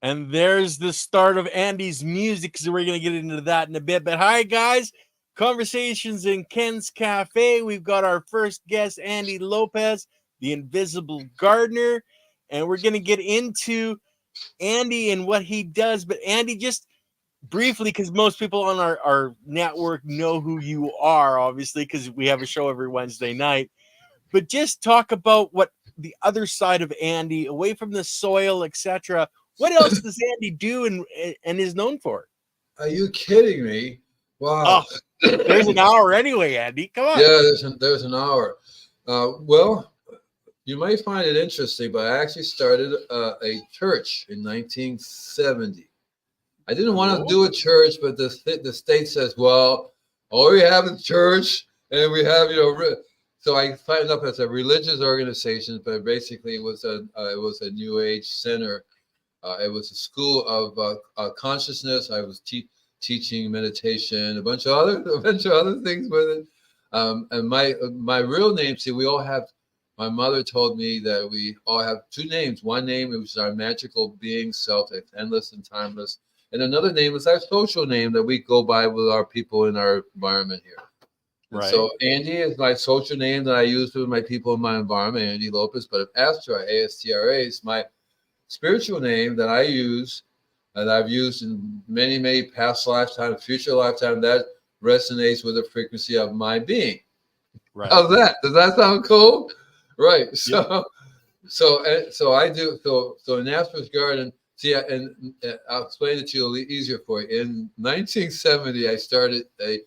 And there's the start of Andy's music, because we're going to get into that in a bit. But hi, guys. Conversations in Ken's Cafe. We've got our first guest, Andy Lopez, the Invisible Gardener. And we're going to get into Andy and what he does. But Andy, just briefly, because most people on our network know who you are, obviously, because we have a show every Wednesday night. But just talk about what the other side of Andy, away from the soil, etc. What else does Andy do and is known for? Are you kidding me? Oh, Wow. there's an hour anyway, Andy. Come on. Yeah, there's an hour. Well, you might find it interesting, but I actually started a church in 1970. I didn't want to Cool. do a church, but the state says, well, all we have is church, and we have, so I signed up as a religious organization, but basically it was a New Age center. It was a school of consciousness. I was teaching meditation, a bunch of other things with it. And my real name, see, we all have. My mother told me that we all have two names. One name, which is our magical being self, that's endless and timeless, and another name is our social name that we go by with our people in our environment here. And so Andy is my social name that I use with my people in my environment, Andy Lopez. But Astra, ASTRA, is my spiritual name that I use, and I've used in many, many past lifetimes, future lifetime, that resonates with the frequency of my being. Right. How's that? Does that sound cool? Right. So, so I do. So in Asper's Garden, see, and I'll explain it to you a little easier for you. In 1970, I started a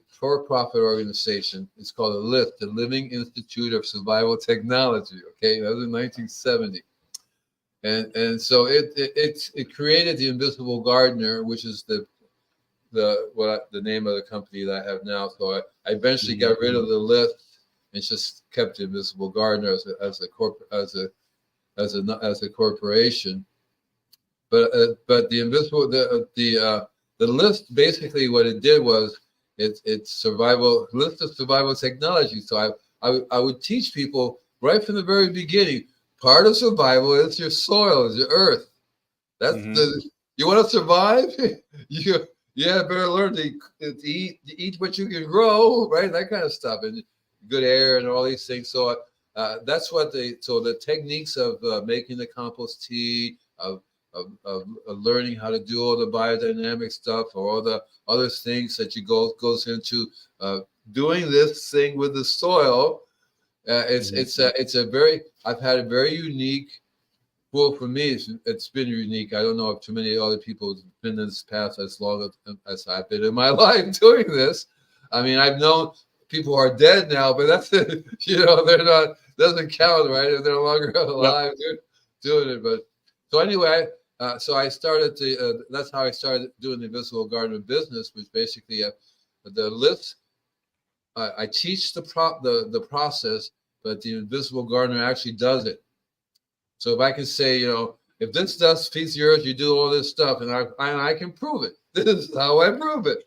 for-profit organization. It's called the LIFT, the Living Institute of Survival Technology. Okay, that was in 1970, and so it created the Invisible Gardener, which is the name of the company that I have now. So I eventually got rid of the LIFT and just kept the Invisible Gardener as a corporation. But the invisible the list, basically what it did was it's survival list of survival technology. So I would teach people right from the very beginning. Part of survival is your soil, is your earth. That's you want to survive. Better learn to eat what you can grow, right? That kind of stuff, and good air and all these things. So that's what the techniques of making the compost tea, of learning how to do all the biodynamic stuff, or all the other things that goes into doing this thing with the soil. It's a very, I've had a very unique. Well, for me, it's been unique. I don't know if too many other people have been in this path as long as I've been in my life doing this. I mean, I've known people who are dead now, but that's they're not, doesn't count, right? If they're no longer alive doing it. But so anyway, so I started to. That's how I started doing the Invisible Gardener business, which basically the lifts. I teach the process, but the Invisible Gardener actually does it. So if I can say, if this dust feeds the earth, you do all this stuff, and I can prove it. This is how I prove it.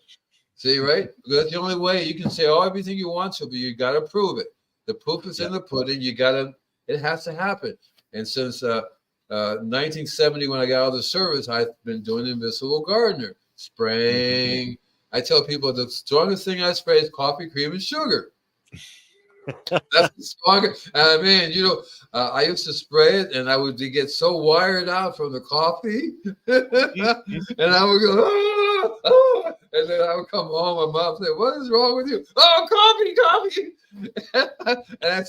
See, right? That's the only way. You can say everything you want to, but you got to prove it. The proof is in the pudding. It has to happen. And since 1970, when I got out of the service, I've been doing Invisible Gardener, spraying. I tell people the strongest thing I spray is coffee, cream, and sugar. That's the strongest. Man, I used to spray it, and I would get so wired out from the coffee, and I would go, and then I would come home. My mom would say, "What is wrong with you?" Oh, coffee. And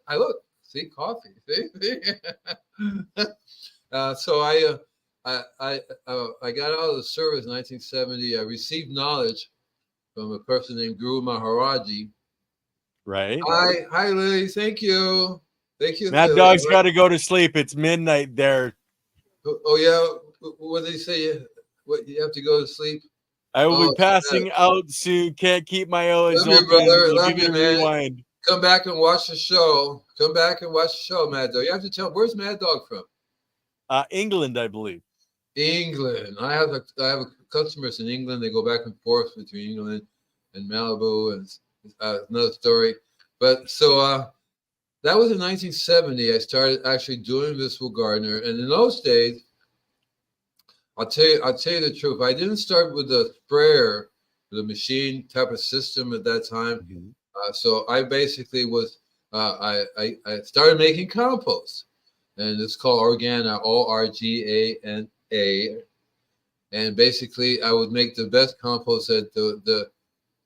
I look, see, coffee. See? So I got out of the service in 1970. I received knowledge from a person named Guru Maharaji. Right. Hi, Lily. Thank you. Mad Dog's got to go to sleep. It's midnight there. Oh yeah. What did he say? What, you have to go to sleep? I will be passing out soon. Can't keep my eyes open. Brother. Love you, man. Rewind. Come back and watch the show. Mad Dog. You have to tell. Where's Mad Dog from? England, I believe. England. I have customers in England. They go back and forth between England and Malibu, and another story. But so that was in 1970. I started actually doing Visible Gardener, and in those days, I'll tell you the truth. I didn't start with the sprayer, the machine type of system at that time. Mhm. So I basically was I started making compost, and it's called Organa, Organa, and basically I would make the best compost that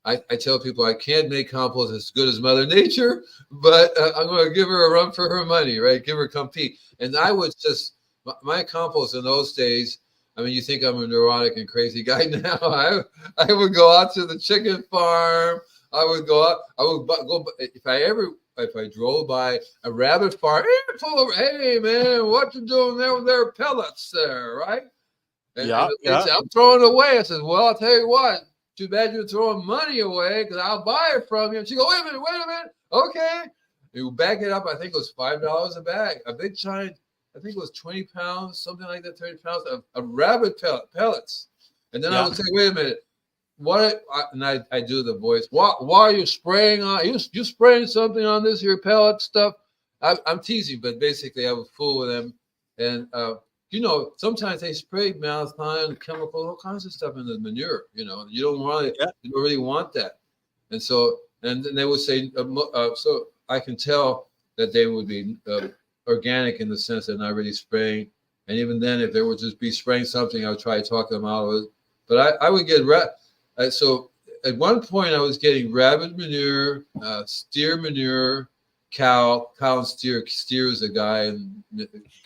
I tell people I can't make compost as good as Mother Nature, but I'm going to give her a run for her money, right? Give her compete. And I would just, my compost in those days, I mean, you think I'm a neurotic and crazy guy now. I would go out to the chicken farm. I would go out, I would go, if I drove by a rabbit farm, hey man, what you doing there with their pellets there, right? And Yeah, they yeah, say, I'm throwing it away. I said, well, I'll tell you what. Too bad you're throwing money away because I'll buy it from you. And she go, wait a minute. Okay. You back it up. I think it was $5 a bag. A big giant, I think it was 20 pounds, something like that, 30 pounds of rabbit pellets. And then I yeah. would say, wait a minute. And I do the voice. Why are you spraying on you spraying something on this here pellet stuff? I'm teasing, but basically I would fool with them. And sometimes they spray malathion, chemical, all kinds of stuff in the manure. You don't want it. Yeah. You don't really want that. And then they would say, so I can tell that they would be organic in the sense they're not really spraying. And even then, if they would just be spraying something, I would try to talk them out of it. But I would get so at one point I was getting rabbit manure, steer manure, cow and steer. Steer is a guy and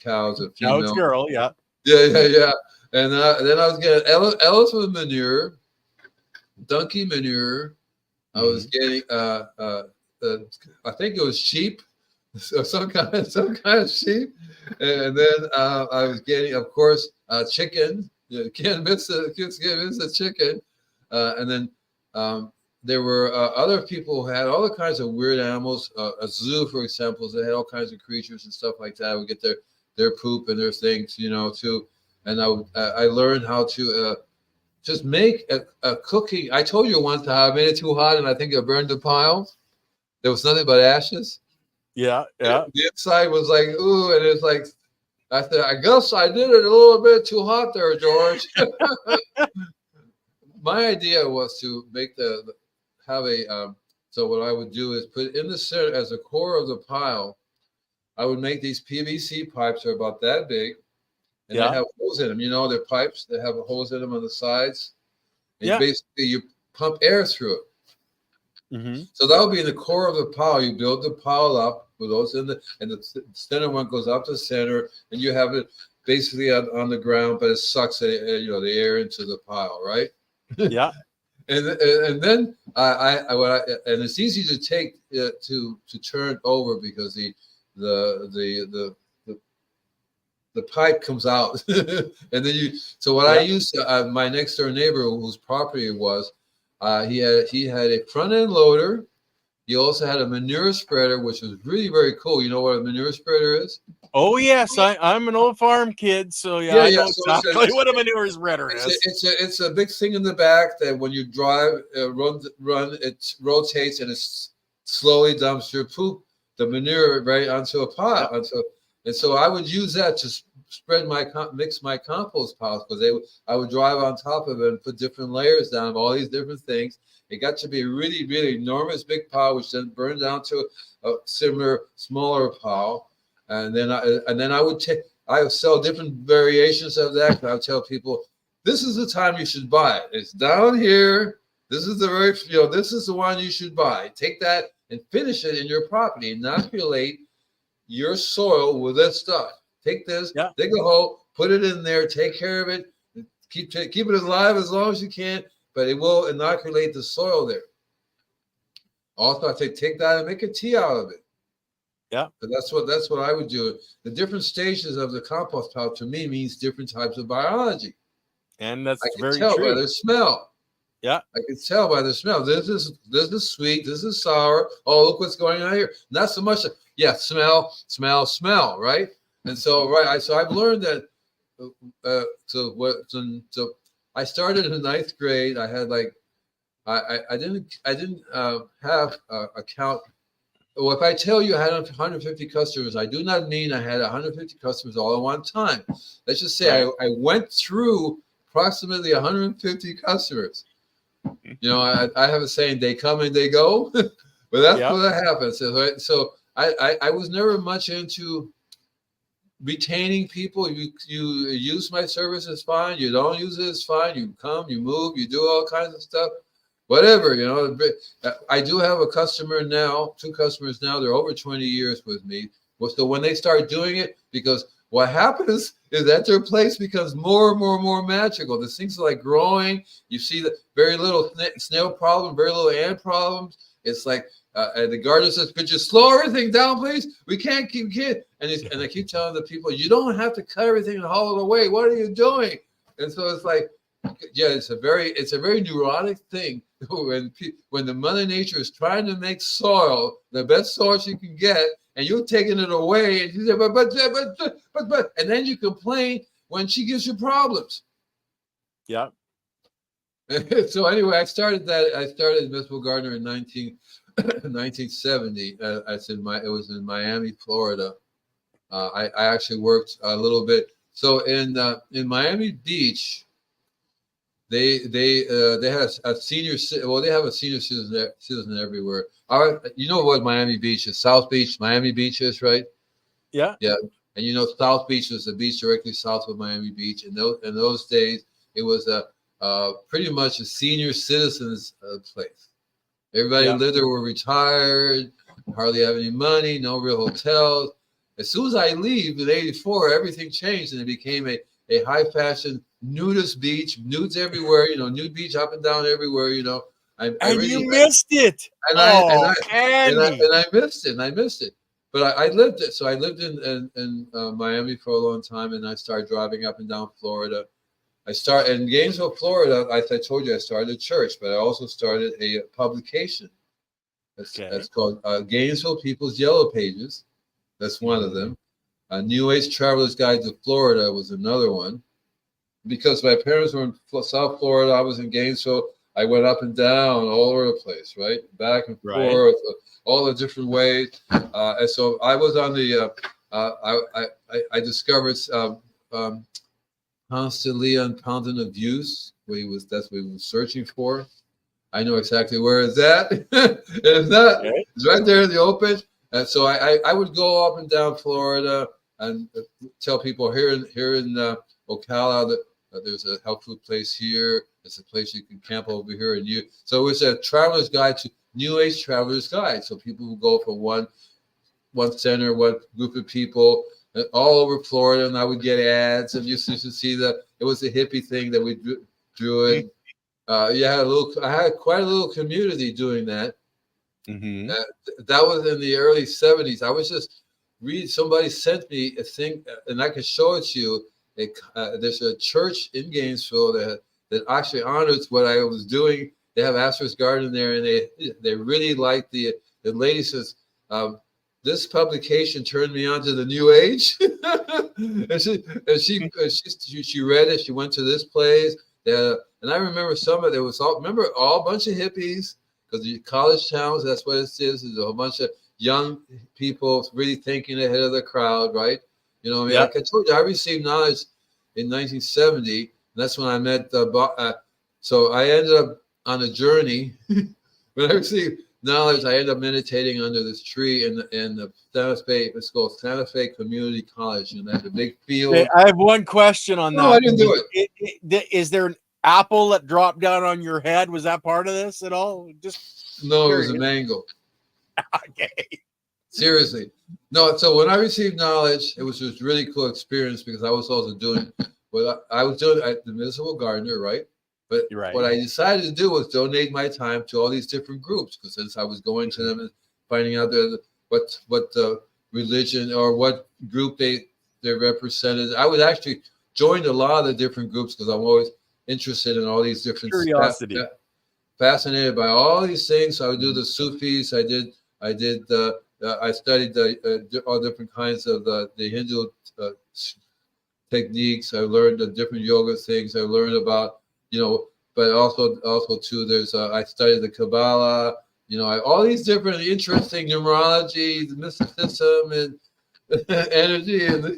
cow's a Now it's female. girl. Yeah, Yeah. And then I was getting elephant manure, donkey manure. I was getting I think it was sheep, so some kind of sheep, and then I was getting, of course, chicken. You can't miss the chicken, and then there were other people who had all the kinds of weird animals. A zoo, for example, they had all kinds of creatures and stuff like that. I would get their poop and their things, too. And I learned how to just make a cooking. I told you once how I made it too hot and I think I burned the pile. There was nothing but ashes. yeah. The inside was like, ooh, and it's like, I said, I guess I did it a little bit too hot there, George. My idea was to make so what I would do is put in the center as the core of the pile. I would make these PVC pipes are about that big, and they Yeah. have holes in them. They're pipes that have holes in them on the sides, and Yeah. basically you pump air through it. Mm-hmm. So that would be in the core of the pile. You build the pile up with those and the center one goes up to the center, and you have it basically on the ground, but it sucks the air into the pile, right? Yeah. And then and it's easy to take to turn over because the pipe comes out, and then I used my next door neighbor whose property it was, he had a front end loader. He also had a manure spreader, which was really very cool. You know what a manure spreader is? Oh yes, I'm an old farm kid, so yeah, I know exactly what a manure spreader is. It's a big thing in the back that when you drive, run, it rotates and it slowly dumps your poop, the manure, right onto a pile. Yep. And so I would use that to mix my compost piles because I would drive on top of it and put different layers down of all these different things. It got to be a really, really enormous big pile, which then burned down to a similar smaller pile. And then I would sell different variations of that. And I would tell people, this is the time you should buy it. It's down here. This is this is the one you should buy. Take that and finish it in your property. Inoculate your soil with that stuff. Take this, dig a hole, put it in there, take care of it, keep it alive as long as you can, but it will inoculate the soil there. Also, I say take that and make a tea out of it. Yeah. But that's what I would do. The different stages of the compost pile to me means different types of biology. And that's very true. I can tell by the smell. Yeah. I can tell by the smell. This is sweet. This is sour. Oh, look what's going on here. Not so much. Smell, right? And so, so I've learned that. So I started in the 9th grade. I had I didn't have a count Well, if I tell you I had 150 customers, I do not mean I had 150 customers all at one time. Let's just say Right. I went through approximately 150 customers. You know, I have a saying, they come and they go, but that's Yeah. what happens. So I was never much into retaining people. You use my services, fine. You don't use it, it's fine. You come, you move, you do all kinds of stuff, whatever. You know, I do have a customer now, two customers now. They're over 20 years with me. Well, so when they start doing it, because what happens is that their place becomes more and more and more magical. The things are like growing. You see the very little snail problem, very little ant problems. It's like and the gardener says, "Could you slow everything down, please? We can't keep kid." And I keep telling the people, "You don't have to cut everything and haul it away. What are you doing?" And so it's like, yeah, it's a very neurotic thing when the Mother Nature is trying to make soil the best soil she can get, and you're taking it away, and you say, but, and then you complain when she gives you problems. Yeah. So anyway, I started Municipal Gardener in 1970. It was in Miami, Florida. I actually worked a little bit. So in Miami Beach, they had a senior. Well, they have a senior citizen everywhere. You know what Miami Beach is? South Beach, Miami Beach is, right? Yeah. Yeah, and you know South Beach is the beach directly south of Miami Beach. In those days, it was a pretty much a senior citizens place. Everybody Yeah. who lived there were retired, hardly have any money, no real hotels. As soon as I leave in '84, everything changed and it became a high fashion nudist beach, nudes everywhere. You know, nude beach up and down everywhere. You know, I And really you missed it. and I and Oh, I Andy. and I missed it. And I missed it. But I lived it. So I lived in Miami for a long time, and I started driving up and down Florida. I started in Gainesville, Florida. As I told you, I started a church, but I also started a publication. Okay. That's called Gainesville People's Yellow Pages. That's one of Mhm. them. New Age Traveler's Guide to Florida was another one. Because my parents were in South Florida, I was in Gainesville. I went up and down all over the place, right, back and Right. forth, all the different ways. And so I was on the. I discovered Ponce de Leon Fountain of Youth, where he was. That's what he was searching for. I know exactly where it's at. It's not. Okay. It's right there in the open. And so I would go up and down Florida and tell people here in Ocala that there's a health food place here. There's a place you can camp over here, and you. So it's a traveler's guide to New Age traveler's guide. So people will go from one center, one group of people all over Florida, and I would get ads, and you should see that it was a hippie thing that we drew in. Yeah, I had quite a little community doing that. Mm-hmm. Uh, that was in the early '70s. I was just somebody sent me a thing, and I can show it to you. There's a church in Gainesville that actually honors what I was doing. They have Astor's Garden there, and they really like the lady says. This publication turned me on to the New Age, and she read it. She went to this place, and I remember some of there was all bunch of hippies because the college towns. That's what it is. There's a whole bunch of young people really thinking ahead of the crowd, right? You know, I mean, Yep. like I told you, I received knowledge in 1970. And that's when I met. So I ended up on a journey. When I received knowledge, I ended up meditating under this tree in the Santa Fe. It's called Santa Fe Community College, and that's a big Okay, field. I have one question on No, I that. didn't do it. Is there an apple that dropped down on your head? Was that part of this at all? Just No, it was a curious. mango. Okay. Seriously. No, so when I received knowledge, it was just really cool experience because I was also doing what I was doing at the municipal gardener, right? But You're right. what I decided to do was donate my time to all these different groups because since I was going to them and finding out what religion or what group they represented, I would actually join a lot of the different groups because I'm always interested in all these different Curiosity. fascinated by all these things. So I would do the Sufis. I did I studied all different kinds of the Hindu uh, techniques. I learned the different yoga things. I learned about but also too there's I studied the Kabbalah, all these different interesting numerology, mysticism, and energy, and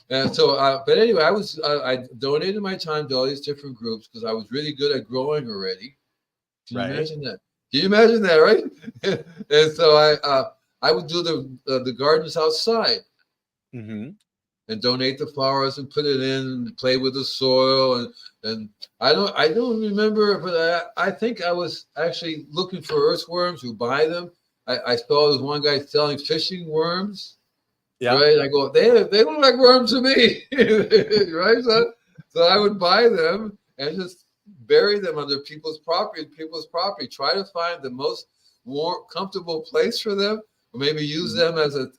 and so. But anyway, I donated my time to all these different groups because I was really good at growing already. Can you imagine that? Can you imagine that, right? And so I would do the gardens outside. Mm-hmm. And donate the flowers and put it in and play with the soil and I don't remember, but I think I was actually looking for earthworms who buy them. I saw this one guy selling fishing worms. Yeah. Right. I go, they look like worms to me. Right. So I would buy them and just bury them under people's property. Try to find the most warm, comfortable place for them. Or maybe use them as a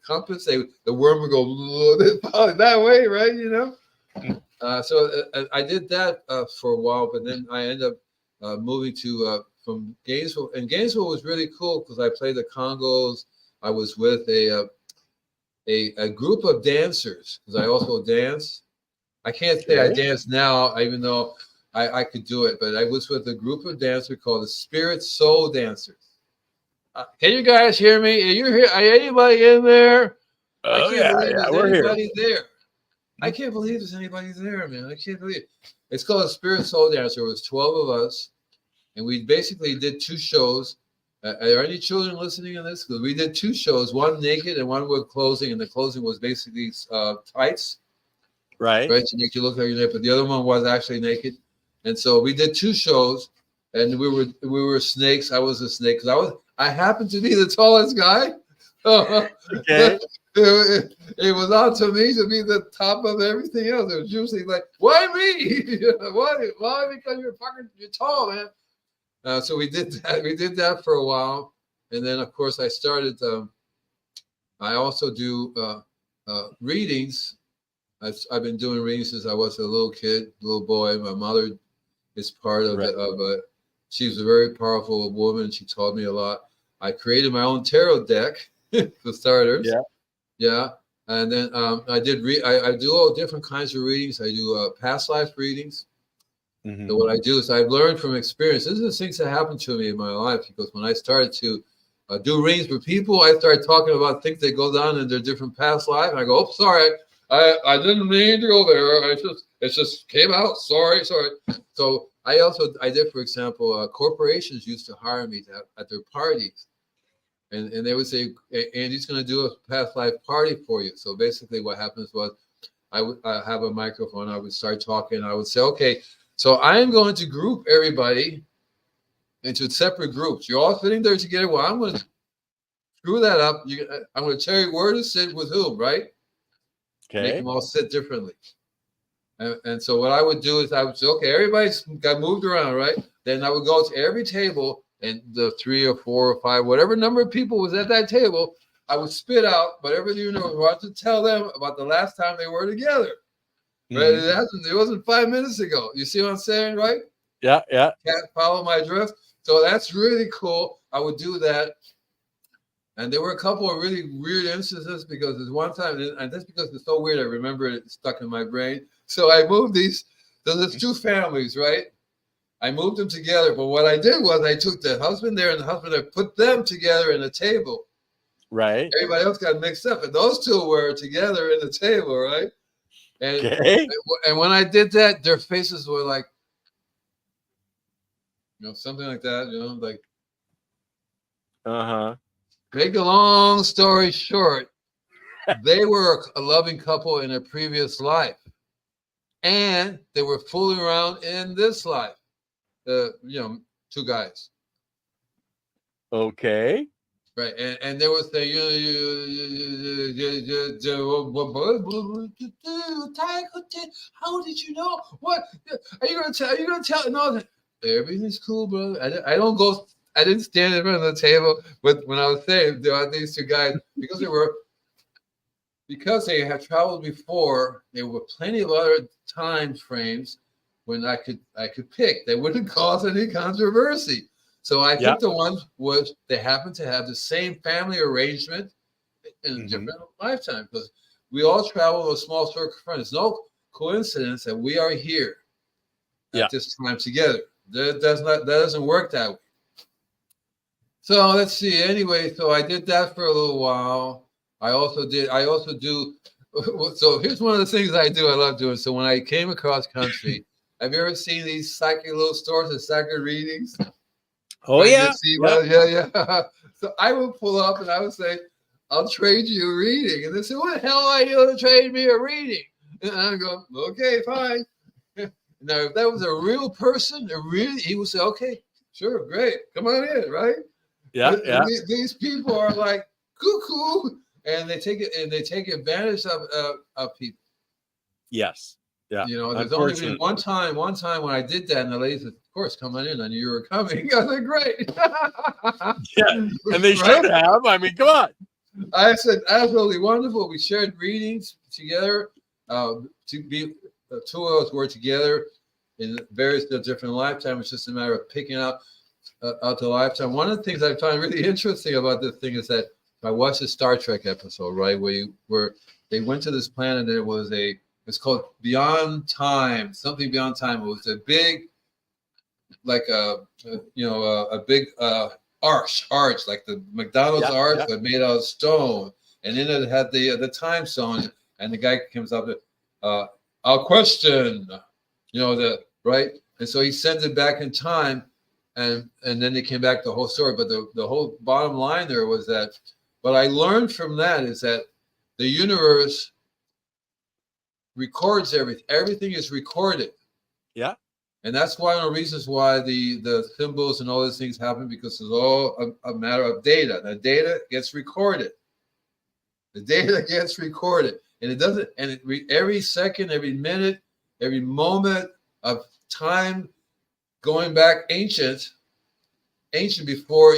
compass. The worm would go that way, right? So I did that for a while, but then I ended up moving to from Gainesville, and Gainesville was really cool because I played the congos. I was with a group of dancers because I also dance. I can't say I dance now, even though I could do it, but I was with a group of dancers called the Spirit Soul Dancers. Can you guys hear me? Are you here? Are anybody in there? I can't believe there's anybody there. I can't believe there's anybody there, man. I can't believe it. It's called a Spirit Soul Dancer. It was 12 of us, and we basically did 2 shows. Are there any children listening to this? Because we did 2 shows, one naked and one with clothing, and the clothing was basically tights, right, to make you look like you're naked. But the other one was actually naked, and so we did 2 shows, and we were snakes. I was a snake because I happened to be the tallest guy. Okay. It was on to me to be the top of everything else. It was usually like, why me? Why? Because you're tall, man. So we did that. We did that for a while, and then of course I started. I also do readings. I've been doing readings since I was a little boy. My mother is part of it. She's a very powerful woman. She taught me a lot. I created my own tarot deck for starters. Yeah. And then I do all different kinds of readings. I do past life readings. Mm-hmm. So what I do is I've learned from experience. This is things that happened to me in my life because when I started to do readings for people, I started talking about things that go down in their different past life. And I go, oh, sorry, I didn't mean to go there. It just came out. Sorry. So I did, for example, corporations used to hire me at their parties. And they would say, Andy's going to do a past life party for you. So basically what happens was I would have a microphone. I would start talking. I would say, okay, so I am going to group everybody into separate groups. You're all sitting there together. Well, I'm going to screw that up. I'm going to tell you where to sit with whom, right? Okay. Make them all sit differently. And so what I would do is I would say, okay, everybody's got moved around, right? Then I would go to every table, and the 3 or 4 or 5, whatever number of people was at that table, I would spit out whatever wanted to tell them about the last time they were together. Mm-hmm. Right? It wasn't 5 minutes ago. You see what I'm saying, right? Yeah. Can't follow my drift. So that's really cool. I would do that. And there were a couple of really weird instances because there's one time, and that's because it's so weird, I remember it stuck in my brain. So I moved there's 2 families, right? I moved them together, but what I did was I took the husband there and the husband there, put them together in a table. Right. Everybody else got mixed up, and those 2 were together in the table, right? And when I did that, their faces were like, something like that, like. Make a long story short, they were a loving couple in a previous life, and they were fooling around in this life. 2 guys. Okay. Right, and they were saying, how did you know? What are you gonna tell? No, everything's cool, bro. I don't go. I didn't stand in front of the table, but when I was saying there are these 2 guys because they had traveled before, there were plenty of other time frames when I could pick. They wouldn't cause any controversy. So I picked the ones which they happen to have the same family arrangement in a different lifetime, because we all travel with a small circle of friends. It's no coincidence that we are here at this time together. That doesn't work that way. So let's see. Anyway, so I did that for a little while. I also do. So here's one of the things I do. I love doing. So when I came across country, have you ever seen these psychic little stores and psychic readings? Oh Right? yeah, Yeah. So I would pull up and I would say, "I'll trade you a reading," and they say, "What the hell are you going to trade me a reading?" And I go, "Okay, fine." Now, if that was a real person, he would say, "Okay, sure, great, come on in," right? yeah. These people are like cuckoo, and they take advantage of people. Yes, yeah. You know, there's only been Unfortunately, one time when I did that, and the lady said, "Of course, come on in. I knew you were coming." I said, "Great." yeah, and they Right? should have. I mean, come on. I said, "Absolutely wonderful." We shared readings together. To be two of us were together in various different lifetimes. It's just a matter of picking out the lifetime. One of the things I find really interesting about this thing is that I watched a Star Trek episode, right, where they went to this planet and it's called Beyond Time, something Beyond Time. It was a big, like a big arch, like the McDonald's arch, but made out of stone. And then it had the time zone, and the guy comes up with, "Our question," right? And so he sends it back in time, and then they came back the whole story. But the whole bottom line there was that what I learned from that is that the universe records everything. Everything is recorded. Yeah. And that's one of the reasons why the symbols and all these things happen, because it's all a matter of data. The data gets recorded. The data gets recorded. And it doesn't, and every second, every minute, every moment of time going back ancient before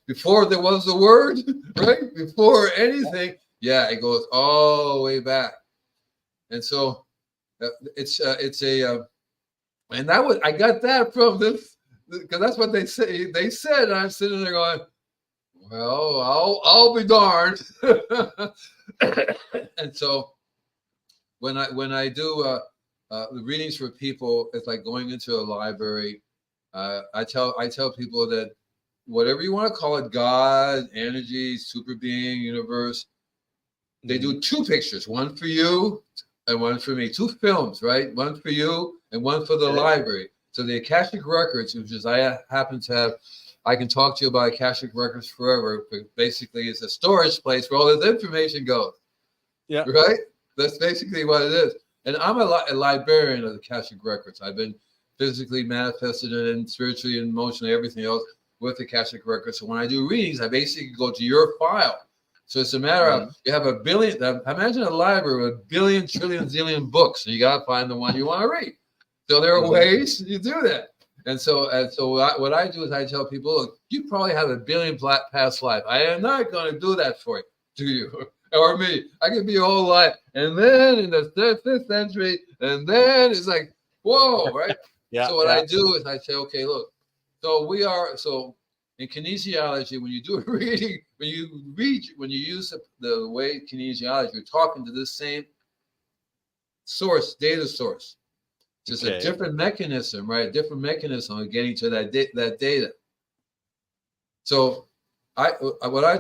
before there was the word, right? Before anything, it goes all the way back. And so and I got that from this, because that's what they say. They said, and I'm sitting there going, "Well, I'll be darned." And so when I do the readings for people, it's like going into a library. I tell people that whatever you want to call it, God, energy, super being, universe, they do two pictures, one for you and one for me, two films, right? One for you and one for the library. So the Akashic Records, which is I happen to have, I can talk to you about Akashic Records forever, but basically it's a storage place where all this information goes. Yeah. Right? That's basically what it is. And I'm a librarian of the Akashic Records. I've been physically manifested and spiritually and emotionally, everything else with the Akashic Records. So when I do readings, I basically go to your file. So it's a matter of, you have a billion, imagine a library with a billion, trillion, zillion books, and you got to find the one you want to read. So there are ways you do that. And so what I do is I tell people, look, you probably have a billion past life. I am not going to do that for you, to you or me. I could be your whole life. And then in the 5th century, and then it's like, whoa, right? So what I do is I say, okay, look, so in kinesiology, when you do a reading, when you use the way kinesiology, you're talking to the same source, data source. Just a different mechanism, right? A different mechanism of getting to that data. So what I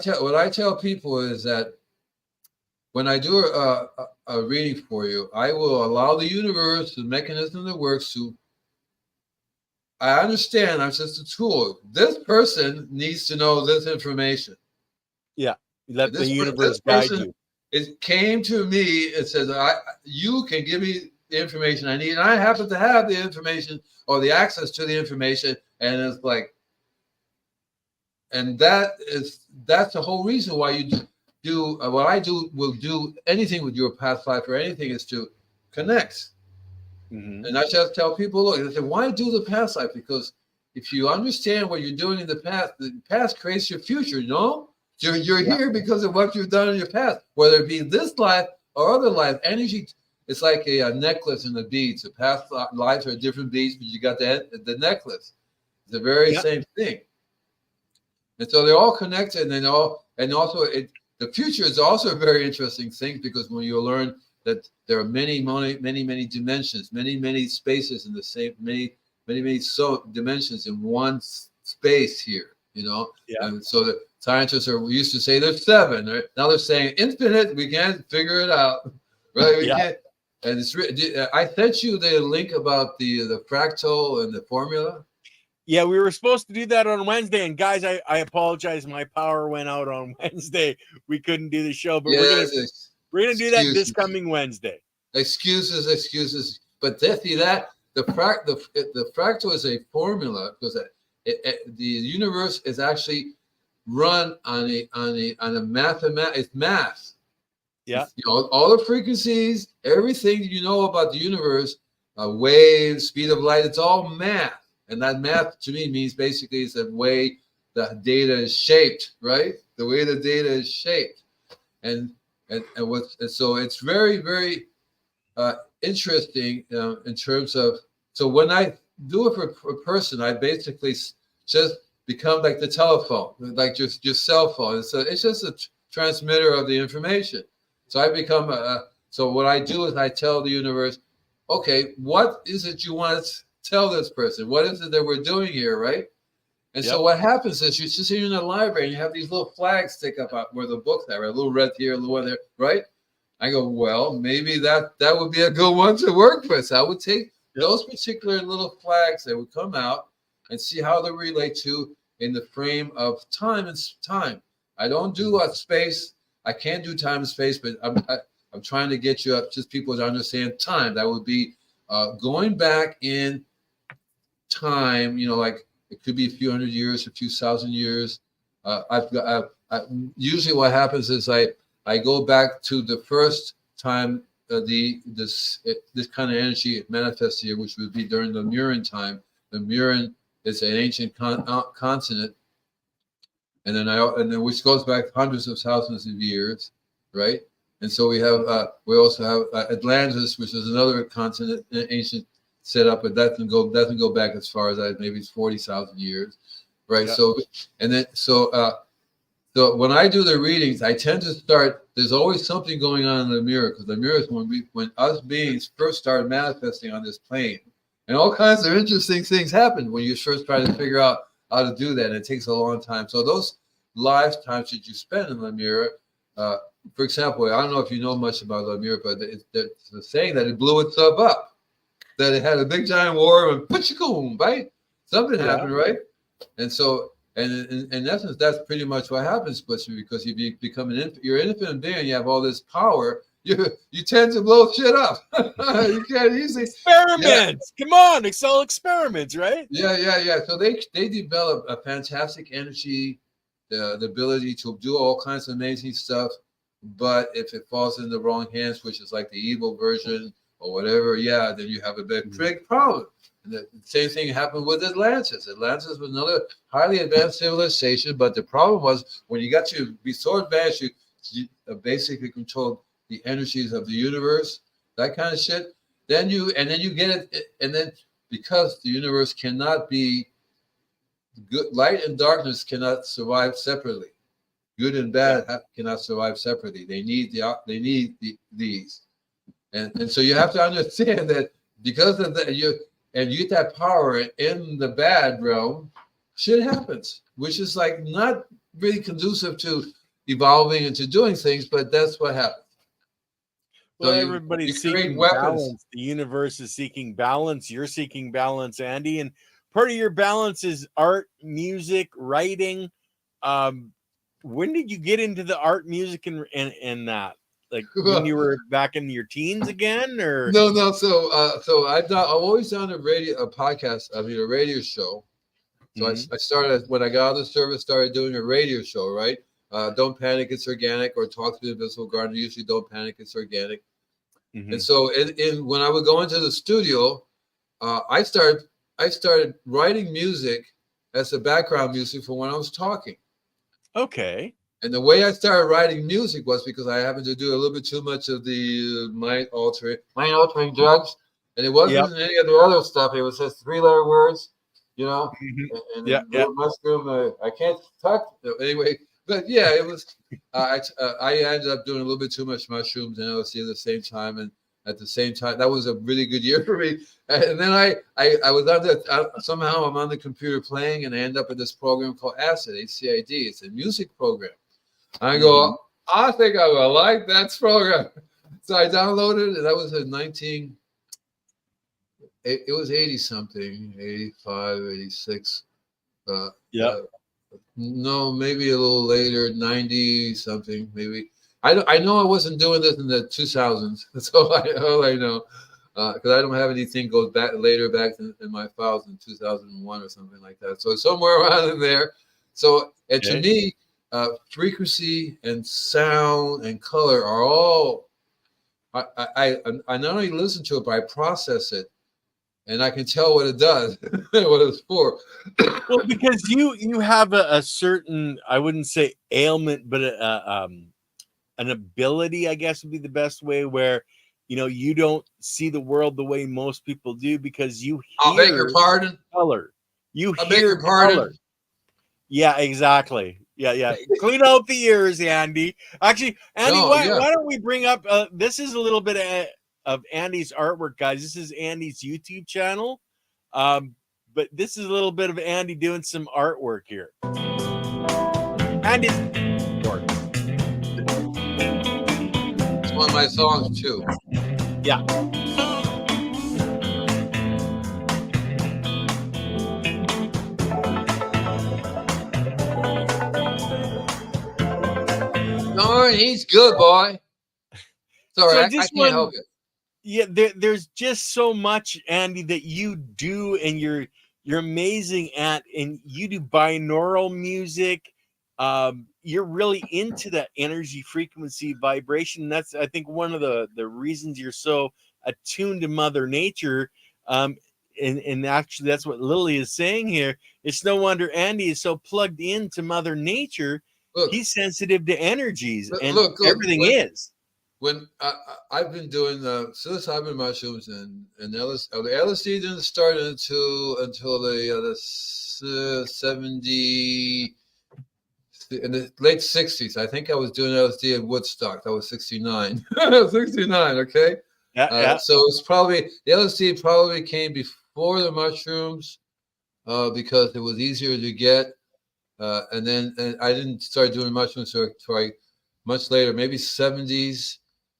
tell people is that when I do a reading for you, I will allow the universe, the mechanism that works to. I understand I'm just a tool. This person needs to know this information. Yeah, let the universe guide you. It came to me and says, you can give me the information I need. And I happen to have the information or the access to the information. And it's like, and that's the whole reason why you do what I will do anything with your past life or anything is to connect. And I just tell people, look, they say, why do the past life? Because if you understand what you're doing in the past creates your future, you know? You're here because of what you've done in your past, whether it be this life or other life. Energy, it's like a necklace and the beads. The past lives are different beads, but you got the necklace. It's the very same thing. And so they're all connected, and also the future is also a very interesting thing, because when you learn that there are many dimensions, many spaces in the same, many many so dimensions in one space here, Yeah. and so the scientists are used to say there's seven. Right? Now they're saying infinite. We can't figure it out, right? We Yeah. can't. And I sent you the link about the fractal and the formula. Yeah, we were supposed to do that on Wednesday, and guys, I apologize. My power went out on Wednesday. We couldn't do the show, but Yes, we're gonna do that this excuses, coming Wednesday. excuses. But see that the fractal is a formula because the universe is actually run on a it's math. Yeah. All the frequencies, everything you know about the universe, waves, speed of light, it's all math. And that math to me means basically it's the way the data is shaped, right? The way the data is shaped. And so it's very, very interesting in terms of, so when I do it for a person, I basically just become like the telephone, like just your cell phone. It's just a transmitter of the information. So I become so what I do is I tell the universe, okay, what is it you want to tell this person? What is it that we're doing here, right? And so what happens is you just here in the library and you have these little flags stick up where the books are, right? A little red here, a little red there, right? I go, well, maybe that would be a good one to work with. So I would take those particular little flags that would come out and see how they relate to in the frame of time and time. I don't do space. I can't do time and space, but I'm trying to get you up, just people to understand time. That would be going back in time, like it could be a few hundred years, a few thousand years. Usually what happens is I go back to the first time this kind of energy manifests here, which would be during the Murin time. The Murin is an ancient continent, and then which goes back hundreds of thousands of years, right? And so we also have Atlantis, which is another continent, an ancient setup, but that doesn't go back as far as that. Maybe it's 40,000 years, right? Yeah. So when I do the readings, I tend to start. There's always something going on in the mirror, because the mirror is when us beings first started manifesting on this plane, and all kinds of interesting things happen when you first try to figure out how to do that. And it takes a long time. So those lifetimes that you spend in the mirror, for example, I don't know if you know much about the mirror, but it's saying that it blew itself up, that it had a big giant war and putchikoom, right? Something happened, right? And so. And in essence, that's pretty much what happens, because you become you're an infinite being, you have all this power, you tend to blow shit up. You can't easily experiments. Yeah. Come on, it's all experiments, right? Yeah. So they develop a fantastic energy, the ability to do all kinds of amazing stuff. But if it falls in the wrong hands, which is like the evil version or whatever, then you have a big problem. And the same thing happened with Atlantis. Atlantis was another highly advanced civilization, but the problem was when you got to be so advanced, you basically controlled the energies of the universe, that kind of shit. Then you get it, and then because the universe cannot be good, light and darkness cannot survive separately. Good and bad cannot survive separately. They need these, and so you have to understand that because of that you get that power in the bad realm, shit happens, which is like not really conducive to evolving and to doing things, but that's what happens. Well, so everybody's seeking balance. The universe is seeking balance. You're seeking balance, Andy. And part of your balance is art, music, writing. When did you get into the art, music, and that? Like when you were back in your teens again, or no? So I've always done a podcast. I mean, a radio show. So I started when I got out of the service, started doing a radio show. Right? Don't Panic, It's Organic, or Talk to the Invisible Gardener. Usually, Don't Panic, It's Organic. And so, when I would go into the studio, I started writing music as the background music for when I was talking. Okay. And the way I started writing music was because I happened to do a little bit too much of the mind-altering drugs, and it wasn't any of the other stuff. It was just 3-letter words, And mushroom. I can't talk anyway, but it was. I ended up doing a little bit too much mushrooms and LSD at the same time, at the same time. That was a really good year for me. And then I was on the somehow I'm on the computer playing, and I end up in this program called ACID, ACID. It's a music program. I go, I think I will like that program. So I downloaded it. That was in it was 80 something, 85, 86. Yeah. No, maybe a little later, 90 something, maybe. I know I wasn't doing this in the 2000s. That's all I know. Because I don't have anything goes back in my files in 2001 or something like that. So somewhere around in there. So, and to me, frequency and sound and color are all, I not only listen to it, but I process it. And I can tell what it does, what it's for. Well, because you have a certain, I wouldn't say ailment, but an ability, I guess would be the best way, where you don't see the world the way most people do, because you hear I'll beg your pardon. Color. I'll beg your pardon. Color. Yeah, exactly. Yeah. Clean out the ears, Andy. Actually, Andy, why don't we bring up? This is a little bit of Andy's artwork, guys. This is Andy's YouTube channel, but this is a little bit of Andy doing some artwork here. Andy's work. It's one of my songs too. Yeah. No, he's good, boy. Sorry, So I can't help it. Yeah, there's just so much, Andy, that you do, and you're amazing at, and you do binaural music. You're really into that energy, frequency, vibration. That's, I think, one of the reasons you're so attuned to Mother Nature. And actually, that's what Lily is saying here. It's no wonder Andy is so plugged into Mother Nature. Look, he's sensitive to energies, and everything is. When I've been doing psilocybin mushrooms and LSD, the LSD didn't start until the 70 in the late 60s. I think I was doing LSD in Woodstock. That was 69. 69, okay? Yeah. So it's probably, the LSD probably came before the mushrooms because it was easier to get. And I didn't start doing mushrooms until much later, maybe 70s.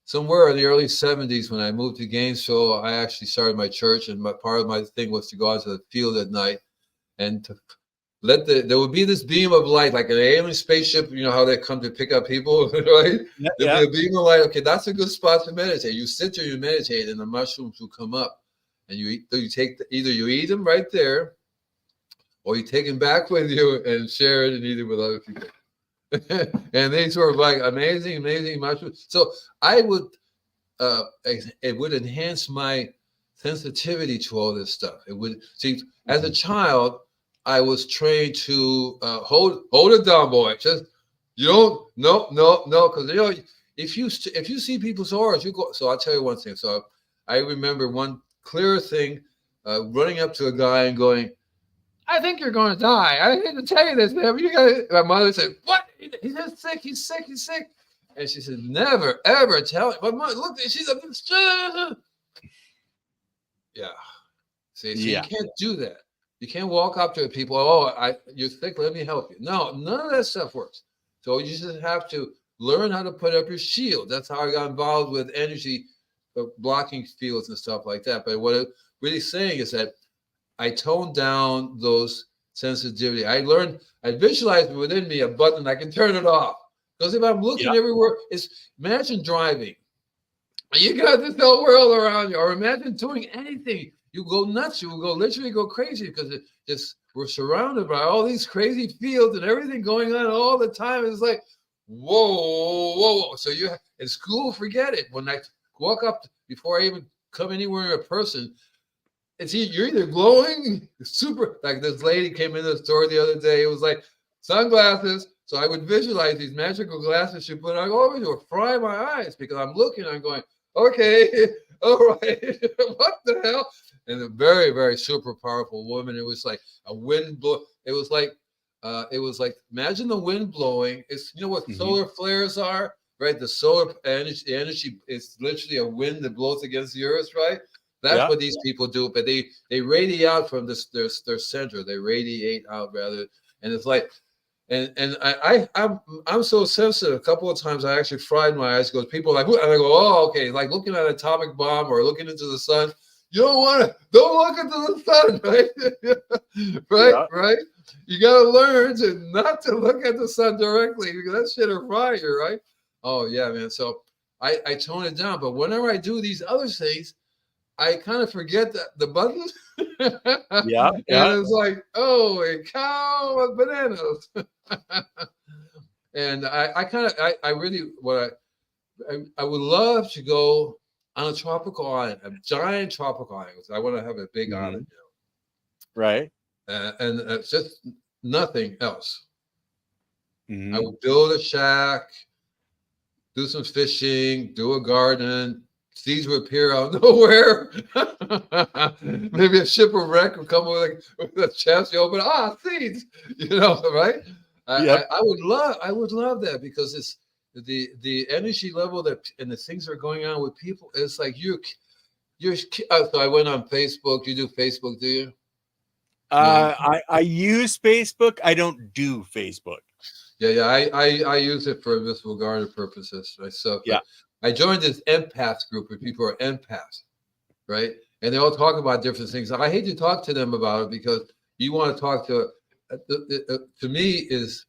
Somewhere in the early 70s, when I moved to Gainesville, I actually started my church, and part of my thing was to go out to the field at night and to there would be this beam of light, like an alien spaceship, you know how they come to pick up people, right? Yeah, There'd be a beam of light. Okay, that's a good spot to meditate. You sit there, you meditate, and the mushrooms will come up, and you either you eat them right there, or you take them back with you and share it and eat it with other people. And these were like amazing mushrooms. So I would, it would enhance my sensitivity to all this stuff. It would see, as a child, I was trained to hold it down, boy. Just you don't, no, because if you see people's auras, you go. So I'll tell you one thing. So I remember one clear thing, running up to a guy and going, "I think you're going to die. I hate to tell you this, man. But you got." My mother said, "What? He's just sick. He's sick. He's sick." And she said, "Never, ever tell him." But mom, look, she's a yeah. See, so you can't do that. You can't walk up to people. "Oh, you're sick. Let me help you." No, none of that stuff works. So you just have to learn how to put up your shield. That's how I got involved with energy blocking fields and stuff like that. But what I'm really saying is that I toned down those sensitivity. I visualized within me a button I can turn it off. Because if I'm looking everywhere, imagine driving. You got this whole world around you, or imagine doing anything. You go nuts. You will literally go crazy because we're surrounded by all these crazy fields and everything going on all the time. It's like, whoa. So you in school, forget it. When I walk up before I even come anywhere in a person, you're either glowing super, like this lady came in the store the other day. It was like sunglasses. So I would visualize these magical glasses she put on. Oh, they were frying my eyes because I'm looking. I'm going, okay, all right, what the hell? And a very, very super powerful woman. It was like a wind blow. It was like imagine the wind blowing. It's what solar flares are. right? The solar energy, the energy is literally a wind that blows against the earth, right? That's Yeah. what these people do, but they radiate out from this their center. They radiate out rather, and it's like, and I'm so sensitive. A couple of times I actually fried my eyes because people are like, and I go, oh, okay, like looking at an atomic bomb or looking into the sun. You don't look into the sun, right? Right, Yeah. right. You got to learn to not to look at the sun directly because that shit will fry you, right? Oh yeah, man. So I tone it down, but whenever I do these other things, I kind of forget the button, and Yeah. Yeah. it's like, oh, a cow with bananas. And I kind of I really what I would love to go on a tropical island, a giant tropical island. I want to have a big island, Mhm. Right. and just nothing else. I Mhm. would build a shack, do some fishing, do a garden. Seeds would appear out of nowhere. Maybe a shipwreck would come with a chest. You open, seeds. Right? Yep. I would love that because it's the energy level that and the things that are going on with people. It's like you're. So I went on Facebook. You do Facebook, do you? No. I use Facebook. I don't do Facebook. Yeah. I use it for invisible garden purposes myself. Yeah. But I joined this empath group where people are empaths, right? And they all talk about different things. I hate to talk to them about it because you want to talk to me is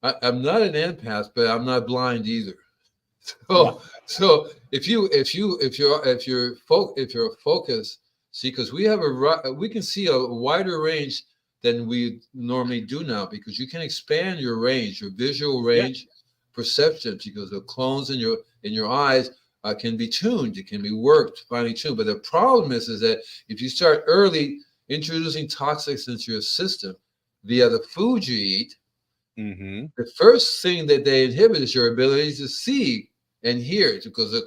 I'm not an empath, but I'm not blind either. Yeah. So if you're focused, see, because we can see a wider range than we normally do now because you can expand your range, your visual Yeah. range, perception, because the clones in your eyes can be tuned, it can be worked, finely tuned. But the problem is that if you start early introducing toxics into your system via the food you eat, Mm-hmm. the first thing that they inhibit is your ability to see and hear because the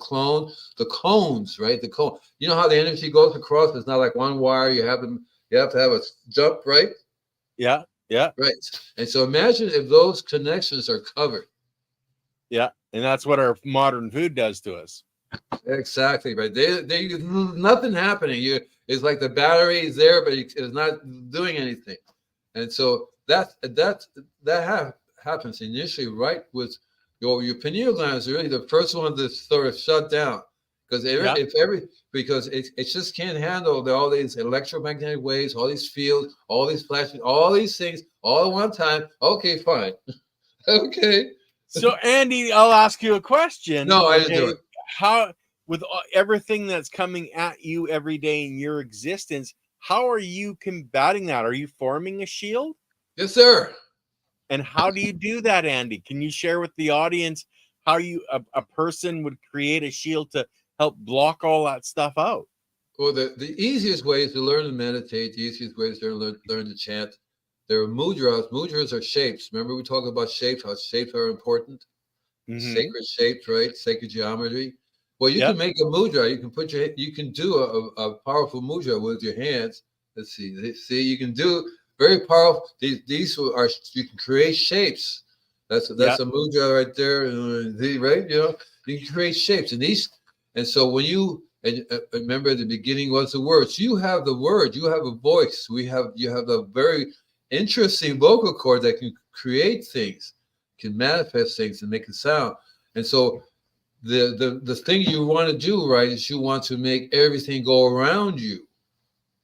cones, right? The cone, you know how the energy goes across? It's not like one wire. You have to have a jump, right? Yeah. Yeah. Right. And so imagine if those connections are covered. Yeah. And that's what our modern food does to us. Exactly, right. They nothing happening. It's like the battery is there, but it's not doing anything. And so that happens initially, right? With your pineal gland is really the first one to sort of shut down because Yeah. because it just can't handle all these electromagnetic waves, all these fields, all these flashing, all these things all at one time. Okay, fine. Okay. So, Andy, I'll ask you a question. No, I didn't do Okay. it. How, with everything that's coming at you every day in your existence, how are you combating that? Are you forming a shield? Yes, sir. And how do you do that, Andy? Can you share with the audience how a person would create a shield to help block all that stuff out? Well, the easiest way is to learn to meditate. The easiest way is to learn to chant. There are mudras. Mudras are shapes. Remember we talked about shapes, how shapes are important. Mm-hmm. Sacred shapes, right? Sacred geometry. Well, you Yeah. can make a mudra. You can do a powerful mudra with your hands. Let's see. See, you can do very powerful. These are you can create shapes. Yeah. That's a mudra right there. Right? You can create shapes, and so when you and remember at the beginning was the words. You have the word. You have a voice. You have a very interesting vocal cord that can create things, can manifest things and make a sound. And so the thing you want to do, right, is you want to make everything go around you.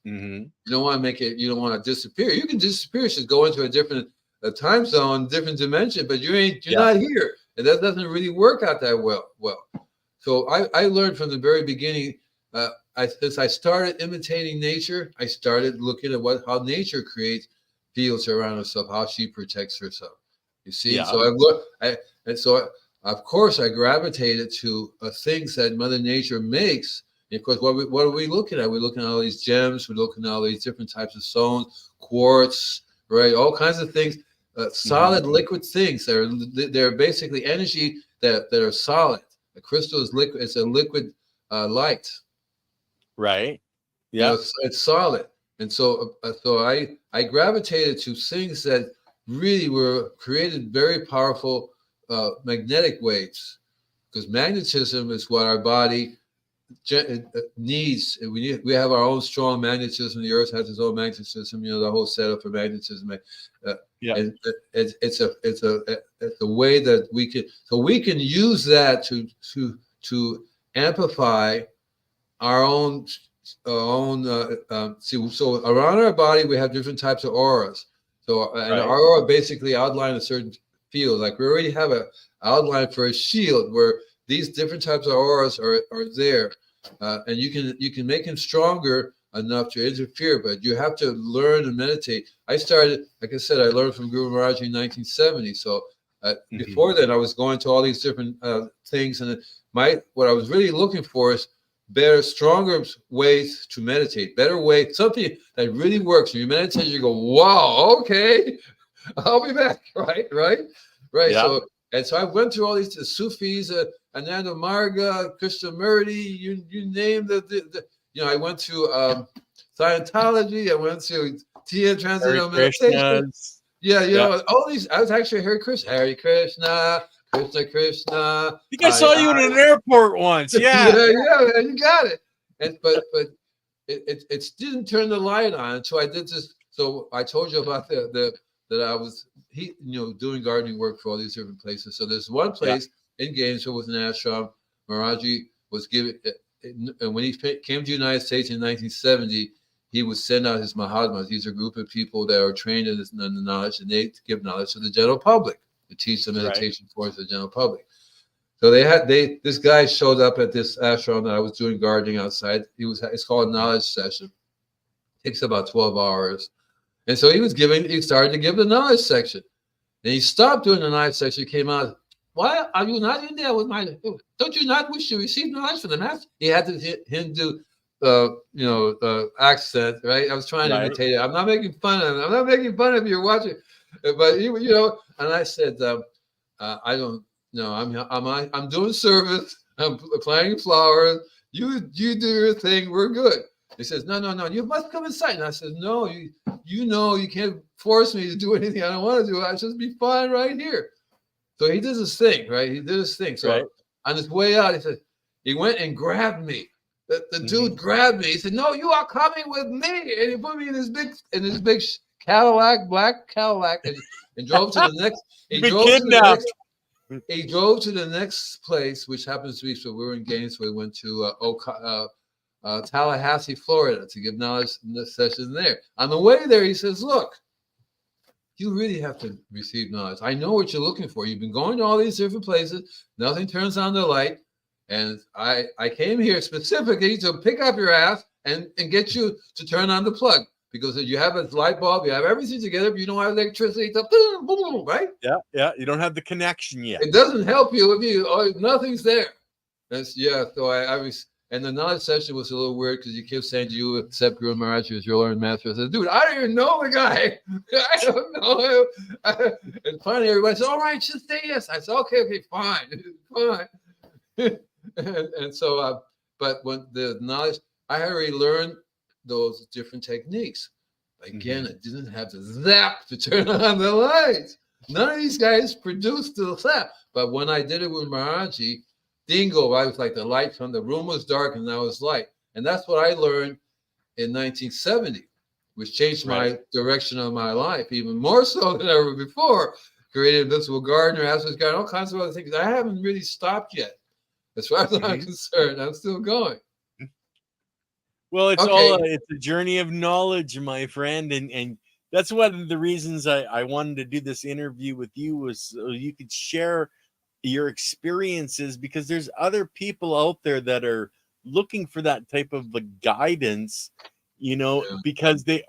Mm-hmm. You don't want to make it, you don't want to disappear. You can disappear, just go into a different time zone, different dimension, but you're Yeah. not here. And that doesn't really work out that well. So I learned from the very beginning, as I started imitating nature, I started looking at how nature creates fields around herself, how she protects herself. You see, Yeah. so I look, and so of course I gravitated to things that Mother Nature makes. And of course, what are we looking at? We're looking at all these gems. We're looking at all these different types of stones, quartz, right? All kinds of things, Mm-hmm. solid, liquid things. They're basically energy that are solid. A crystal is liquid. It's a liquid light. Right. Yeah. It's solid. And so I gravitated to things that really were created very powerful magnetic waves. because magnetism is what our body needs. We have our own strong magnetism. The Earth has its own magnetism. The whole setup for magnetism. And it's a way that we can use that to amplify our own. So around our body we have different types of auras. So and our aura basically outline a certain field. Like we already have a outline for a shield where these different types of auras are there, and you can make them stronger enough to interfere, but you have to learn and meditate. I started, like I said, I learned from Guru Maharaj in 1970. So before then, I was going to all these different things, and what I was really looking for is better, stronger ways to meditate, better way, something that really works. When you meditate, you go, wow, okay, I'll be back, right. Yeah. So I went through all these Sufis, Ananda Marga, Krishnamurti, you name the I went to Scientology, I went to TN Transcendental Meditation. Yeah, all these. I was actually Hare Krishna, Krishna Krishna. I think I saw you in an airport once. Yeah, yeah, you got it. But it didn't turn the light on until I did this. So I told you about that I was doing gardening work for all these different places. So there's one place in Gainesville with an ashram. Maharaji was giving, and when he came to the United States in 1970, he would send out his Mahatmas. These are a group of people that are trained in the knowledge, and they give knowledge to the general public, to teach the meditation forms to the general public. So this guy showed up at this ashram that I was doing gardening outside. It's called a knowledge session. It takes about 12 hours. And so he started to give the knowledge section. And he stopped doing the knowledge section. He came out, why are you not in there with don't you not wish to receive knowledge from the master? He had the Hindu, accent, right? I was trying to imitate it. I'm not making fun of him. I'm not making fun of you watching. But, and I said, I don't know. I'm doing service. I'm planting flowers. You do your thing. We're good. He says, no, you must come inside. And I said, no, you can't force me to do anything I don't want to do. I just be fine right here. So he did his thing, right? He did his thing. So on his way out, he went and grabbed me. The dude grabbed me. He said, no, you are coming with me. And he put me in his big Cadillac, black Cadillac, and drove to the next. He drove to the next place, which happens to be, so we were in Gainesville. We went to Tallahassee, Florida, to give knowledge session there. On the way there, he says, look, you really have to receive knowledge. I know what you're looking for. You've been going to all these different places. Nothing turns on the light. And I came here specifically to pick up your ass and get you to turn on the plug. Because you have a light bulb, you have everything together, but you don't have electricity. Right? Yeah. You don't have the connection yet. It doesn't help you if nothing's there. So I was... And the knowledge session was a little weird because you kept saying, do you accept Guru Maharaj as your learned master? I said, dude, I don't even know the guy. I don't know him. And finally, everybody said, all right, just say yes. I said, okay, fine. and so, but when the knowledge, I had already learned those different techniques. Again, I didn't have to zap to turn on the lights. None of these guys produced the zap. But when I did it with Maharaji, Dingo, I was like the light from the room was dark and now it's light. And that's what I learned in 1970, which changed my direction of my life, even more so than ever before. Created Invincible Gardener, Asper's Garden, all kinds of other things. I haven't really stopped yet. As far as I'm concerned, I'm still going. Well, it's a journey of knowledge, my friend. And that's one of the reasons I wanted to do this interview with you, was so you could share your experiences, because there's other people out there that are looking for that type of guidance, because the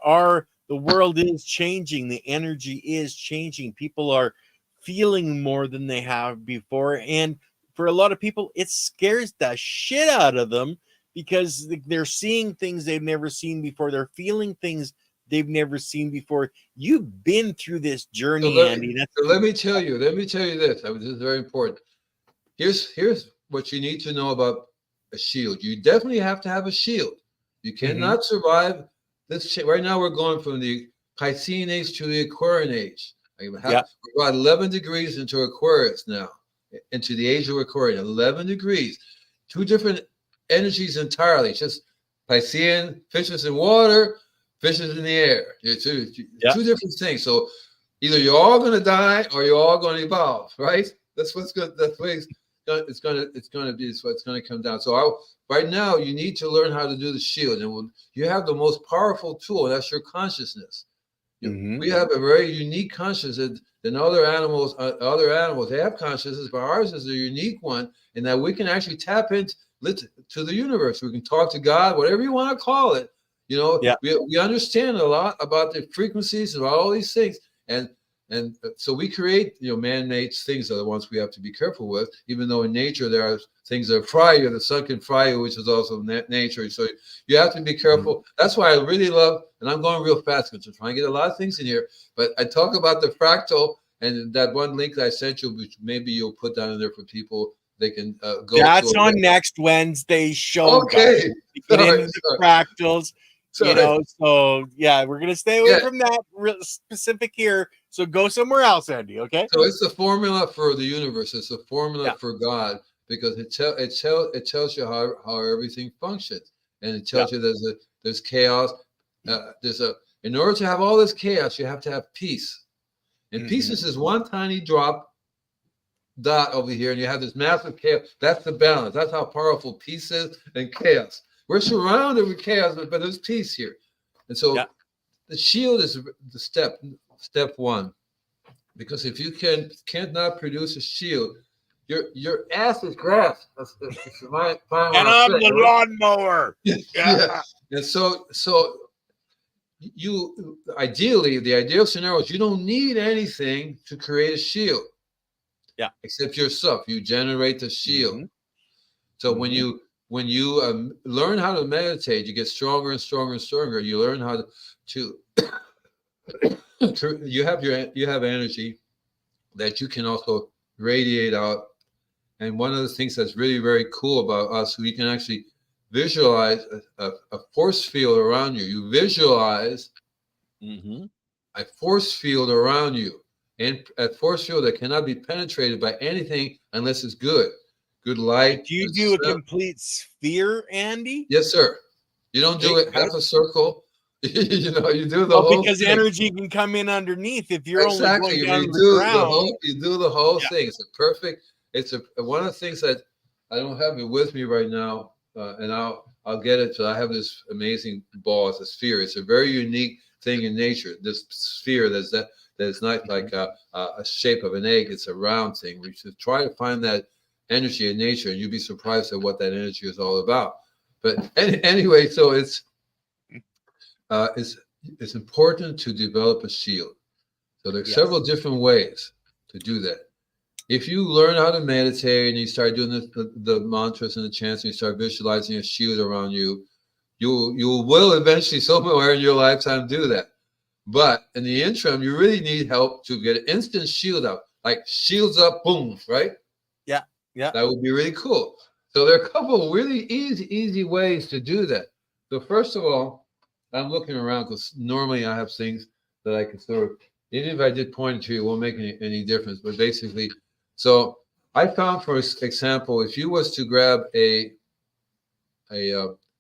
world is changing, the energy is changing, people are feeling more than they have before, and for a lot of people it scares the shit out of them because they're seeing things they've never seen before, they're feeling things they've never seen before. You've been through this journey, Andy. Let me tell you this. This is very important. Here's what you need to know about a shield. You definitely have to have a shield. You cannot survive this. Right now, we're going from the Piscean age to the Aquarian age. We're about 11 degrees into Aquarius now. into the age of recording. 11 degrees, two different energies entirely. Just Piscean, fishes in water, fishes in the air. Two different things. So either you're all going to die or you're all going to evolve, right? That's what's good. That's the way it's going to be. It's what's going to come down. So right now, you need to learn how to do the shield, and you have the most powerful tool. And that's your consciousness. We have a very unique consciousness than other animals. Other animals, they have consciousness, but ours is a unique one in that we can actually tap into to the universe. We can talk to God, whatever you want to call it. We understand a lot about the frequencies and all these things, and so we create man-made things are the ones we have to be careful with. Even though in nature there are things that fry you, the sun can fry you, which is also nature. So you have to be careful. That's why I really love, and I'm going real fast because I'm trying to get a lot of things in here. But I talk about the fractal and that one link that I sent you, which maybe you'll put down in there for people. They can go. That's on next Wednesday's show. Okay. Guys. Get into the fractals. So yeah, we're gonna stay away from that real specific here. So go somewhere else, Andy. Okay. So it's the formula for the universe. It's the formula for God, because it tells you how everything functions, and it tells you there's chaos. In order to have all this chaos, you have to have peace, and peace is this one tiny dot over here, and you have this massive chaos. That's the balance. That's how powerful peace is and chaos. We're surrounded with chaos, but there's peace here. And so the shield is the step one. Because if you cannot produce a shield, your ass is grass. That's my final and I'm the lawnmower. Yeah. And so you ideally, the ideal scenario is you don't need anything to create a shield. Yeah. Except yourself. You generate the shield. So when you learn how to meditate, you get stronger and stronger and stronger. You learn how to you have energy that you can also radiate out. And one of the things that's really, very cool about us, we can actually visualize a force field around you. You visualize a force field around you, and a force field that cannot be penetrated by anything unless it's good light. Do you do a complete sphere, Andy? Yes, sir. You don't do it half a circle. You do the whole because thing. Energy can come in underneath if you're only going down you the ground. You do the whole thing. It's one of the things that I don't have it with me right now, and I'll get it. So I have this amazing ball. It's a sphere. It's a very unique thing in nature. This sphere that's not like a shape of an egg. It's a round thing. We should try to find that energy in nature, and you'd be surprised at what that energy is all about. But anyway, so it's important to develop a shield. So there's several different ways to do that. If you learn how to meditate and you start doing the mantras and the chants, and you start visualizing a shield around you, you will eventually somewhere in your lifetime do that. But in the interim, you really need help to get an instant shield up, like shields up, boom, right? Yeah, that would be really cool. So there are a couple of really easy ways to do that. So first of all, I'm looking around because normally I have things that I can sort of, even if I did point to you, it won't make any difference. But basically, so I found, for example, if you was to grab a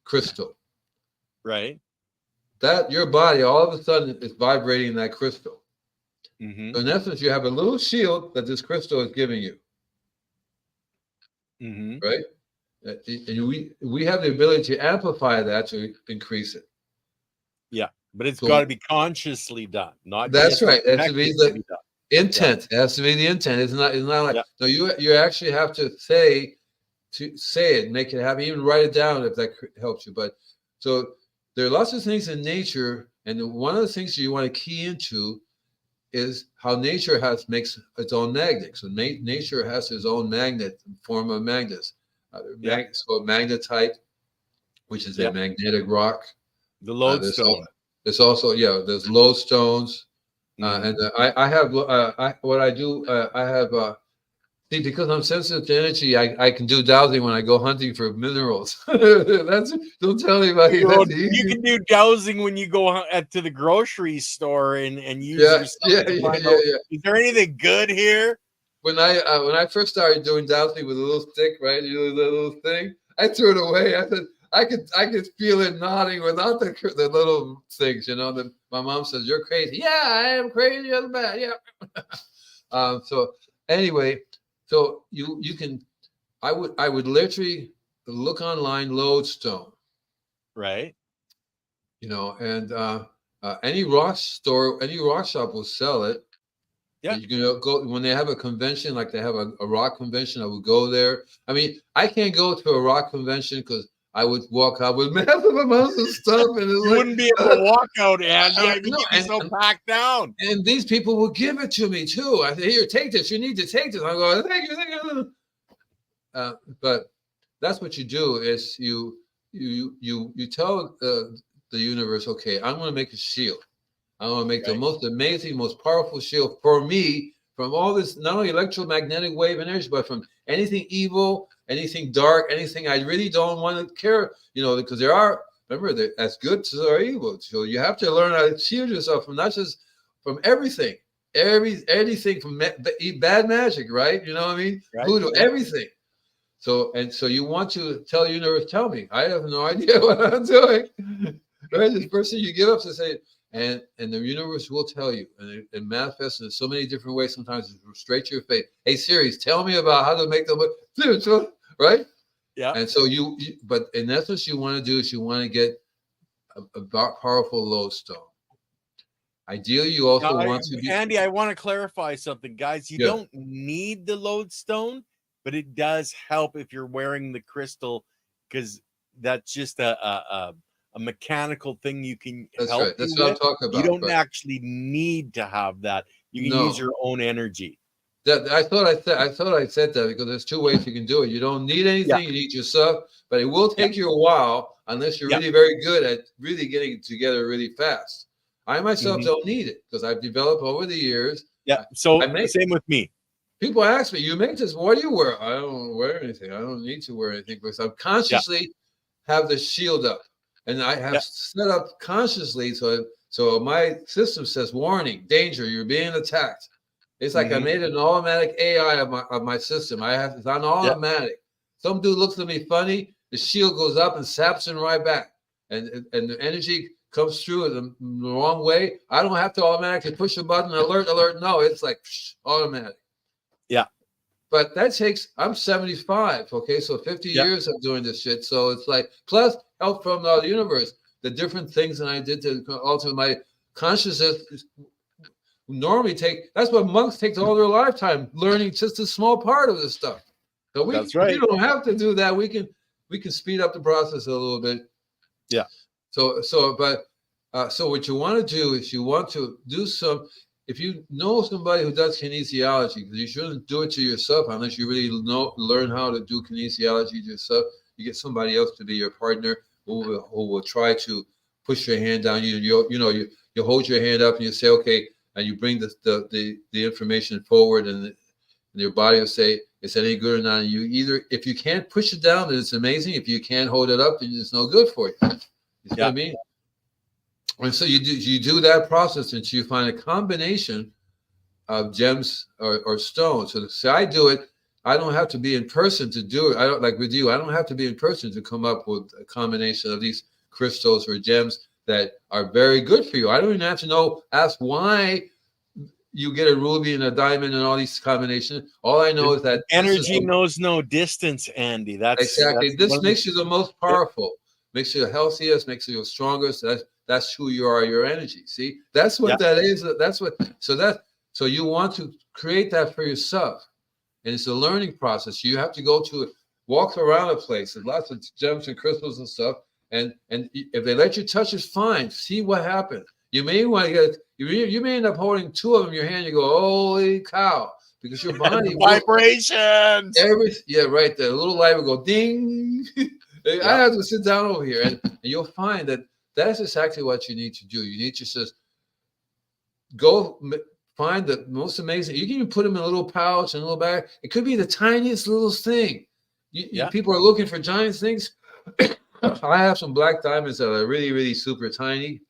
crystal, right, that your body all of a sudden is vibrating that crystal. So in essence, you have a little shield that this crystal is giving you. Right? And we have the ability to amplify that to increase it. Yeah, but it's got to be consciously done. Not that's right. It has to be the intent. It has to be the intent. It's not like no. You actually have to say it, make it happen. Even write it down if that helps you. But so there are lots of things in nature, and one of the things you want to key into is how nature makes its own magnet. So nature has its own magnet in form of magnets. It's called magnetite, which is a magnetic rock. The lodestone. There's also there's lodestones, and I have what I do. I have see, because I'm sensitive to energy, I can do dowsing when I go hunting for minerals. Don't tell anybody. You can do dowsing when you go to the grocery store and use your stuff. Is there anything good here? when I first started doing dowsing with a little stick, right? You know, the little thing. I threw it away. I said I could feel it nodding without the little things. You know, my mom says you're crazy. Yeah, I am crazy as bad. Yeah. So anyway, so you can. I would literally look online lodestone. Right. You know, and any rock store, any rock shop will sell it. Yeah. You can go when they have a convention, like they have a rock convention. I would go there. I mean, I can't go to a rock convention because I would walk out with massive amounts of stuff, and it's You like wouldn't be able to walk out, Andy. I mean, no, you'd be so packed down. and these people will give it to me too. I say, "Here, take this. You need to take this." I go, "Thank you, thank you." But that's what you do is you tell the universe, okay, I'm going to make a shield. I'm going to make the most amazing, most powerful shield for me from all this, not only electromagnetic wave energy, but from anything evil, anything dark, anything I really don't want to care, you know, because there are, remember, that's good to are evil. So you have to learn how to shield yourself from not just from everything, anything from bad magic, right? You know what I mean? Right. Voodoo, everything. So you want to tell the universe, tell me, I have no idea what I'm doing. Right? The first thing you give up to say, and the universe will tell you, and it manifests in so many different ways. Sometimes it's straight to your face. Hey Siri, tell me about how to make them right. Yeah. And so but in essence, you want to do is you want to get a powerful lodestone. Ideally, you also want to be Andy. I want to clarify something, guys. You don't need the lodestone, but it does help if you're wearing the crystal, because that's just a mechanical thing you can That's help right. That's you what I'm with. talking about. You don't actually need to have that. You can use your own energy. I thought I said that because there's two ways you can do it. You don't need anything, you need your stuff, but it will take you a while unless you're really very good at really getting it together really fast. I myself don't need it because I've developed over the years. Yeah. So same with me. People ask me, you make this, what do you wear? I don't wear anything. I don't need to wear anything because I consciously have the shield up. And I have set up consciously so my system says, warning, danger, you're being attacked. It's like I made an automatic AI of my system. It's on automatic. Some dude looks at me funny, the shield goes up and saps him right back. And the energy comes through the wrong way. I don't have to automatically push a button, alert. No, it's like automatic. Yeah. But that takes, I'm 75, okay? So 50 years of doing this shit. So it's like, plus help from the universe, the different things that I did to alter my consciousness. Normally that's what monks take all their lifetime, learning just a small part of this stuff. So we don't have to do that. We can speed up the process a little bit. Yeah. So what you want to do is you want to do if you know somebody who does kinesiology, because you shouldn't do it to yourself unless you really learn how to do kinesiology yourself. You get somebody else to be your partner who will try to push your hand down. You hold your hand up and you say, okay, and you bring the information forward, and your body will say, is that any good or not? And if you can't push it down, then it's amazing. If you can't hold it up, then it's no good for you. You see what I mean? And so you do that process until you find a combination of gems or stones. So I do it. I don't have to be in person to do it. I don't like with you. I don't have to be in person to come up with a combination of these crystals or gems that are very good for you. I don't even have to ask why you get a ruby and a diamond and all these combinations. All I know is that energy knows no distance, Andy. That's exactly. This makes you the most powerful. Makes you the healthiest. Makes you the strongest. That's who you are. Your energy. See, that's what that is. That's what. So you want to create that for yourself, and it's a learning process. You have to go to walk around a place. There's lots of gems and crystals and stuff. And if they let you touch it, fine. See what happens. You may want to get. You may end up holding two of them in your hand. You go, holy cow, because your body vibrations. Right. The little light will go ding. I have to sit down over here, and you'll find that that's exactly what you need to do. You need to just go find the most amazing. You can even put them in a little pouch and a little bag. It could be the tiniest little thing. People are looking for giant things. I have some black diamonds that are really, really super tiny.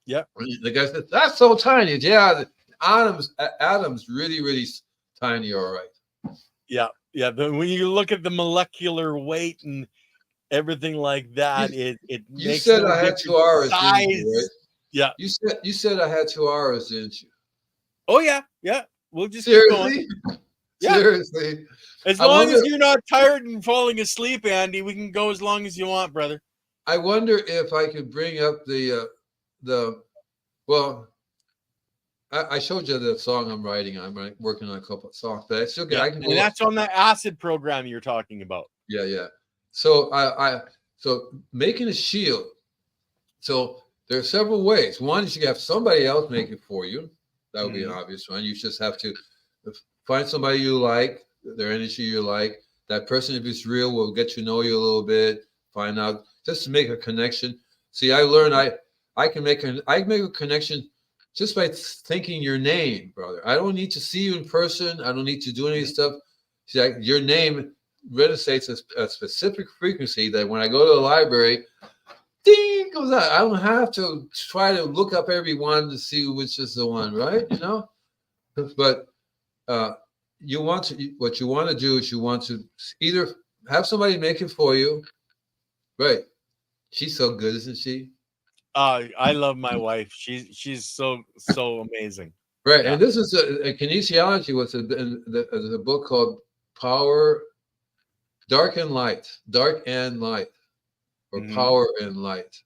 Yeah. The guy said, that's so tiny. Yeah. Atoms really, really tiny. All right. Yeah, yeah. When you look at the molecular weight and everything like You, that, it you makes said no I had difference. 2 hours, didn't you? Right? Size. Yeah. You said I had 2 hours, didn't you? Oh yeah, yeah. We'll just keep going. Seriously, Yeah. seriously. As I long wonder. as you're not tired and falling asleep, Andy, we can go as long as you want, brother. I wonder if I could bring up the. Well, I showed you the song I'm writing. Working on a couple of songs, but I still get. Yeah. I can And go. that's on the acid program you're talking about. Yeah, yeah. So so making a shield. So there are several ways. One is you have somebody else make it for you. That would be an obvious one. You just have to find somebody you like, their energy you like. That person, if it's real, will get to know you a little bit. Find out just to make a connection. See, I learned I can make a connection just by thinking your name, brother. I don't need to see you in person. I don't need to do any stuff. See, your name resonates a specific frequency that when I go to the library, ding goes out. I don't have to try to look up everyone to see which is the one, right? You know, but you want to. What you want to do is you want to either have somebody make it for you, right? She's so good, isn't she? I love my wife. She's so amazing. Right, Yeah. and this is a kinesiology was a book called Power, Dark and Light, or Power and Light.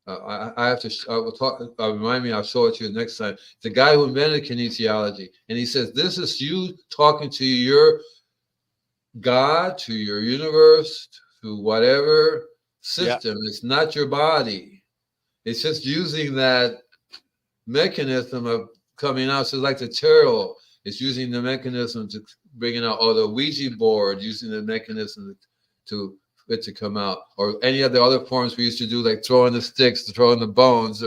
I have to. I will talk. Remind me. I'll show it to you next time. The guy who invented kinesiology, and he says this is you talking to your God, to your universe, to whatever Yeah. system. It's not your body. It's just using that mechanism of coming out. So like the tarot, it's using the mechanism to bring it out, or the Ouija board using the mechanism to it to come out, or any of the other forms we used to do, like throwing the sticks, throwing the bones,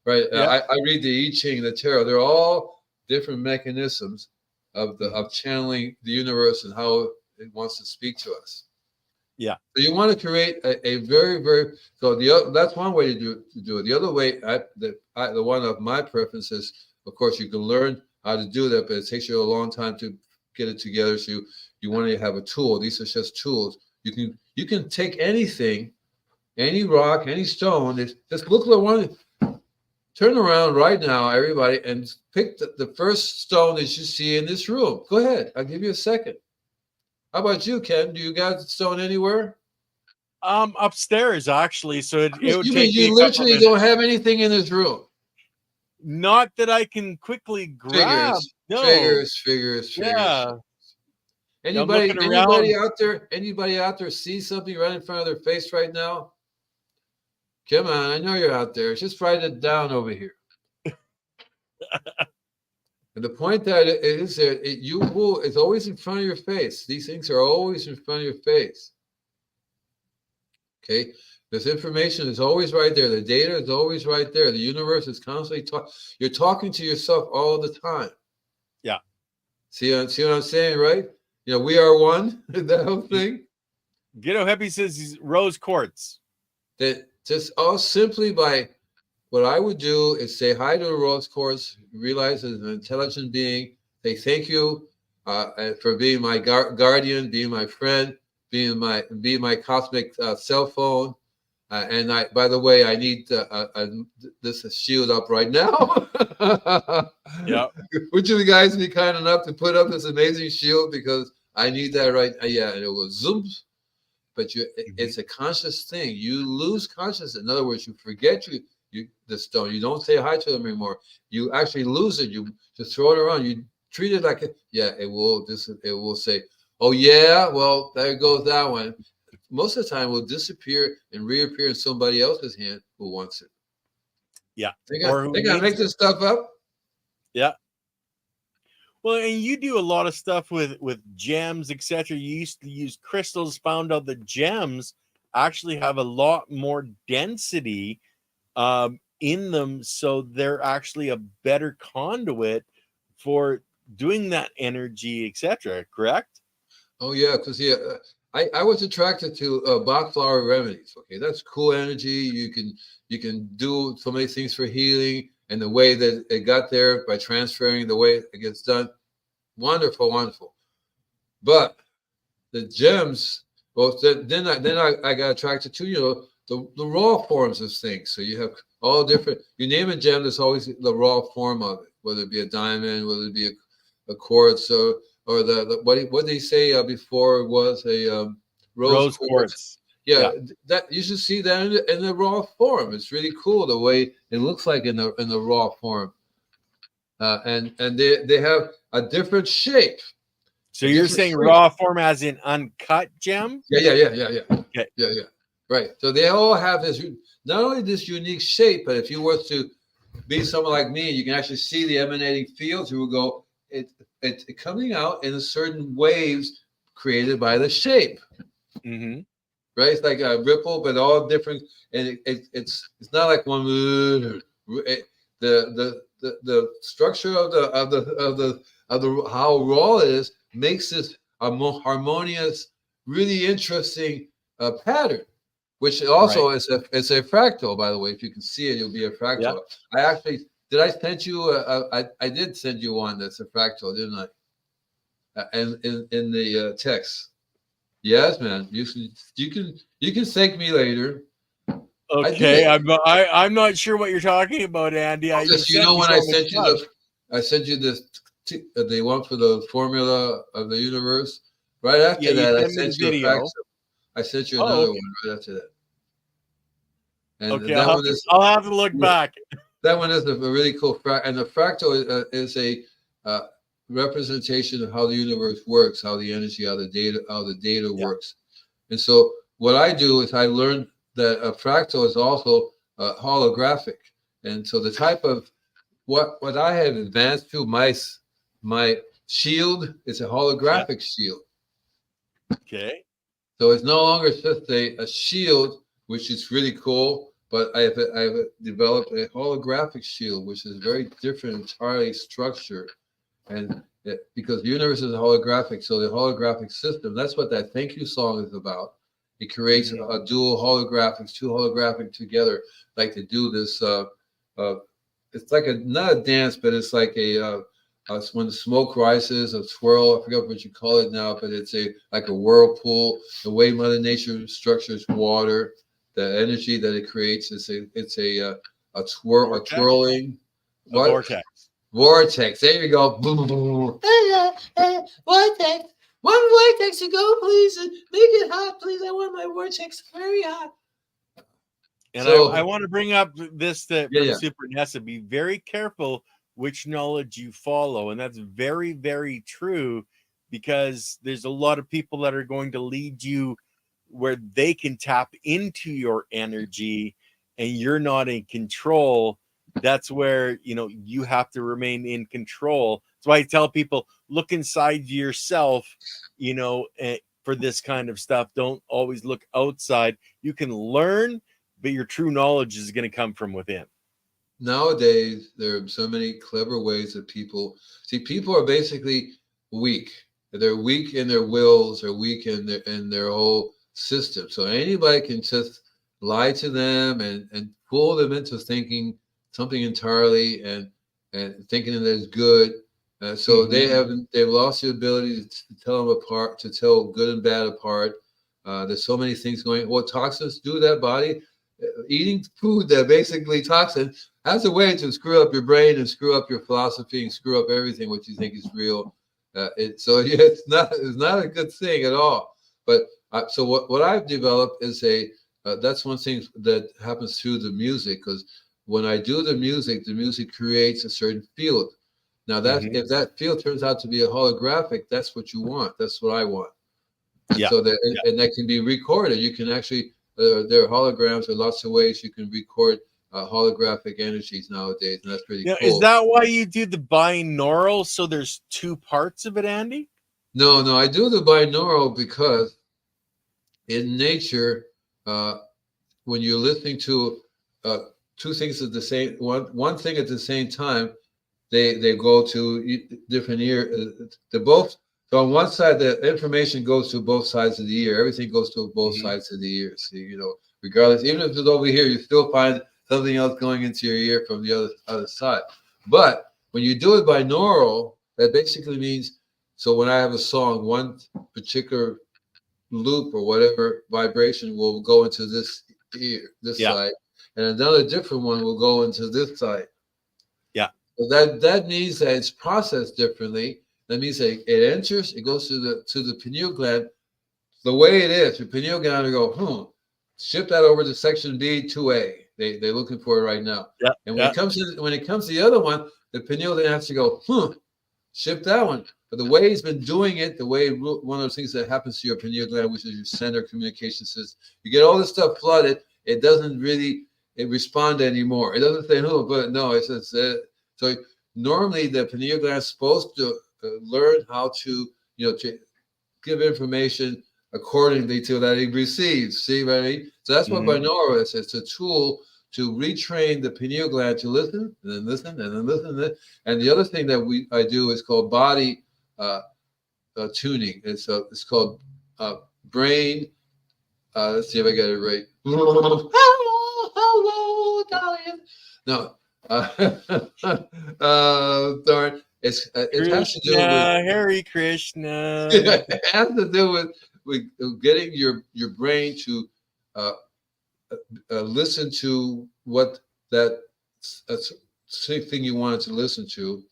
right? Yeah. I read the I Ching, the tarot. They're all different mechanisms of channeling the universe and how it wants to speak to us. Yeah. So you want to create a very, very so that's one way to do it. The other way, the one of my preferences, of course, you can learn how to do that, but it takes you a long time to get it together. So you want to have a tool. These are just tools. You can take anything, any rock, any stone. Just look at one. Turn around right now, everybody, and pick the first stone that you see in this room. Go ahead. I'll give you a second. How about you, Ken? Do you got stone anywhere? Upstairs actually, so it would You mean take me you a couple literally don't minutes. have anything in this room? Not that I can quickly grab. Figures, No. figures, figures, figures. Yeah. I'm Anybody, looking anybody around. out there? Anybody out there see something right in front of their face right now? Come on, I know you're out there. Just write it down over here. And the point that it is that it's always in front of your face. These things are always in front of your face. Okay, this information is always right there. The data is always right there. The universe is constantly talking. You're talking to yourself all the time. Yeah. See what I'm saying, right? You know, we are one. That whole thing. Ghetto Happy says he's rose quartz. That just all simply by what I would do is say hi to the rose quartz, realize as an intelligent being, say thank you for being my guardian, being my friend, being my cosmic cell phone. And by the way, I need this shield up right now. Yeah. Would you guys be kind enough to put up this amazing shield because I need that right? Yeah, and it will zoom. But it's a conscious thing. You lose consciousness. In other words, you forget the stone. You don't say hi to them anymore. You actually lose it. You just throw it around. You treat it like it will say, oh yeah, well there goes that one. Most of the time, it will disappear and reappear in somebody else's hand who wants it. Yeah. They gotta make this stuff up. Yeah. Well, and you do a lot of stuff with gems, etc. You used to use crystals. Found out that gems actually have a lot more density in them, so they're actually a better conduit for doing that energy, etc. Correct? Oh yeah, because I was attracted to Bach flower remedies. Okay, that's cool energy. You can do so many things for healing, and the way that it got there by transferring the way it gets done, wonderful, wonderful. But the gems, well, then I got attracted to, the raw forms of things. So you have all different, you name a gem, there's always the raw form of it, whether it be a diamond, whether it be a quartz, or the what they say before it was a rose Rose quartz. quartz. Yeah, Yeah. that you should see that in the raw form. It's really cool the way it looks like in the raw form, and they have a different shape, So a you're different saying shape. raw form as in uncut gem? Yeah. Okay. Yeah. Right. So they all have this, not only this unique shape, but if you were to be someone like me, you can actually see the emanating fields. You will go, it's coming out in certain waves created by the shape. Mm-hmm. Right? It's like a ripple, but all different, and it's not like one. The structure of the how raw it is makes this a more harmonious, really interesting pattern. Which Right. also is a fractal, by the way. If you can see it, it'll be a Yeah. fractal. I actually did. I sent you. I did send you one that's a fractal, didn't I? And in the text. Yes, man. You can thank me later. I Okay. did. I'm not sure what you're talking about, Andy. You Just sent me when so much stuff. I sent you this the one for the formula of the universe. Right after Yeah, you that, I sent me the sent you a video. fractal. I sent you Oh, another okay. one right after that, and Okay, that one is I'll have to look back. that one is a really cool fractal, and the fractal is a uh, representation of how the universe works, how the energy, how the data Yeah. works. And so, what I do is I learned that a fractal is also holographic, and so the type of what I have advanced to my shield is a Yeah. holographic shield. Okay. So it's no longer just a shield, which is really cool, but I've developed a holographic shield, which is very different, entirely structured. And because the universe is holographic, so the holographic system, that's what that thank you song is about. It creates Mhm. a dual holographics, two holographic together, like to do this. Uh, it's like not a dance, but it's like when the smoke rises, a swirl. I forget what you call it now, but it's like a whirlpool. The way Mother Nature structures water, the energy that it creates is a Vortex. twirling. A What vortex. vortex? There you go. Boom, boom, boom. Vortex. One vortex to go, please. Make it hot, please. I want my vortex very hot. And I So want to bring up this yeah, from yeah. Super Nessa. Be very careful which knowledge you follow. And that's very, very true because there's a lot of people that are going to lead you where they can tap into your energy and you're not in control. That's where, you have to remain in control. That's why I tell people look inside yourself, for this kind of stuff. Don't always look outside. You can learn, but your true knowledge is going to come from within. Nowadays there are so many clever ways that people are basically weak. They're weak in their wills, they're weak in their whole system. So anybody can just lie to them and fool them into thinking something entirely and thinking that it's good. So Mm-hmm. they've lost the ability to tell them apart, to tell good and bad apart. There's so many things going. What toxins do that body? Eating food that basically toxin has a way to screw up your brain and screw up your philosophy and screw up everything what you think is real. So yeah, it's not a good thing at all. But so what I've developed is that's one thing that happens through the music, because when I do the music creates a certain field. Now that Mm-hmm. if that field turns out to be a holographic, that's what you want. That's what I want. And Yeah. so that Yeah. and that can be recorded. You can actually there are holograms. There are lots of ways you can record holographic energies nowadays, and that's pretty Now, is cool. that why you do the binaural? So there's two parts of it, Andy? No, I do the binaural because in nature, uh, when you're listening to uh, two things at the same one thing at the same time, they go to different ear. They're both so on one side the information goes to both sides of the ear. Everything goes to both Mm-hmm. sides of the ear. So regardless, even if it's over here, you still find something else going into your ear from the other side. But when you do it binaural, that basically means So when I have a song, one particular loop or whatever vibration will go into this ear, this Yeah. side, and another different one will go into this side. Yeah. So that means that it's processed differently. That means that it enters, it goes to the pineal gland the way it is. The pineal gland will go, ship that over to section B 2A. They're looking for it right now. Yeah. And Yeah. when it comes to the other one, the pineal gland has to go, ship that one. But the way he's been doing it, one of those things that happens to your pineal gland, which is your center communication system, you get all this stuff flooded. It doesn't really respond anymore. It doesn't say but no. It says so. Normally, the pineal gland is supposed to learn how to to give information accordingly to that he receives. See what I mean? So that's what binaural is. It's a tool to retrain the pineal gland to listen and then listen and then listen. And the other thing that I do is called body tuning. It's called brain. Let's see if I get it right. Hello, darling. No. Darn. It has to do with Hare Krishna. it has to do with getting your brain to listen to what that thing you wanted to listen to,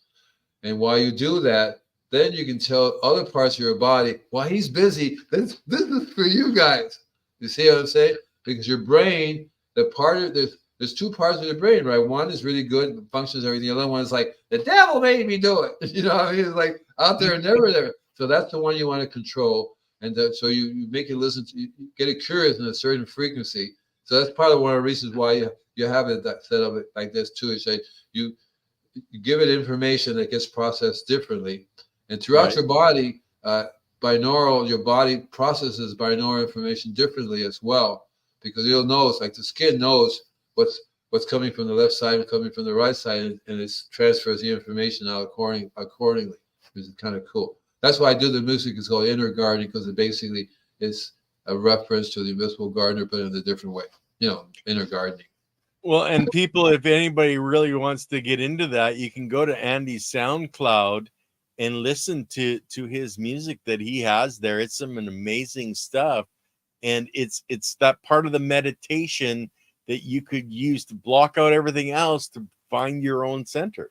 and while you do that, then you can tell other parts of your body, while he's busy, this is for you guys. You see what I'm saying? Because your brain, there's two parts of the brain, right? One is really good, functions everything. The other one is like, the devil made me do it. You know what I mean? It's like out there and never there. So that's the one you want to control. And so you make it listen to, you get it curious in a certain frequency. So that's part of one of the reasons why you have it set up like this too. Is that you give it information that gets processed differently. And throughout your body, your body processes binaural information differently as well. Because you'll notice, like the skin knows what's coming from the left side and coming from the right side, and it transfers the information out accordingly, which is kind of cool. That's why I do the music. It's called Inner Gardening, because it basically is a reference to the Invisible Gardener, but in a different way. Inner gardening. Well, and people, if anybody really wants to get into that, you can go to Andy's SoundCloud and listen to his music that he has there. It's some amazing stuff, and it's that part of the meditation that you could use to block out everything else to find your own center.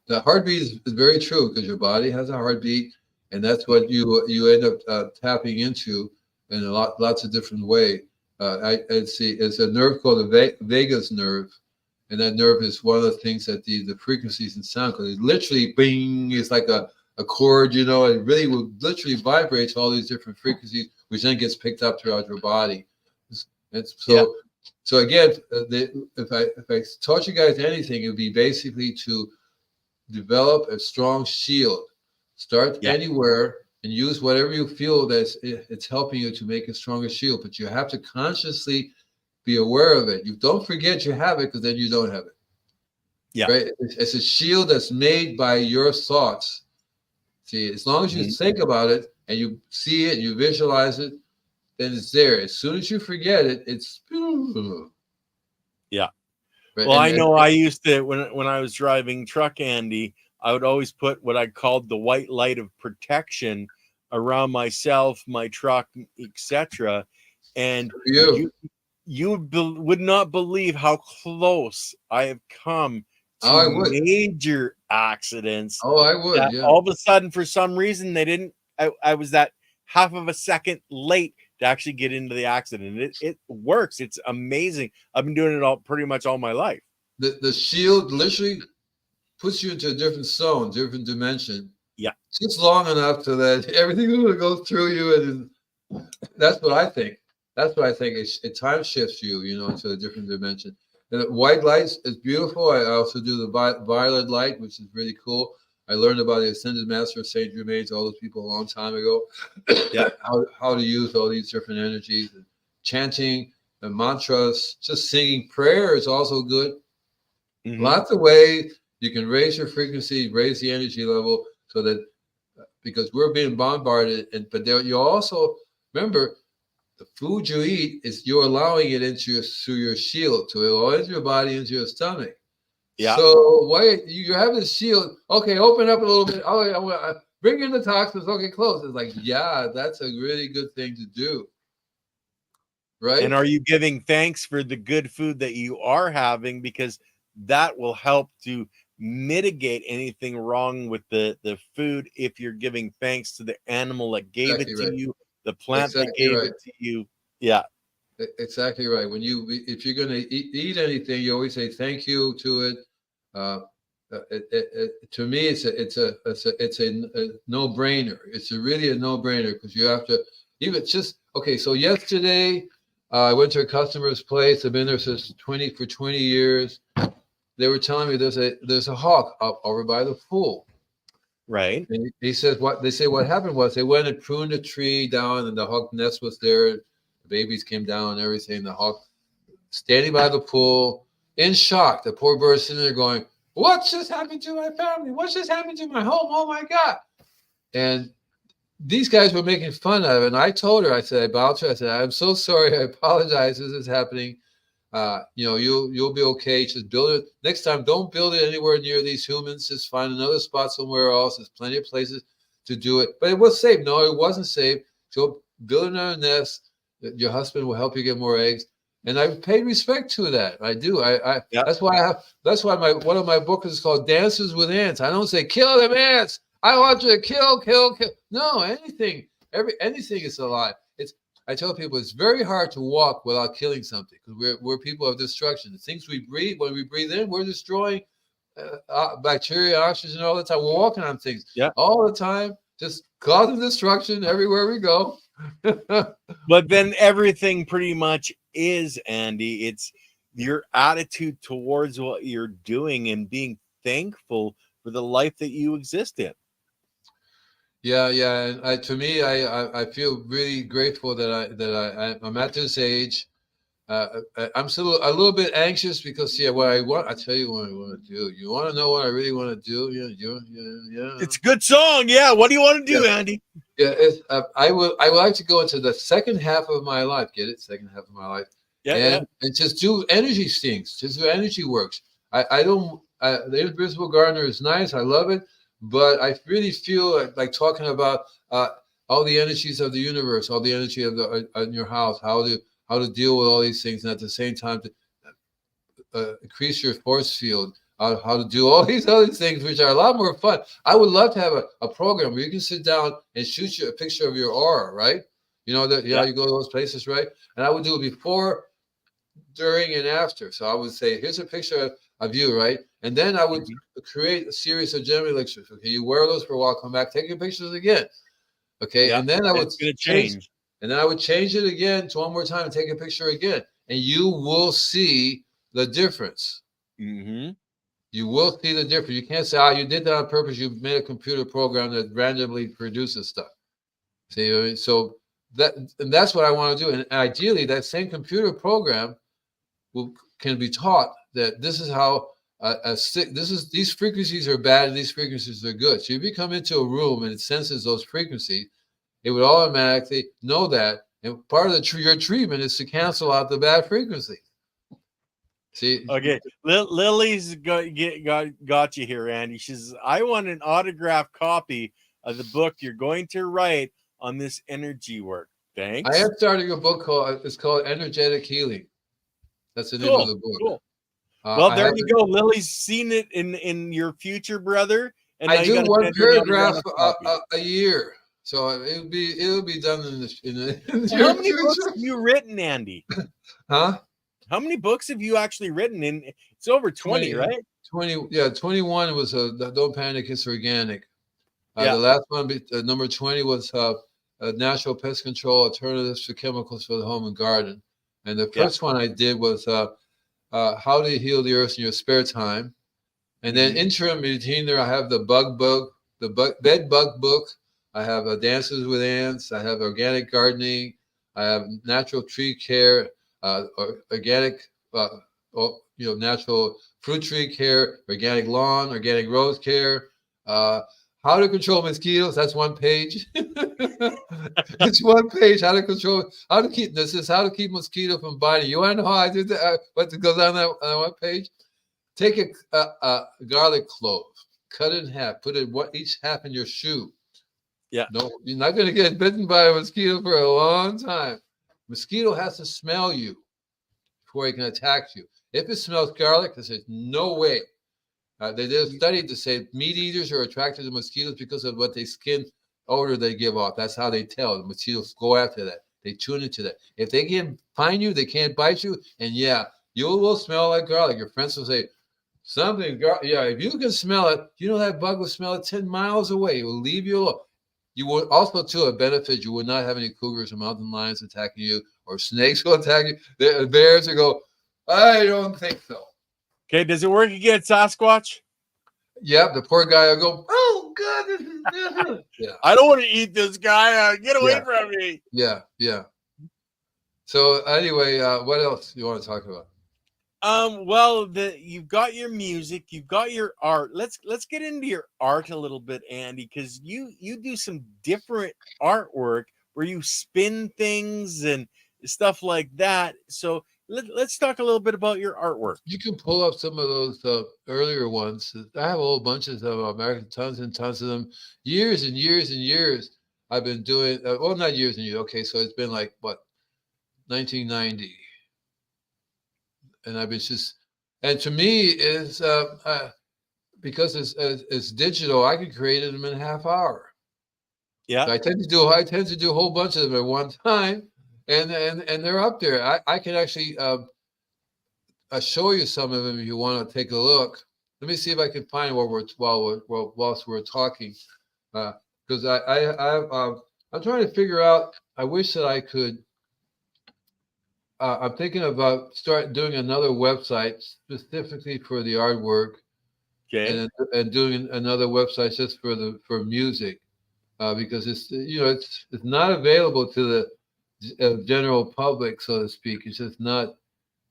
The heartbeat is very true, because your body has a heartbeat, and that's what you end up tapping into in lots of different ways. I see it's a nerve called the vagus nerve, and that nerve is one of the things that the frequencies in sound, because it literally bing, it's like a chord, it really will literally vibrate to all these different frequencies, which then gets picked up throughout your body. So again, if I taught you guys anything, it would be basically to develop a strong shield. Start anywhere and use whatever you feel it's helping you to make a stronger shield. But you have to consciously be aware of it. You don't forget you have it, because then you don't have it. Yeah. Right? It's a shield that's made by your thoughts. See, as long as you think about it and you see it, you visualize it, then it's there. As soon as you forget it, it's yeah. Right? Well, I know I used to, when I was driving truck, Andy, I would always put what I called the white light of protection around myself, my truck, etc. And you would not believe how close I have come to major accidents. I would. Yeah. All of a sudden, for some reason, they didn't. I was that half of a second late to actually get into the accident. It works. It's amazing. I've been doing it pretty much all my life. The shield literally puts you into a different zone, different dimension. Yeah. Just long enough so that everything will go through you. And that's what I think. That's what I think. It time shifts you, into a different dimension. And the white lights is beautiful. I also do the violet light, which is really cool. I learned about the Ascended Master of Saint Germain, all those people a long time ago. Yeah. how to use all these different energies. And chanting and mantras, just singing. Prayer is also good. Lots of ways you can raise your frequency, raise the energy level, so that because we're being bombarded, but you also remember the food you eat is you're allowing it through your shield to go into your body, into your stomach. Yeah. So why you have this shield? Okay, open up a little bit. Oh, bring in the toxins. Okay, close. It's like, yeah, that's a really good thing to do. Right. And are you giving thanks for the good food that you are having? Because that will help to mitigate anything wrong with the food if you're giving thanks to the animal that gave it Exactly to right. you, the plant that Exactly gave right. it to you. Yeah. Exactly right. If you're going to eat anything, you always say thank you to it. Uh, to me, it's a no brainer. It's really a no brainer because you have to even just okay. So yesterday, I went to a customer's place. I've been there since 20 years. They were telling me there's a hawk up over by the pool. Right. And he says what happened was they went and pruned a tree down, and the hawk nest was there. The babies came down and everything. The hawk standing by the pool in shock. The poor bird sitting there going, "What's just happened to my family? What's just happened to my home? Oh my God!" And these guys were making fun of it. And I told her, I said, I bowed to her. I said, "I'm so sorry. I apologize. This is happening. You'll be okay. Just build it next time. Don't build it anywhere near these humans. Just find another spot somewhere else. There's plenty of places to do it." But it was safe. No, it wasn't safe. So build another nest. Your husband will help you get more eggs. And I paid respect to that. I do. Yeah. That's why one of my books is called Dances with Ants. I don't say kill them ants. I want you to kill. No, anything is alive. I tell people it's very hard to walk without killing something because we're people of destruction. The things we breathe, when we breathe in, we're destroying bacteria, oxygen all the time. We're walking on things all the time, just causing destruction everywhere we go. But then everything pretty much is, Andy. It's your attitude towards what you're doing and being thankful for the life that you exist in. Yeah, yeah. And to me, I feel really grateful I'm at this age. I'm still a little bit anxious because what I tell you what I want to do. You want to know what I really want to do? Yeah. It's a good song. Yeah. What do you want to do, Yeah. Andy? Yeah, I would like to go into the second half of my life. Get it? Second half of my life, and just do energy things. Just do energy works. I don't. The Invisible Gardener is nice. I love it, but I really feel like talking about all the energies of the universe, all the energy of the in your house, how to deal with all these things, and at the same time to increase your force field, how to do all these other things, which are a lot more fun. I would love to have a program where you can sit down and shoot you a picture of your aura, right? You know that you go to those places, right? And I would do it before, during, and after. So I would say, here's a picture of you, right? And then I would create a series of Gemini lectures. Okay, you wear those for a while, come back, take your pictures again. Okay, and then I would change. And then I would change it again to one more time and take a picture again. And you will see the difference. Mm-hmm. You will see the difference. You can't say, you did that on purpose. You made a computer program that randomly produces stuff. See, so that's what I want to do. And ideally, that same computer program can be taught that this is how these frequencies are bad and these frequencies are good. So if you come into a room and it senses those frequencies, it would automatically know that. And part of your treatment is to cancel out the bad frequency. See? Okay. Lily's got you here, Andy. She says, I want an autographed copy of the book you're going to write on this energy work. Thanks. I am starting a book called Energetic Healing. That's the name of the book. Cool. Well, there you go. Lily's seen it in your future, brother. And I do one paragraph a year. So it'll be done in the How many books have you written, Andy? Huh? How many books have you actually written? It's over 20, right? 20. Yeah, 21 was Don't Panic, It's Organic. The last one, number 20, was Natural Pest Control Alternatives to Chemicals for the Home and Garden. And the first one I did was How to Heal the Earth in Your Spare Time. And then interim between there, I have the bed bug book. I have Dances with Ants. I have Organic Gardening. I have Natural Tree Care, Organic, Natural Fruit Tree Care, Organic Lawn, Organic Rose Care. How to Control Mosquitoes. That's one page. It's one page. How to keep mosquito from biting. You want to know how I did that? What goes on that one page? Take a garlic clove, cut it in half, put it each half in your shoe. Yeah. No, you're not going to get bitten by a mosquito for a long time. Mosquito has to smell you before it can attack you. If it smells garlic, there's no way. They did a study to say meat eaters are attracted to mosquitoes because of what they skin odor they give off. That's how they tell. The mosquitoes go after that. They tune into that. If they can't find you, they can't bite you. And yeah, you will smell like garlic. Your friends will say, something, yeah, if you can smell it, you know that bug will smell it 10 miles away. It will leave you alone. You will also, too, a benefit, you will not have any cougars or mountain lions attacking you or snakes will attack you. The bears will go, I don't think so. Okay, does it work against Sasquatch? Yep, the poor guy will go, oh, God, this is. Yeah. I don't want to eat this guy. Get away Yeah. from me. Yeah, yeah. So anyway, what else you want to talk about? Well, you've got your music, you've got your art. Let's get into your art a little bit, Andy, because you do some different artwork where you spin things and stuff like that. So let's talk a little bit about your artwork. You can pull up some of those earlier ones. I have a whole bunches of American, tons and tons of them. Years and years and years I've been doing, well, not years and years. Okay, so it's been like, what, 1990. And I've been just, and to me is because it's digital, I can create them in a half hour. Yeah. So I tend to do a whole bunch of them at one time, and they're up there. I can actually show you some of them if you want to take a look. Let me see if I can find whilst we're talking, because I'm trying to figure out. I wish that I could. I'm thinking about doing another website specifically for the artwork, Okay. and doing another website just for music, because it's not available to the general public, so to speak. It's just not.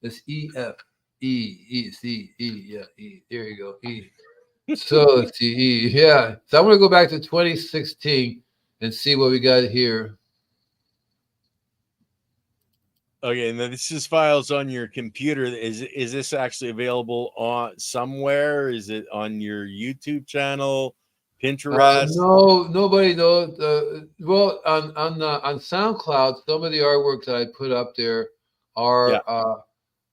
It's yeah, E. There you go, E. So let's see, E. Yeah. So I'm gonna go back to 2016 and see what we got here. Okay, and then this is files on your computer. Is this actually available on somewhere? Is it on your YouTube channel, Pinterest? No, nobody knows. Well, on SoundCloud, some of the artworks that I put up there Yeah.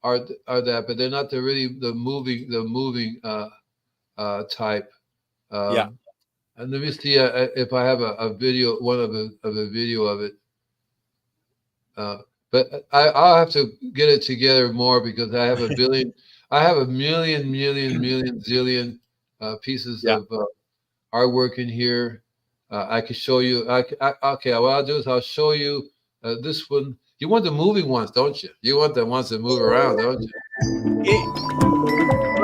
are that, but they're not the moving type. Yeah. And let me see if I have a video, one of a video of it. But I'll have to get it together more because I have a million zillion pieces Yeah. of artwork in here. I can show you. Okay, what I'll do is I'll show you this one. You want the moving ones, don't you? You want the ones that move around, don't you?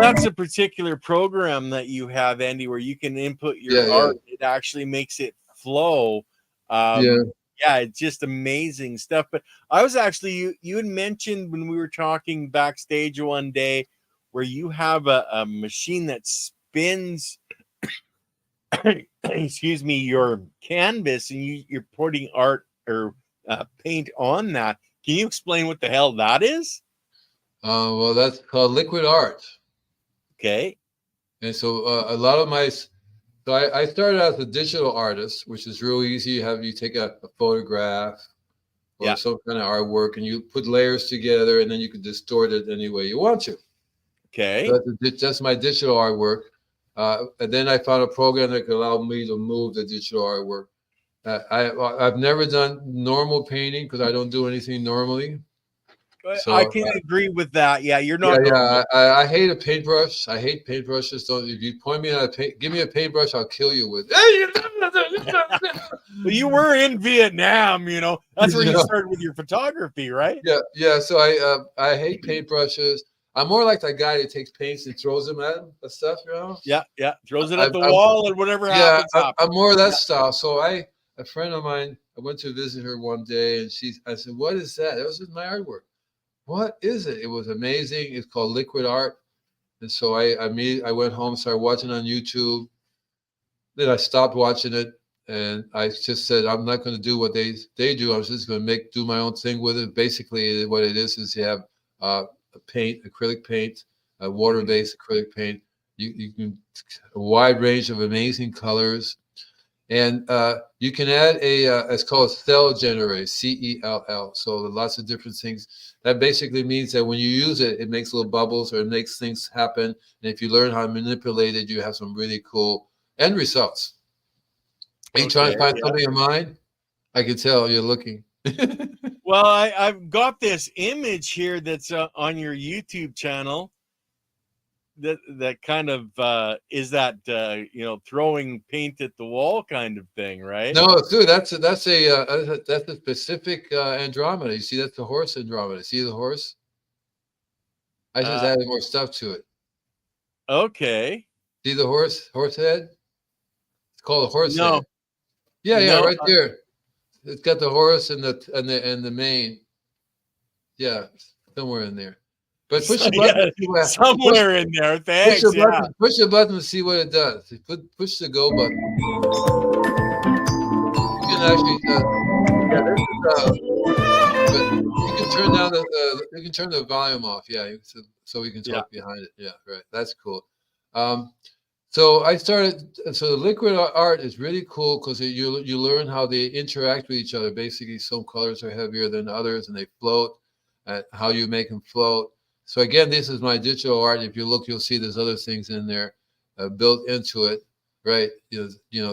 That's a particular program that you have, Andy, where you can input your art. It actually makes it flow. Yeah, it's just amazing stuff. But I was actually, you had mentioned when we were talking backstage one day where you have a machine that spins, excuse me, your canvas and you're putting art or paint on that. Can you explain what the hell that is? Well, that's called liquid art. Okay. And so a lot of so I started out as a digital artist, which is real easy. You take a photograph or some kind of artwork and you put layers together and then you can distort it any way you want to. Okay. So that's my digital artwork. And then I found a program that could allow me to move the digital artwork. I've never done normal painting because I don't do anything normally. So I can agree with that. Yeah, you're not. Yeah. I hate a paintbrush. I hate paintbrushes. Don't. If you point me at give me a paintbrush, I'll kill you with. Well, you were in Vietnam, you know. That's where you started with your photography, right? Yeah. So I hate paintbrushes. I'm more like that guy that takes paints and throws them at him, that stuff, you know. Yeah. Throws it at the wall and whatever happens. I'm more of that style. So a friend of mine, I went to visit her one day, and I said, "What is that?" That was my artwork. What is it? It was amazing. It's called liquid art. And so I went home, started watching on YouTube. Then I stopped watching it, and I just said, I'm not going to do what they do. I was just going to do my own thing with it. Basically, what it is you have acrylic paint, water-based acrylic paint. You can a wide range of amazing colors, And you can add it's called cell generator, CELL. So lots of different things. That basically means that when you use it, it makes little bubbles or it makes things happen. And if you learn how to manipulate it, you have some really cool end results. Are you trying to find something in mind? I can tell you're looking. Well, I've got this image here that's on your YouTube channel. That kind of is that throwing paint at the wall kind of thing, right? No, dude, that's a specific Andromeda. You see, that's the horse Andromeda. See the horse? I just added more stuff to it. Okay. See the horse head? It's called a horse head. Yeah, no, right there. It's got the horse and the mane. Yeah, somewhere in there. But push the button. Somewhere in there. Thanks. Push the button to see what it does. Push the go button. You can actually, but you can turn down you can turn the volume off. Yeah, so we can talk behind it. Yeah, right. That's cool. So the liquid art is really cool because you learn how they interact with each other. Basically, some colors are heavier than others, and they float. How you make them float. So again, this is my digital art. If you look, you'll see there's other things in there built into it, right?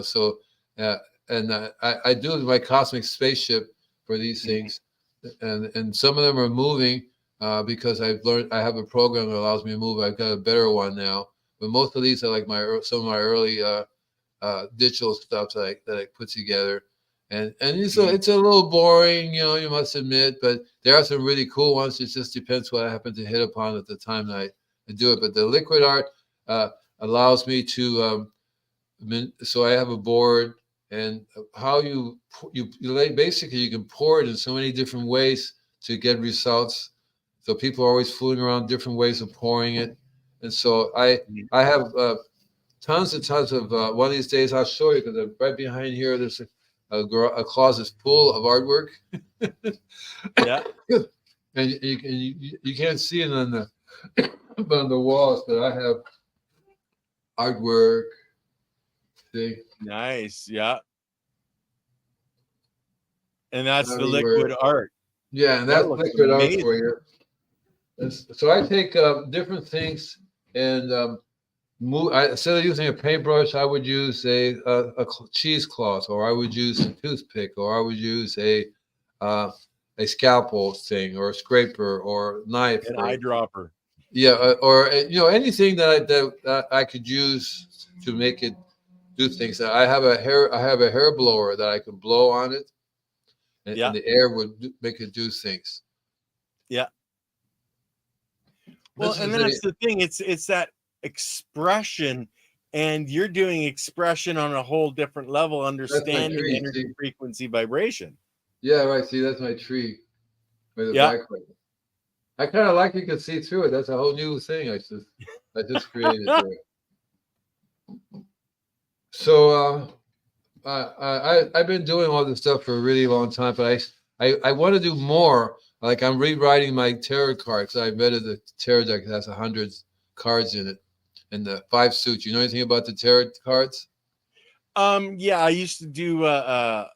So I do my cosmic spaceship for these things, and some of them are moving because I've learned. I have a program that allows me to move. I've got a better one now, but most of these are like some of my early digital stuff that I put together. And it's a little boring, you must admit, but there are some really cool ones. It just depends what I happen to hit upon at the time that I do it. But the liquid art allows me to, so I have a board, and how you basically you can pour it in so many different ways to get results. So people are always fooling around different ways of pouring it, and so I have tons and tons of. One of these days I'll show you because right behind here there's a closet full of artwork. Yeah, and you can't see it on the walls, but I have artwork. See? Nice, yeah. And that's the liquid art. Yeah, and that's liquid art for you. So I take different things and instead of using a paintbrush, I would use a cheesecloth, or I would use a toothpick, or I would use a scalpel thing, or a scraper, or knife, an eyedropper. Yeah, or anything that I could use to make it do things. I have a hair blower that I can blow on it, and the air would make it do things. Yeah. Well, and that's the thing. It's that expression, and you're doing expression on a whole different level, understanding energy, frequency, vibration. Yeah, right. See, that's my tree. Backlight. I kind of like you can see through it. That's a whole new thing I just created there. So I've been doing all this stuff for a really long time, but I want to do more. Like I'm rewriting my tarot cards. I invented the tarot deck that has 100 cards in it, and the 5 suits. You know anything about the tarot cards? Yeah, I used to do. I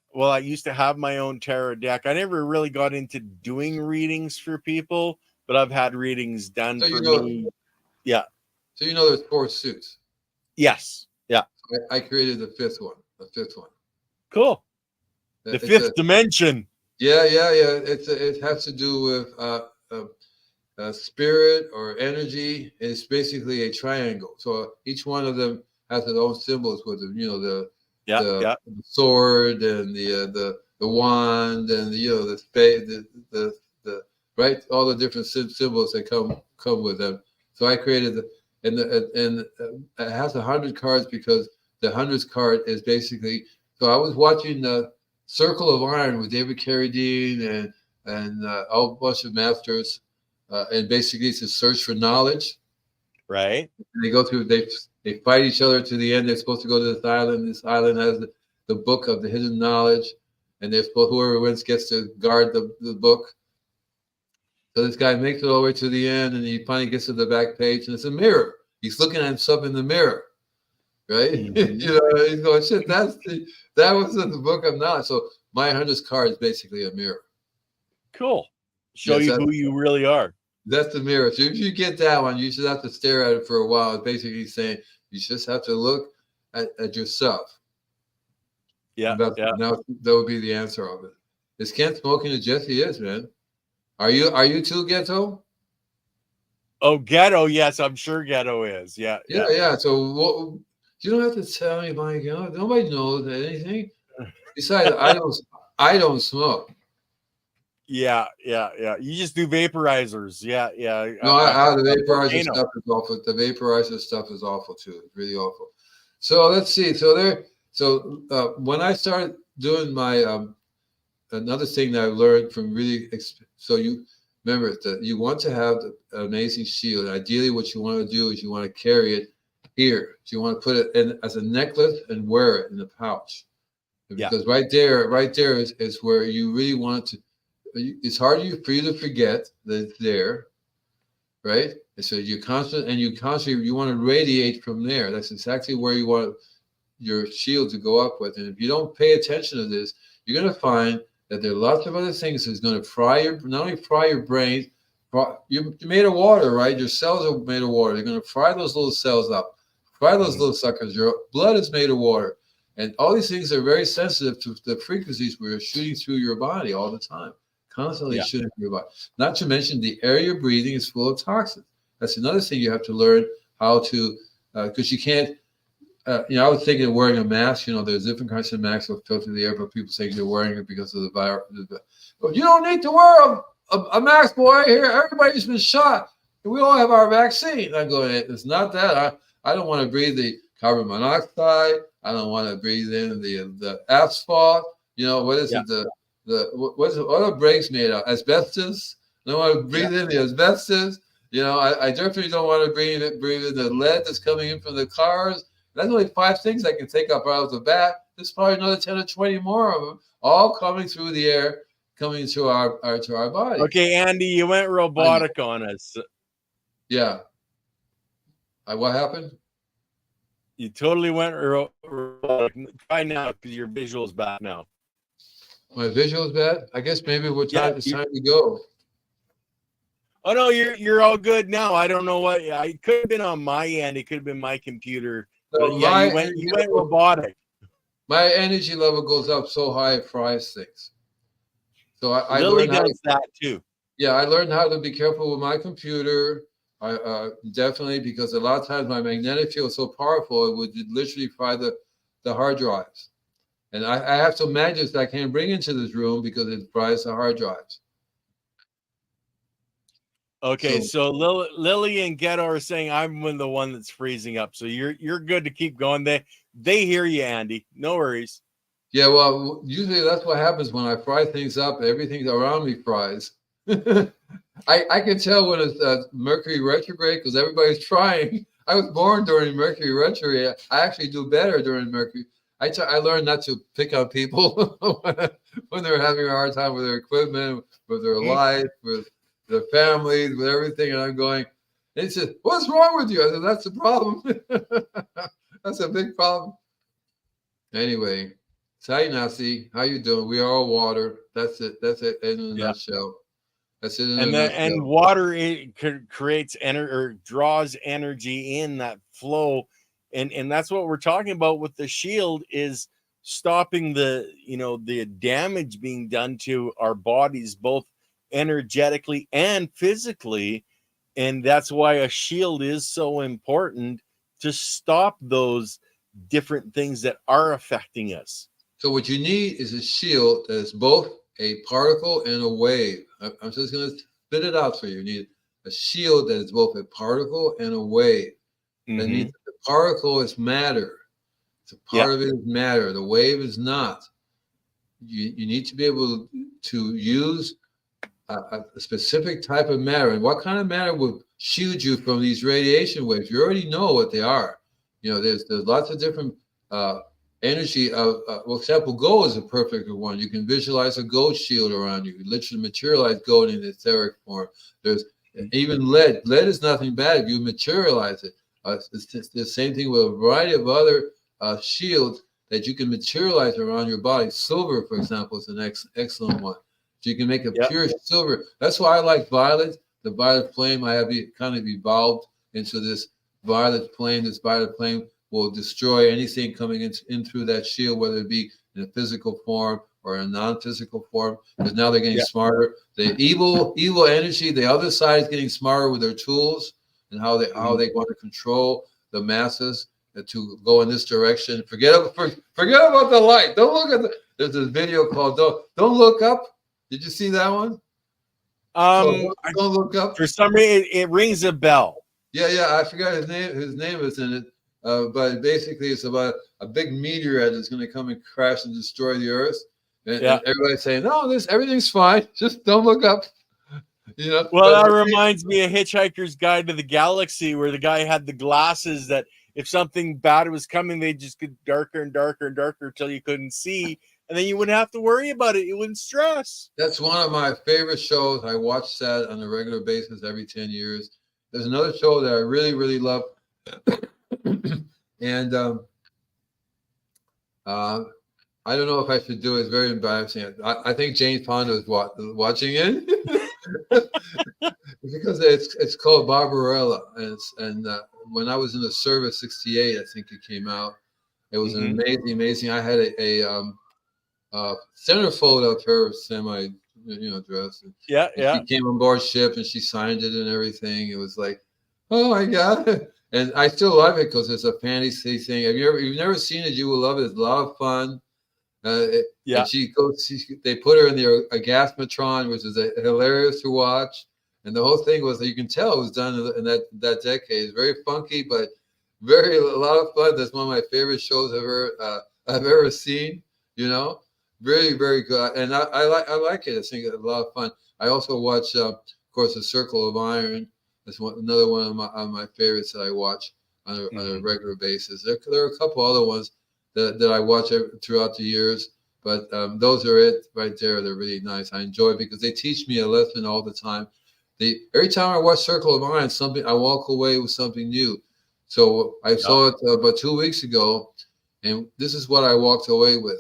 used to have my own tarot deck. I never really got into doing readings for people, but I've had readings done for me. Yeah. So there's 4 suits. Yes. Yeah. I created the 5th one. Cool. The 5th dimension. Yeah. It has to do with spirit or energy. It's basically a triangle. So each one of them has its own symbols with them. The sword and the wand and the spade, the right, all the different symbols that come with them. So I created and it has 100 cards because the 100th card is basically. So I was watching the Circle of Iron with David Carradine and a whole bunch of masters, and basically it's a search for knowledge. Right. And they go through. They fight each other to the end. They're supposed to go to this island. This island has the book of the hidden knowledge, and whoever wins gets to guard the book. So this guy makes it all the way to the end, and he finally gets to the back page, and it's a mirror. He's looking at himself in the mirror. right? Mhm. He's going, shit, that was in the book of knowledge. So my hunter's card is basically a mirror. Cool. Show Yes, you who you really are. that's the mirror. So if you get that one, you should have to stare at it for a while. It's basically saying you just have to look at yourself. Yeah, And yeah. now that would be the answer of it. Is Kent smoking? It Jesse is, man. Are you too ghetto? Oh, Ghetto. Yes, I'm sure Ghetto is. Yeah, Yeah, yeah. yeah. So you don't have to tell me, my God. Nobody knows anything. Besides, I don't smoke. Yeah, yeah, yeah. You just do vaporizers. Yeah, yeah. No, the vaporizer Volcano. stuff is awful. The vaporizer stuff is awful too. It's really awful. So let's see. When I started doing my another thing that I learned from really so you remember that you want to have an amazing shield. Ideally, what you want to do is you want to carry it here. So you want to put it in as a necklace and wear it in the pouch, Yeah, because right there is where you really want to. It's hard for you to forget that it's there, right? And so you constantly you want to radiate from there. That's exactly where you want your shield to go up with. And if you don't pay attention to this, you're going to find that there are lots of other things that's going to not only fry your brain, you're made of water, right? Your cells are made of water. They're going to fry those little cells up, fry those little suckers. Your blood is made of water. And all these things are very sensitive to the frequencies we're shooting through your body all the time, constantly yeah, shooting through your body. Not to mention the air you're breathing is full of toxins. That's another thing you have to learn how to, because you can't, I was thinking of wearing a mask. There's different kinds of masks that filter the air, but people say they're wearing it because of the virus. But you don't need to wear a mask, boy. Here, everybody's been shot. We all have our vaccine. I'm going, it's not that. I don't want to breathe the carbon monoxide. I don't want to breathe in the asphalt. What is yeah. it? What are brakes made of? Asbestos. I don't want to breathe in the asbestos. I definitely don't want to breathe in the lead that's coming in from the cars. That's only 5 things I can take up right off the bat. There's probably another 10 or 20 more of them, all coming through the air, coming to our body. Okay, Andy, you went robotic on us. Yeah. What happened? You totally went robotic. Try now because your visual's back now. My visual's bad. I guess maybe it's time to go. Oh no, you're all good now. I don't know what. It could have been on my end. It could have been my computer. So But yeah, you went robotic. My energy level goes up so high it fries things. So I Lily learned does that too. Yeah, I learned how to be careful with my computer. I definitely, because a lot of times my magnetic field is so powerful, it would literally fry the hard drives. And I have some magnets that I can't bring into this room because it fries the hard drives. Okay, so Lily and Ghetto are saying I'm the one that's freezing up. So you're good to keep going. They hear you, Andy. No worries. Yeah, well, usually that's what happens when I fry things up. Everything around me fries. I can tell when it's Mercury retrograde because everybody's trying. I was born during Mercury retrograde. I actually do better during Mercury. I learned not to pick on people when they're having a hard time with their equipment, with their life, with their families, with everything. And I'm going, and he said, "What's wrong with you?" I said, "That's the problem. That's a big problem." Anyway, Sai Nasi, how you doing? We are all water. That's it. That's it in a nutshell. That's it in a nutshell. And water creates energy or draws energy in that flow. And that's what we're talking about with the shield is stopping the damage being done to our bodies, both energetically and physically. And that's why a shield is so important to stop those different things that are affecting us. So what you need is a shield that is both a particle and a wave. I'm just going to spit it out for you. You need a shield that is both a particle and a wave. That means the particle is matter. It's a part of it is matter. The wave is not. You need to be able to use a specific type of matter. And what kind of matter would shield you from these radiation waves? You already know what they are. There's lots of different energy. For example, gold is a perfect one. You can visualize a gold shield around you. You literally materialize gold in etheric form. There's even lead. Lead is nothing bad if you materialize it. It's just the same thing with a variety of other shields that you can materialize around your body. Silver, for example, is an excellent one. So you can make a Yep. pure silver. That's why I like violet. The violet flame, I have kind of evolved into this violet flame. This violet flame will destroy anything coming in through that shield, whether it be in a physical form or a non-physical form. Because now they're getting smarter. The evil energy, the other side is getting smarter with their tools and how they want to control the masses to go in this direction. Forget about the light. Don't look at there's this video called Don't Look Up. Did you see that one? Don't Look Up. For some reason, it rings a bell. Yeah, I forgot his name. His name is in it, but basically it's about a big meteorite that's going to come and crash and destroy the Earth. And everybody's saying, "No, everything's fine. Just don't look up." You know. Well, that reminds me of Hitchhiker's Guide to the Galaxy, where the guy had the glasses that if something bad was coming, they just get darker and darker and darker until you couldn't see. And then you wouldn't have to worry about it. You wouldn't stress. That's one of my favorite shows. I watch that on a regular basis every 10 years. There's another show that I really, really love. And I don't know if I should do it. It's very embarrassing. I think James Fonda is watching it. Because it's called Barbarella. And when I was in the service, 68, I think it came out. It was an amazing. I had a centerfold of her semi, dress. And she came on board ship and she signed it and everything. It was like, oh my God. And I still love it because it's a fantasy thing. You've never seen it, you will love it. It's a lot of fun. And they put her in the Orgasmatron, which is hilarious to watch. And the whole thing was, you can tell it was done in that decade. It's very funky, but a lot of fun. That's one of my favorite shows I've ever seen. Very, very good. And I like it. I think it's a lot of fun. I also watch, of course, The Circle of Iron. That's another one of my favorites that I watch on a regular basis. There are a couple other ones that I watch throughout the years, but those are it right there. They're really nice. I enjoy it because they teach me a lesson all the time. Every time I watch Circle of Iron, I walk away with something new. So I saw it about 2 weeks ago, and this is what I walked away with.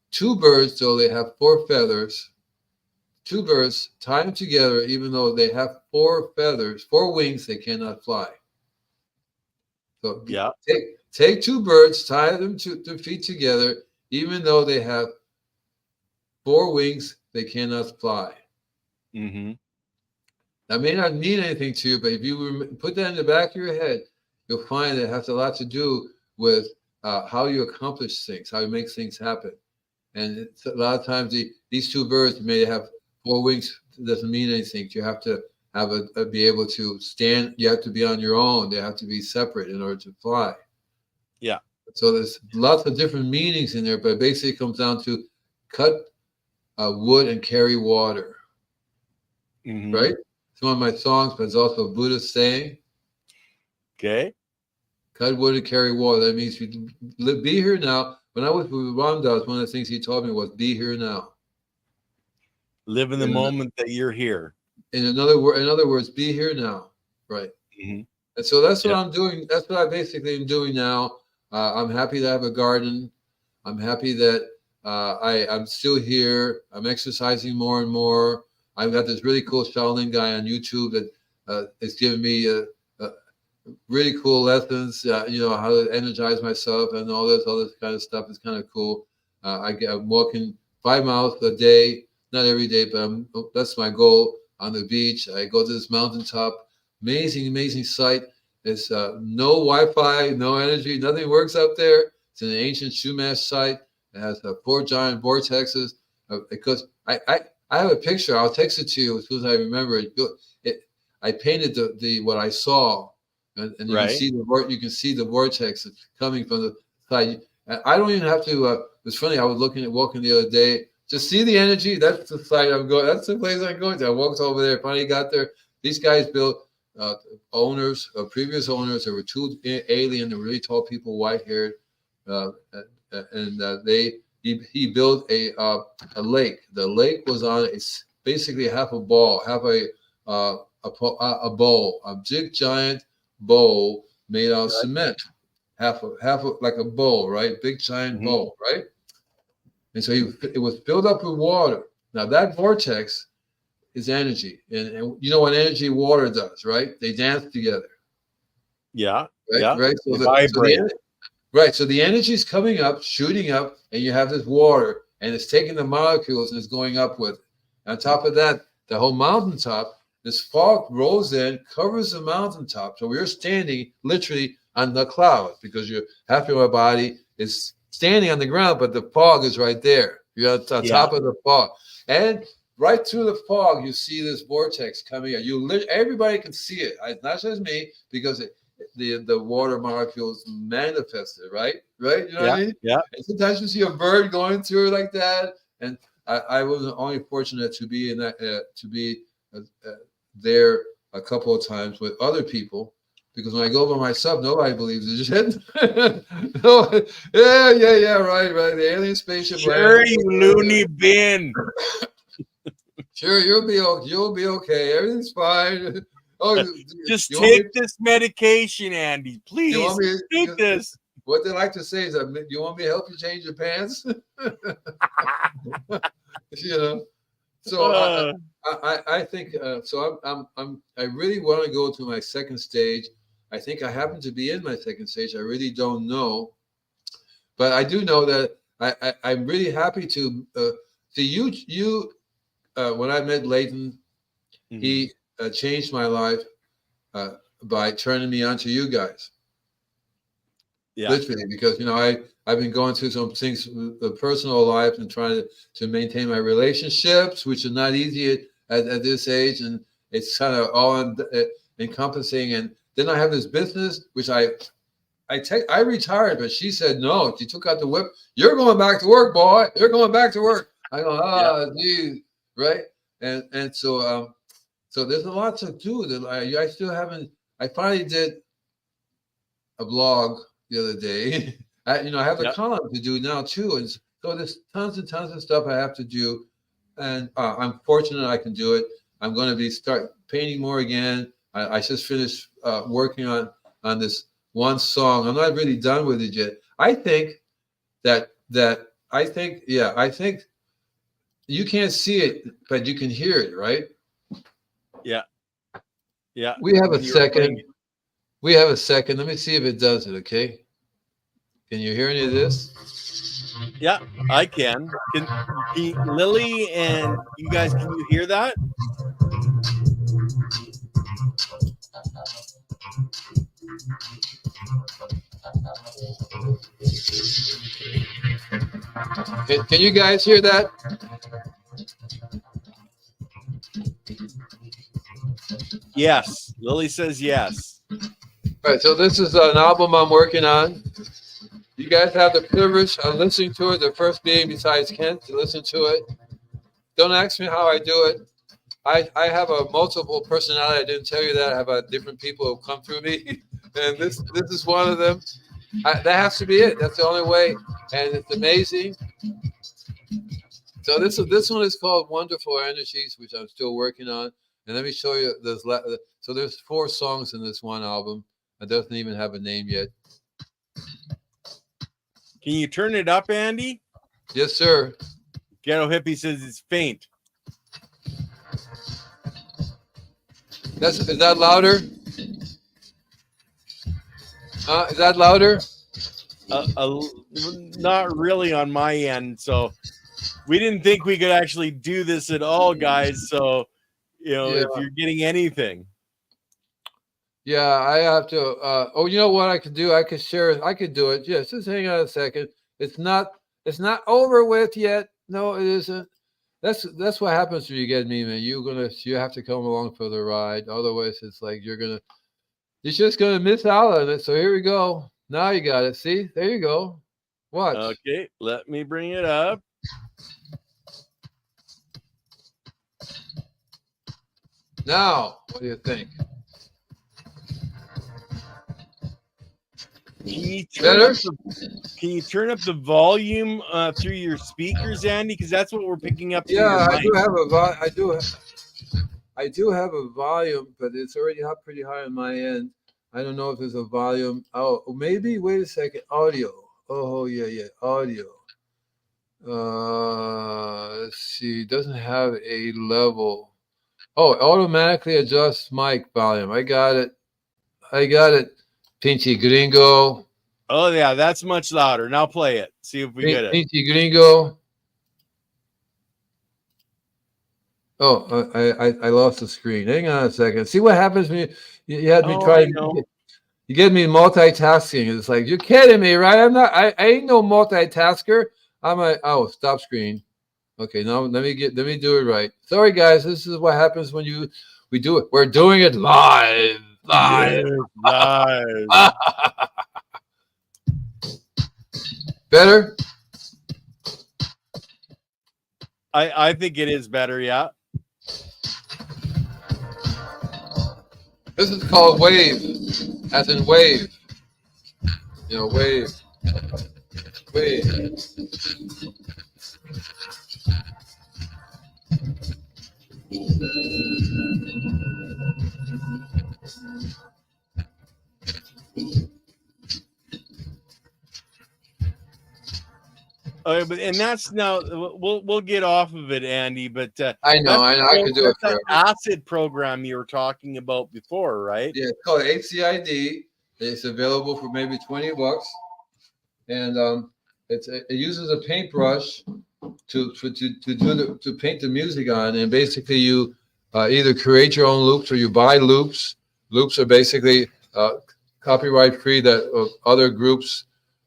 Two birds, though they have four feathers, two birds tie them together, even though they have four wings, they cannot fly. So take two birds, tie them to their feet together, even though they have four wings, they cannot fly. That may not mean anything to you, but if you put that in the back of your head, you'll find it has a lot to do with how you accomplish things, how you make things happen. And a lot of times these two birds may have four wings. It doesn't mean anything. You have to be able to stand. You have to be on your own. They have to be separate in order to fly. Yeah. So there's lots of different meanings in there, but basically it comes down to cut wood and carry water. Right? It's one of my songs, but it's also a Buddhist saying. Okay. Cut wood and carry water. That means you be here now. When I was with Ramdas, one of the things he told me was be here now. Live in the moment that you're here. In other words, be here now. Right. And so that's what I'm doing. That's what I basically am doing now. I'm happy to have a garden. I'm happy that I'm still here. I'm exercising more and more. I've got this really cool Shaolin guy on YouTube that is giving me really cool lessons, how to energize myself and all this kind of stuff. Is kind of cool. I'm walking 5 miles a day, not every day, but that's my goal on the beach. I go to this mountaintop, amazing sight. It's no Wi-Fi, no energy, nothing works up there. It's an ancient Chumash site. It has 4 giant vortexes. Because I have a picture. I'll text it to you as soon as I remember it. I painted what I saw. And you can see the vortex coming from the side. I don't even have to. It's funny. I was walking the other day. Just see the energy. That's the site I'm going. That's the place I'm going to. I walked over there. Finally got there. These guys built previous owners. There were 2 alien, they were really tall people, white-haired, and he built a lake. The lake was on basically half a ball, half a bowl, a big giant bowl made out of cement, like a bowl, right? Big giant bowl, right? And so it was filled up with water. Now that vortex is energy, and you know what energy water does, right? They dance together. Yeah. Right. Yeah. Right. So the energy is coming up, shooting up, and you have this water, and it's taking the molecules and it's going up with it. On top of that, the whole mountaintop, this fog rolls in, covers the mountaintop. So we're standing literally on the clouds because half of our body is standing on the ground, but the fog is right there. You're on top of the fog. And right through the fog, you see this vortex coming out. Everybody can see it. Not just me, because the water molecules manifested, right? Right? You know what I mean? Yeah. And sometimes you see a bird going through like that. And I was only fortunate to be in that, there a couple of times with other people. Because when I go by myself, nobody believes it. No, yeah, right. The alien spaceship. Sure, you loony bin. Sure, you'll be okay. Everything's fine. Oh, just take this medication, Andy. Please take this. What they like to say is, "You want me to help you change your pants?" You know. So I think so. I really want to go to my second stage. I think I happen to be in my second stage. I really don't know, but I do know that I'm really happy to see you. When I met Leighton, he changed my life by turning me on to you guys. Yeah, literally, because I've been going through some things with the personal life and trying to maintain my relationships, which is not easy at this age, and it's kind of all encompassing. And then I have this business, which I retired, but she said no. She took out the whip. You're going back to work, boy. You're going back to work. I go, geez, right? And so so there's a lot to do. That I still haven't. I finally did a blog the other day. I have a column to do now too, and so there's tons and tons of stuff I have to do, and I'm fortunate I can do it. I'm going to start painting more again. I just finished working on this one song. I'm not really done with it yet. I think I think you can't see it, but you can hear it, right? Yeah. We have a second. We have a second. Let me see if it does it, okay? Can you hear any of this? Yeah, I can. Lily and you guys, can you hear that? Can you guys hear that? Yes. Lily says yes. All right, so this is an album I'm working on. You guys have the privilege of listening to it, the first being besides Kent to listen to it. Don't ask me how I do it. I have a multiple personality. I didn't tell you that. I have different people who come through me, and this is one of them. That has to be it. That's the only way, and it's amazing. So this one is called Wonderful Energies, which I'm still working on. And let me show you. There's 4 songs in this one album. It doesn't even have a name yet. Can you turn it up, Andy? Yes, sir. Ghetto Hippie says it's faint. Is that louder? Is that louder? Not really on my end. So we didn't think we could actually do this at all, guys. So, if you're getting anything. Yeah, I have to. You know what I could do? I could share. I could do it. Yes, just hang on a second. It's not over with yet. No, it isn't. That's what happens when you get me, man. You have to come along for the ride. Otherwise, it's like you're just gonna miss out on it. So here we go. Now you got it. See, there you go. Watch. Okay, let me bring it up. Now, what do you think? Can you turn up the volume through your speakers, Andy? Because that's what we're picking up. Yeah, I do have a volume, but it's already up pretty high on my end. I don't know if there's a volume. Oh, maybe. Wait a second. Audio. Oh, yeah. Audio. Let's see. Doesn't have a level. Oh, automatically adjusts mic volume. I got it. Pinchy Gringo. Oh yeah, that's much louder. Now play it. See if we get it. Pinchy Gringo. Oh, I lost the screen. Hang on a second. See what happens when you had me try. You get me multitasking. It's like, you're kidding me, right? I ain't no multitasker. Stop screen. Okay, now let me do it right. Sorry guys, this is what happens when we do it. We're doing it live. Yes, live. Better? I think it is better, yeah. This is called wave, as in wave. You know, wave. And that's now we'll get off of it, Andy. But I know, I can do it forever. That acid program you were talking about before, right? Yeah, it's called HCID. It's available for maybe $20, and it uses a paintbrush to paint the music on, and basically you either create your own loops or you buy loops. Loops are basically copyright free that other groups.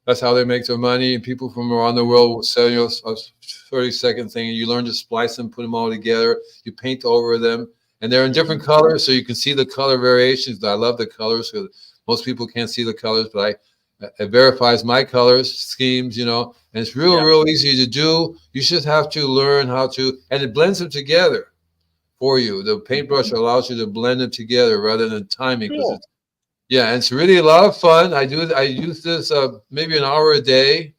That's how they make their money. And people from around the world will sell you a 30-second thing, and you learn to splice them, put them all together. You paint over them, and they're in different colors, so you can see the color variations. I love the colors because most people can't see the colors, but it verifies my colors schemes, and it's real easy to do. You just have to learn how to, and it blends them together for you. The paintbrush allows you to blend them together rather than timing. Cool. Yeah, and it's really a lot of fun. I use this maybe an hour a day,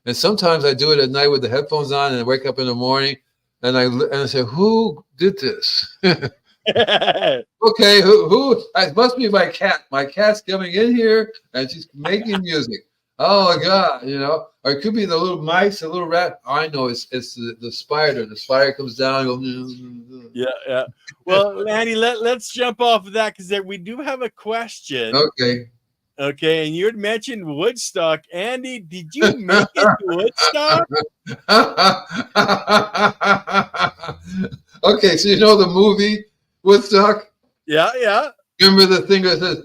and sometimes I do it at night with the headphones on, and I wake up in the morning, and I say, "Who did this?" Okay, who? It must be my cat. My cat's coming in here, and she's making music. Oh my God, or it could be the little mice, the little rat. I know it's the spider. The spider comes down. And goes, yeah. Well, Andy, let's jump off of that because we do have a question. Okay, and you had mentioned Woodstock. Andy, did you make it to Woodstock? Okay, so you know the movie Woodstock? Yeah. Remember the thing that says,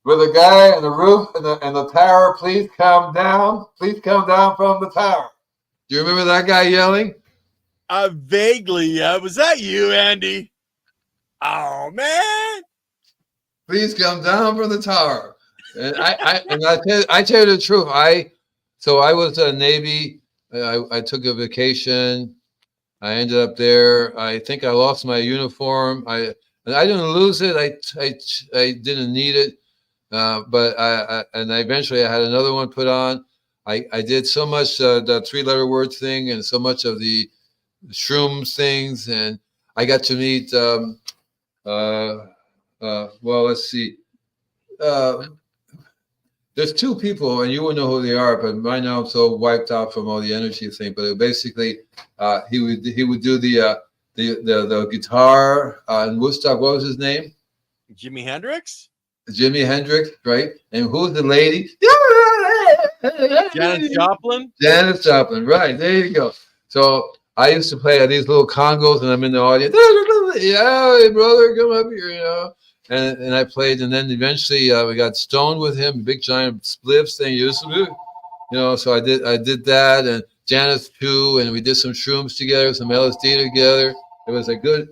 with the guy on the roof and the tower, please come down from the tower. Do you remember that guy yelling? Vaguely, yeah. Was that you, Andy? Oh man! Please come down from the tower. And I tell you the truth. I was a Navy. I took a vacation. I ended up there. I think I lost my uniform. I didn't lose it. I didn't need it. But I eventually I had another one put on. I did so much the 3-letter word thing and so much of the shrooms things, and I got to meet. Well, let's see. There's 2 people, and you wouldn't know who they are, but right now I'm so wiped out from all the energy thing. But basically, he would do the guitar in Woodstock. What was his name? Jimi Hendrix. Jimi Hendrix, right? And who's the lady? Janis Joplin. Janis Joplin, right? There you go. So I used to play at these little congos, and I'm in the audience. Yeah, hey, brother, come up here, And I played, and then eventually we got stoned with him, big giant spliffs thing. So I did that, and Janice too, and we did some shrooms together, some LSD together. It was a good.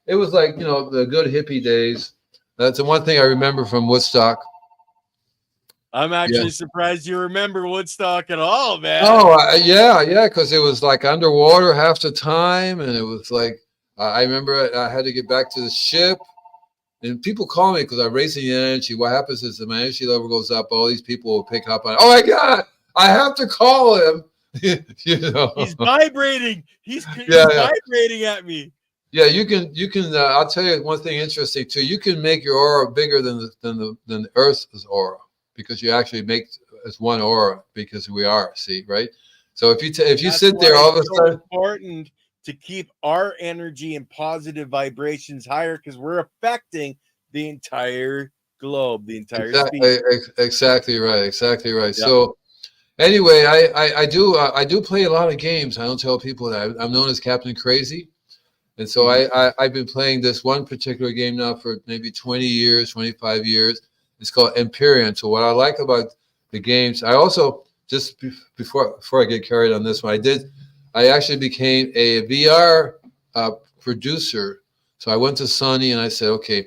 It was like the good hippie days. That's the one thing I remember from Woodstock. I'm actually surprised you remember Woodstock at all, man. Oh, yeah, because it was like underwater half the time, and it was like I remember I had to get back to the ship. And people call me because I'm raising the energy. What happens is the energy level goes up. All these people will pick up on, oh my God, I have to call him. He's vibrating. He's vibrating at me. Yeah, you can. I'll tell you one thing interesting too. You can make your aura bigger than the Earth's aura because you actually make as one aura because we are. See, right? So if you That's sit why there all it's of a so sudden, important to keep our energy and positive vibrations higher because we're affecting the entire globe, the entire species. exactly right, exactly right. Yeah. So anyway, I do play a lot of games. I don't tell people that I'm known as Captain Crazy. And so Mhm. I've been playing this one particular game now for maybe 20 years, 25 years. It's called Empyrean. So what I like about the games, I also just before I get carried on this one, I actually became a VR producer. So I went to Sony and I said, okay,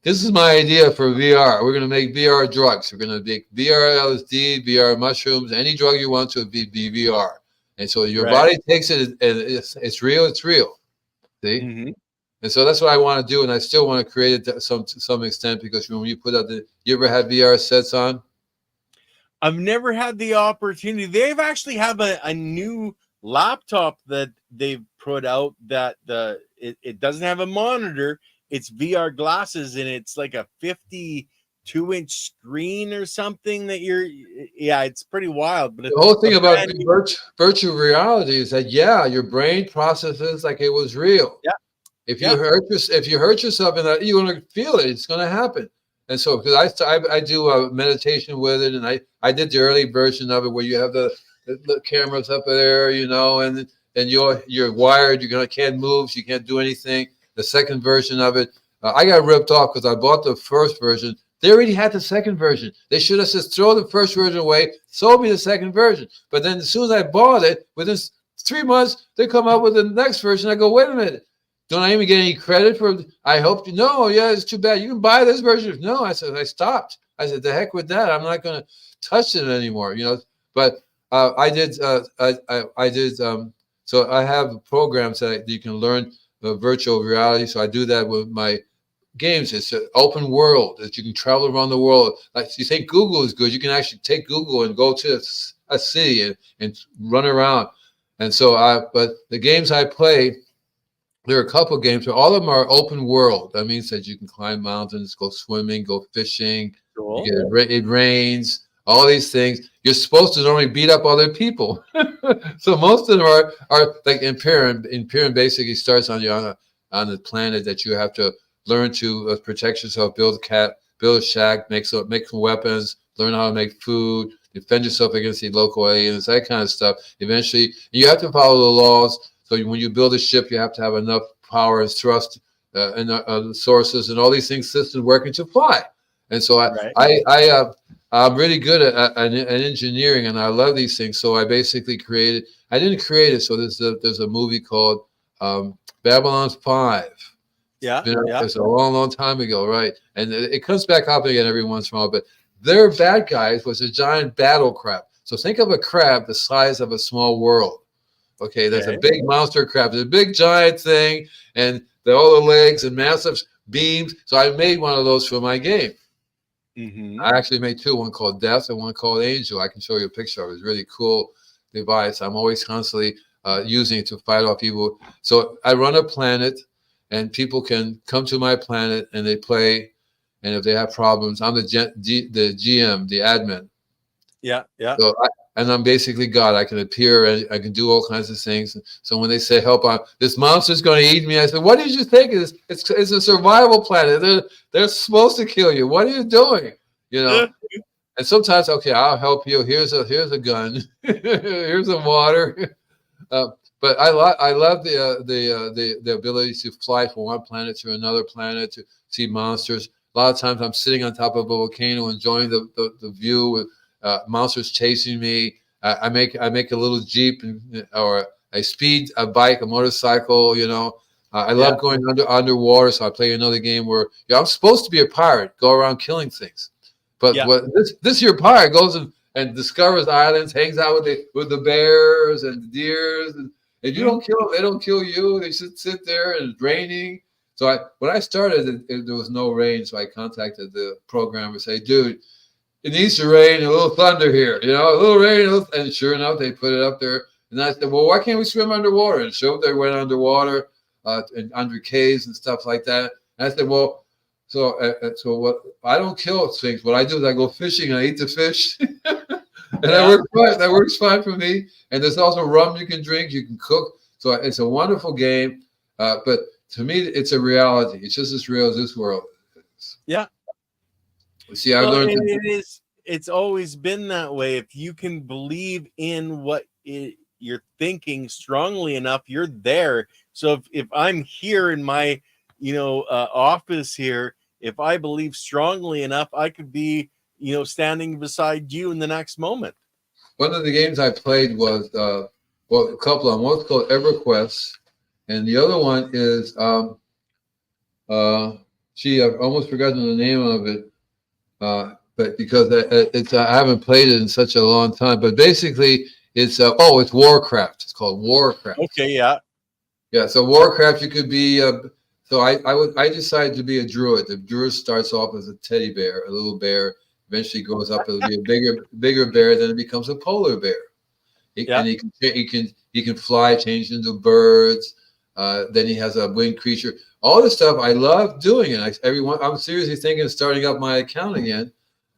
this is my idea for VR. We're going to make VR drugs. We're going to make VR LSD, VR mushrooms, any drug you want to be VR. And so your Right. body takes it and it's real. It's real. See? Hmm. And so that's what I want to do, and I still want to create it to some extent because when you put out you ever had VR sets on? I've never had the opportunity. They've actually have a new laptop that they've put out that it doesn't have a monitor. It's VR glasses and it's like a 52-inch screen or something that yeah, it's pretty wild. But The whole a thing about brand new, virtual reality is that yeah, your brain processes like it was real. yeah, yeah, If you hurt yourself in that, you're gonna feel it. It's gonna happen. And so because I do a meditation with it, and I did the early version of it where you have the cameras up there, you know, and you're wired. Can't move, so you can't do anything. The second version of it, I got ripped off because I bought the first version. They already had the second version. They should have just thrown the first version away, sold me the second version. But then as soon as I bought it, within 3 months, they come out with the next version. I go, wait a minute. Don't I even get any credit for? I hope you. No, yeah, it's too bad. You can buy this version. No, I said I stopped. I said the heck with that. I'm not going to touch it anymore. You know, but I did. I did. So I have programs that you can learn virtual reality. So I do that with my games. It's an open world that you can travel around the world. Like you think Google is good, you can actually take Google and go to a city and run around. And so but the games I play, there are a couple of games, but all of them are open world. That means that you can climb mountains, go swimming, go fishing. You cool. get it rains, all these things. You're supposed to normally beat up other people. So most of them are like Imperium. Imperium basically starts on you on the planet that you have to learn to protect yourself, build a shack, make some weapons, learn how to make food, defend yourself against the local aliens, that kind of stuff. Eventually, you have to follow the laws. So when you build a ship, you have to have enough power and thrust and sources and all these things, systems working to fly. And so Right. I'm really good at engineering, and I love these things. So I basically created. I didn't create it. So there's a movie called Babylon's 5. Yeah. Yeah. It's a long, long time ago, right? And it comes back up again every once in a while. But their bad guys was a giant battle crab. So think of a crab the size of a small world. Okay, there's a Okay. big monster crab. There's a big giant thing, and all the legs and massive beams. So I made one of those for my game. Mm-hmm. I actually made two, one called Death and one called Angel. I can show you a picture of it. It's a really cool device. I'm always constantly using it to fight off evil. So I run a planet, and people can come to my planet and they play. And if they have problems, I'm the GM, the admin. Yeah. Yeah. So and I'm basically God. I can appear and I can do all kinds of things. So when they say help, this monster's going to eat me, I said, what did you think? It's a survival planet. They're supposed to kill you. What are you doing? You know. And sometimes, okay, I'll help you. Here's a gun. Here's some water. But I love the ability to fly from one planet to another planet to see monsters. A lot of times I'm sitting on top of a volcano enjoying the view with monsters chasing me. I make a little jeep or a bike, a motorcycle. You know, I Yeah. love going underwater. So I play another game where I'm supposed to be a pirate, go around killing things. But Yeah. this your pirate goes and discovers islands, hangs out with the bears and the deers, and you don't kill them, they don't kill you. They just sit there and it's raining. So when I started, there was no rain, so I contacted the programmer, say, dude, it needs to rain, a little thunder here, you know, a little rain, and sure enough, they put it up there. And I said, well, why can't we swim underwater? And sure, they went underwater. and under caves and stuff like that. And I said, well, so what? I don't kill things. What I do is I go fishing and I eat the fish, and that works fine. That works fine for me. And there's also rum you can drink, you can cook. So it's a wonderful game. But to me, it's a reality. It's just as real as this world is. Yeah. See, I've learned. It's always been that way. If you can believe in what you're thinking strongly enough, you're there. So if I'm here in my office here, if I believe strongly enough, I could be standing beside you in the next moment. One of the games I played was a couple of them. One's called EverQuest, and the other one is I've almost forgotten the name of it, but because I haven't played it in such a long time. But basically, it's Warcraft. It's called Warcraft. Okay, yeah. Yeah, so Warcraft, you could be. So I decided to be a druid. The druid starts off as a teddy bear, a little bear. Eventually grows up to be a bigger bear. Then it becomes a polar bear. And he can fly, change into birds. Then he has a winged creature. All this stuff I love doing it. I'm seriously thinking of starting up my account again,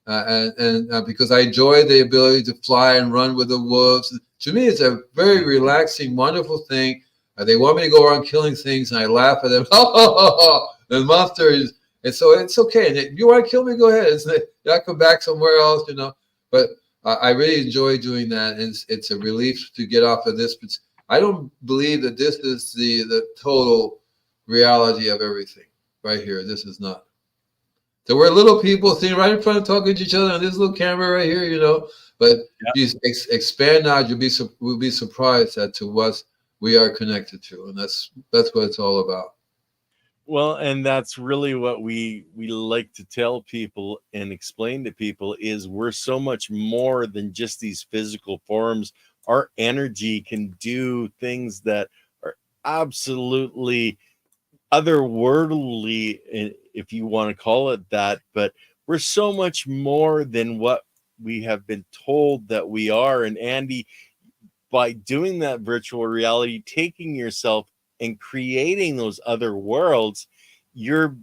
and because I enjoy the ability to fly and run with the wolves. To me, it's a very relaxing, wonderful thing. They want me to go around killing things, and I laugh at them. The monster is, and so it's okay. And if you want to kill me, go ahead. I'll come back somewhere else, But I really enjoy doing that, and it's a relief to get off of this. But I don't believe that this is the total reality of everything right here. This is not. So we're little people sitting right in front of talking to each other on this little camera right here, But if you expand out, we'll be surprised at to what we are connected to, and that's what it's all about. Well, and that's really what we like to tell people and explain to people is we're so much more than just these physical forms. Our energy can do things that are absolutely otherworldly, if you want to call it that, but we're so much more than what we have been told that we are. And Andy, by doing that virtual reality, taking yourself and creating those other worlds, you're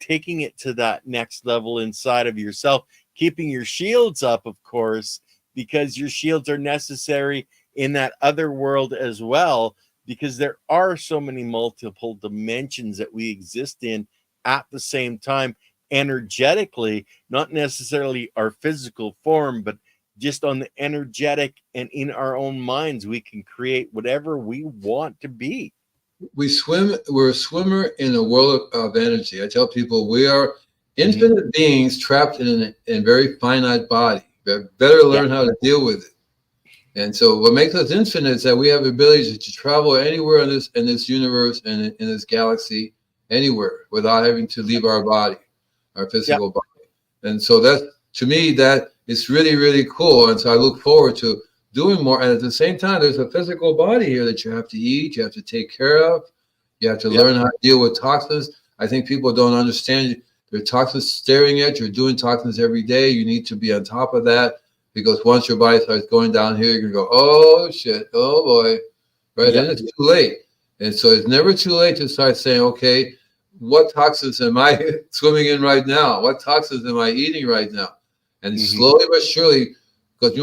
taking it to that next level inside of yourself, keeping your shields up, of course, because your shields are necessary in that other world as well, because there are so many multiple dimensions that we exist in at the same time, energetically, not necessarily our physical form, but just on the energetic and in our own minds, we can create whatever we want to be. We're a swimmer in a world of energy. I tell people we are infinite beings trapped in a very finite body. Better learn how to deal with it. And so what makes us infinite is that we have the ability to travel anywhere in this universe and in this galaxy, anywhere, without having to leave our body, our physical body. And so to me, that is really, really cool. And so I look forward to doing more. And at the same time, there's a physical body here that you have to eat, you have to take care of, you have to learn how to deal with toxins. I think people don't understand. There are toxins staring at you. You're doing toxins every day. You need to be on top of that, because once your body starts going down here, you're going to go, oh, shit, oh, boy. Right? Then it's too late. And so it's never too late to start saying, okay, what toxins am I swimming in right now? What toxins am I eating right now? And slowly but surely, because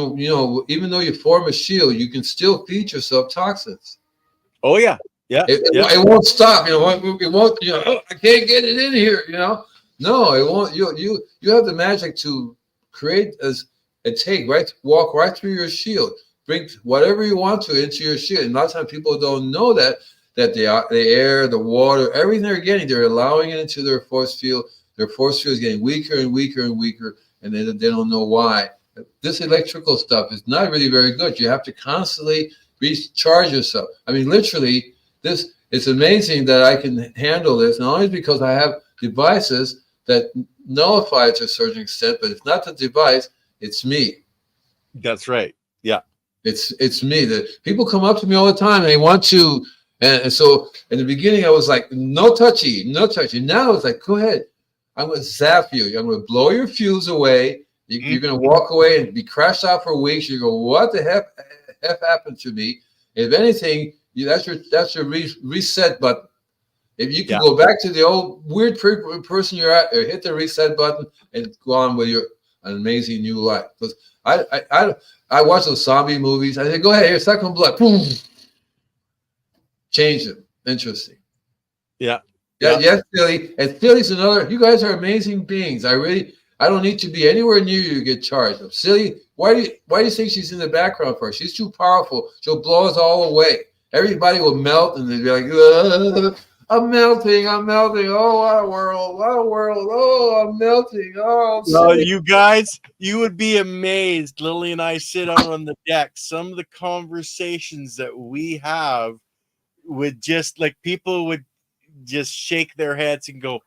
even though you form a shield, you can still feed yourself toxins. Oh yeah, it won't stop. It won't. I can't get it in here. No, it won't. You have the magic to create walk right through your shield. Bring whatever you want to into your shield. And a lot of times people don't know that the air, the water, everything they're allowing it into their force field. Their force field is getting weaker and weaker and weaker, and they don't know why. This electrical stuff is not really very good. You have to constantly recharge yourself. I mean, literally, it's amazing that I can handle this, not only because I have devices that nullify it to a certain extent, but it's not the device, it's me. That's right. Yeah. It's me. That people come up to me all the time and they want to, and so in the beginning I was like, no touchy. Now it's like, go ahead. I'm going to zap you. I'm going to blow your fuse away. You're going to walk away and be crashed out for weeks. You go, what the heck happened to me? If anything, that's your reset button. If you could go back to the old weird person you're at, or hit the reset button and go on with your an amazing new life. Because I watch those zombie movies. I say, go ahead, here, suck some blood. Boom. Change them. Interesting. Yeah. Yes, Philly. And Philly's another. You guys are amazing beings. I don't need to be anywhere near you to get charged. Silly. Why do you think she's in the background for? She's too powerful. She'll blow us all away. Everybody will melt and they'll be like, I'm melting. I'm melting. Oh, what a world. What a world. Oh, I'm melting. Oh, well, you guys, you would be amazed. Lily and I sit out on the deck. Some of the conversations that we have would just like people would just shake their heads and go,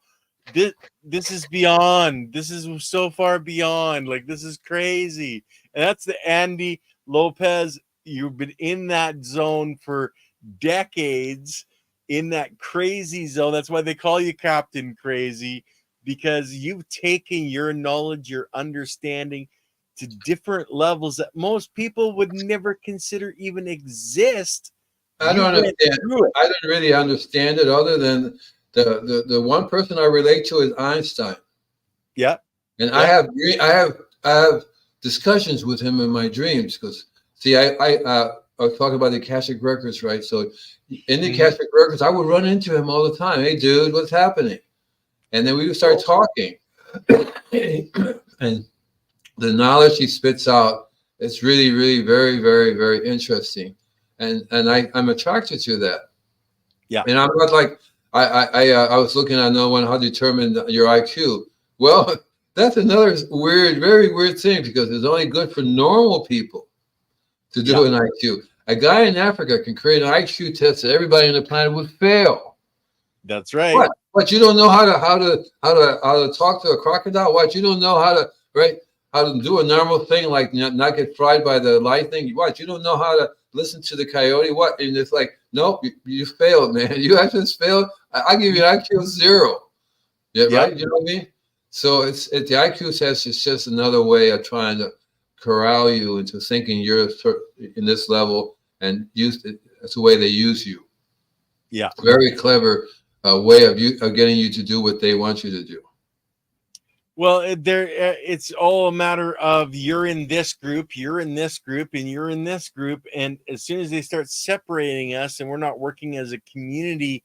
this is beyond. This is so far beyond. Like, this is crazy. And that's the Andy Lopez. You've been in that zone for decades, in that crazy zone. That's why they call you Captain Crazy, because you've taken your knowledge, your understanding to different levels that most people would never consider even exist. I don't understand. I don't really understand it, other than the one person I relate to is Einstein. Yeah. And I have discussions with him in my dreams, because see, I was talking about the Akashic Records, right? So in the Akashic Records, I would run into him all the time. Hey, dude, what's happening? And then we would start talking. And the knowledge he spits out, it's really, really very, very, very interesting. And I'm attracted to that. Yeah. And I'm not like, I was looking at another one, how to determine your IQ. Well, that's another weird, very weird thing, because it's only good for normal people to do an IQ. A guy in Africa can create an IQ test that everybody on the planet would fail. That's right. What you don't know how to talk to a crocodile? What, you don't know how to do a normal thing, like not get fried by the lightning? What, you don't know how to listen to the coyote? What? And it's like, nope, you failed, man. You actually failed. I give you an IQ of 0. Yeah, right. You know what I mean? So the IQ test is just another way of trying to corral you into thinking you're in this level, and use it. That's the way they use you. Yeah, very clever way of getting you to do what they want you to do. Well, it's all a matter of you're in this group, you're in this group, and you're in this group. And as soon as they start separating us, and we're not working as a community,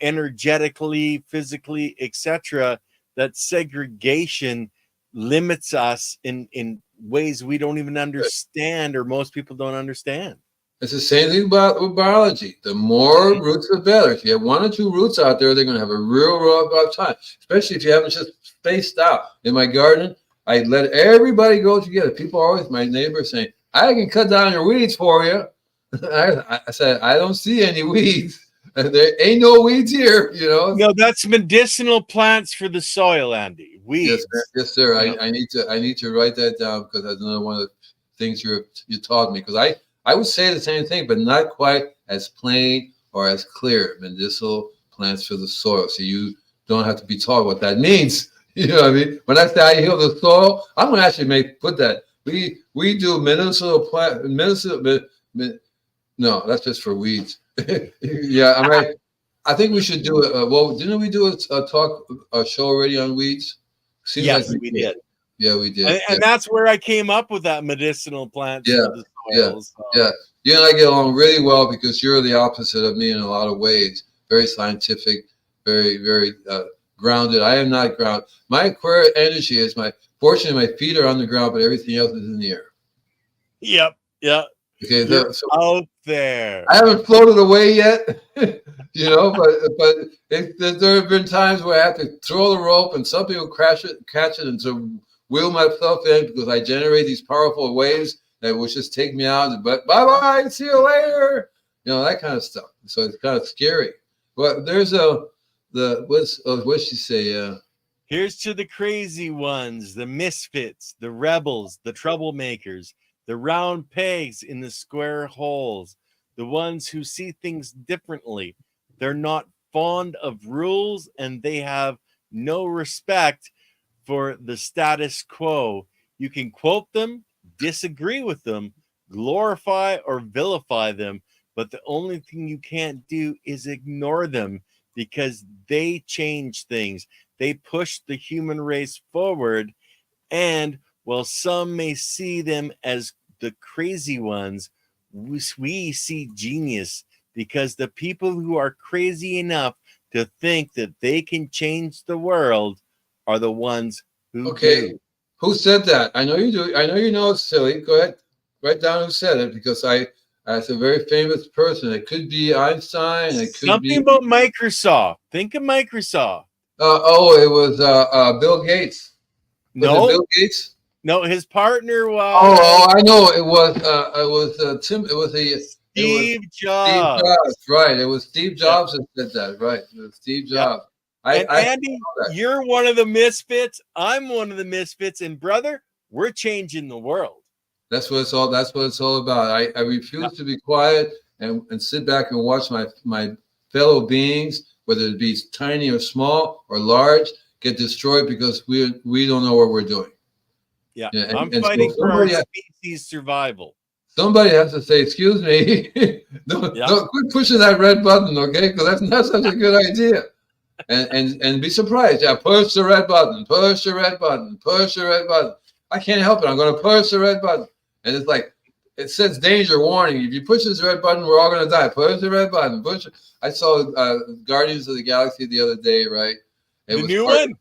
energetically, physically, etc., that segregation limits us in ways we don't even understand, or most people don't understand. It's the same thing with biology. The more roots, the better. If you have 1 or 2 roots out there, they're going to have a real rough time, especially if you haven't just spaced out. In my garden, I let everybody go together. People always, my neighbors saying, I can cut down your weeds for you. I said, I don't see any weeds. There ain't no weeds here, No, that's medicinal plants for the soil, Andy. Weeds. Yes, sir. I need to write that down, because that's another one of the things you taught me. Because I would say the same thing, but not quite as plain or as clear. Medicinal plants for the soil. So you don't have to be taught what that means. You know what I mean? When I say I heal the soil, I'm going to actually put that. We do medicinal plant, no, that's just for weeds. Yeah, I think we should do it. Well, didn't we do a show already on weeds? Seems yes, like we did. Yeah, we did. And that's where I came up with that medicinal plants for the soils. Yeah. You and I get along really well, because you're the opposite of me in a lot of ways. Very scientific, very, very grounded. I am not grounded. My Aquarius energy is fortunately, my feet are on the ground, but everything else is in the air. Yep. Yeah. Okay, so out there. I haven't floated away yet, but there have been times where I have to throw the rope and something will catch it, and to wheel myself in, because I generate these powerful waves that will just take me out. But bye, see you later. That kind of stuff. So it's kind of scary. But there's what's she say? Here's to the crazy ones, the misfits, the rebels, the troublemakers, the round pegs in the square holes, the ones who see things differently. They're not fond of rules, and they have no respect for the status quo. You can quote them, disagree with them, glorify or vilify them, but the only thing you can't do is ignore them, because they change things. They push the human race forward. And while some may see them as the crazy ones, we see genius, because the people who are crazy enough to think that they can change the world are the ones who Okay, do. who said that? I know you do. I know you know it's silly. Go ahead, write down who said it, because as a very famous person. It could be Einstein. It could Something be. about Microsoft. Think of Microsoft. Oh, it was Bill Gates. Was it No, Bill Gates? no, his partner Oh, was I know. It was Tim. It was Steve Steve Jobs. Jobs. Right. It was Steve Yeah, Jobs that said that. Right. It was Steve yeah. Jobs. And I Andy, saw that. you're one of the misfits. I'm one of the misfits. And brother, we're changing the world. That's what it's all about. I Yeah, refuse to be quiet and sit back and watch my fellow beings, whether it be tiny or small or large, get destroyed because we don't know what we're doing. yeah. Yeah, I'm and so fighting for our species survival. somebody has to say, "Excuse me, Yeah, don't quit pushing that red button, okay? Because that's not such a good idea." And be surprised. Yeah, push the red button, push the red button, push the red button. I can't help it. I'm going to push the red button, and it's like it says danger warning. If you push this red button, we're all going to die. Push the red button. Push it. I saw Guardians of the Galaxy the other day. Right? It the was new part. one.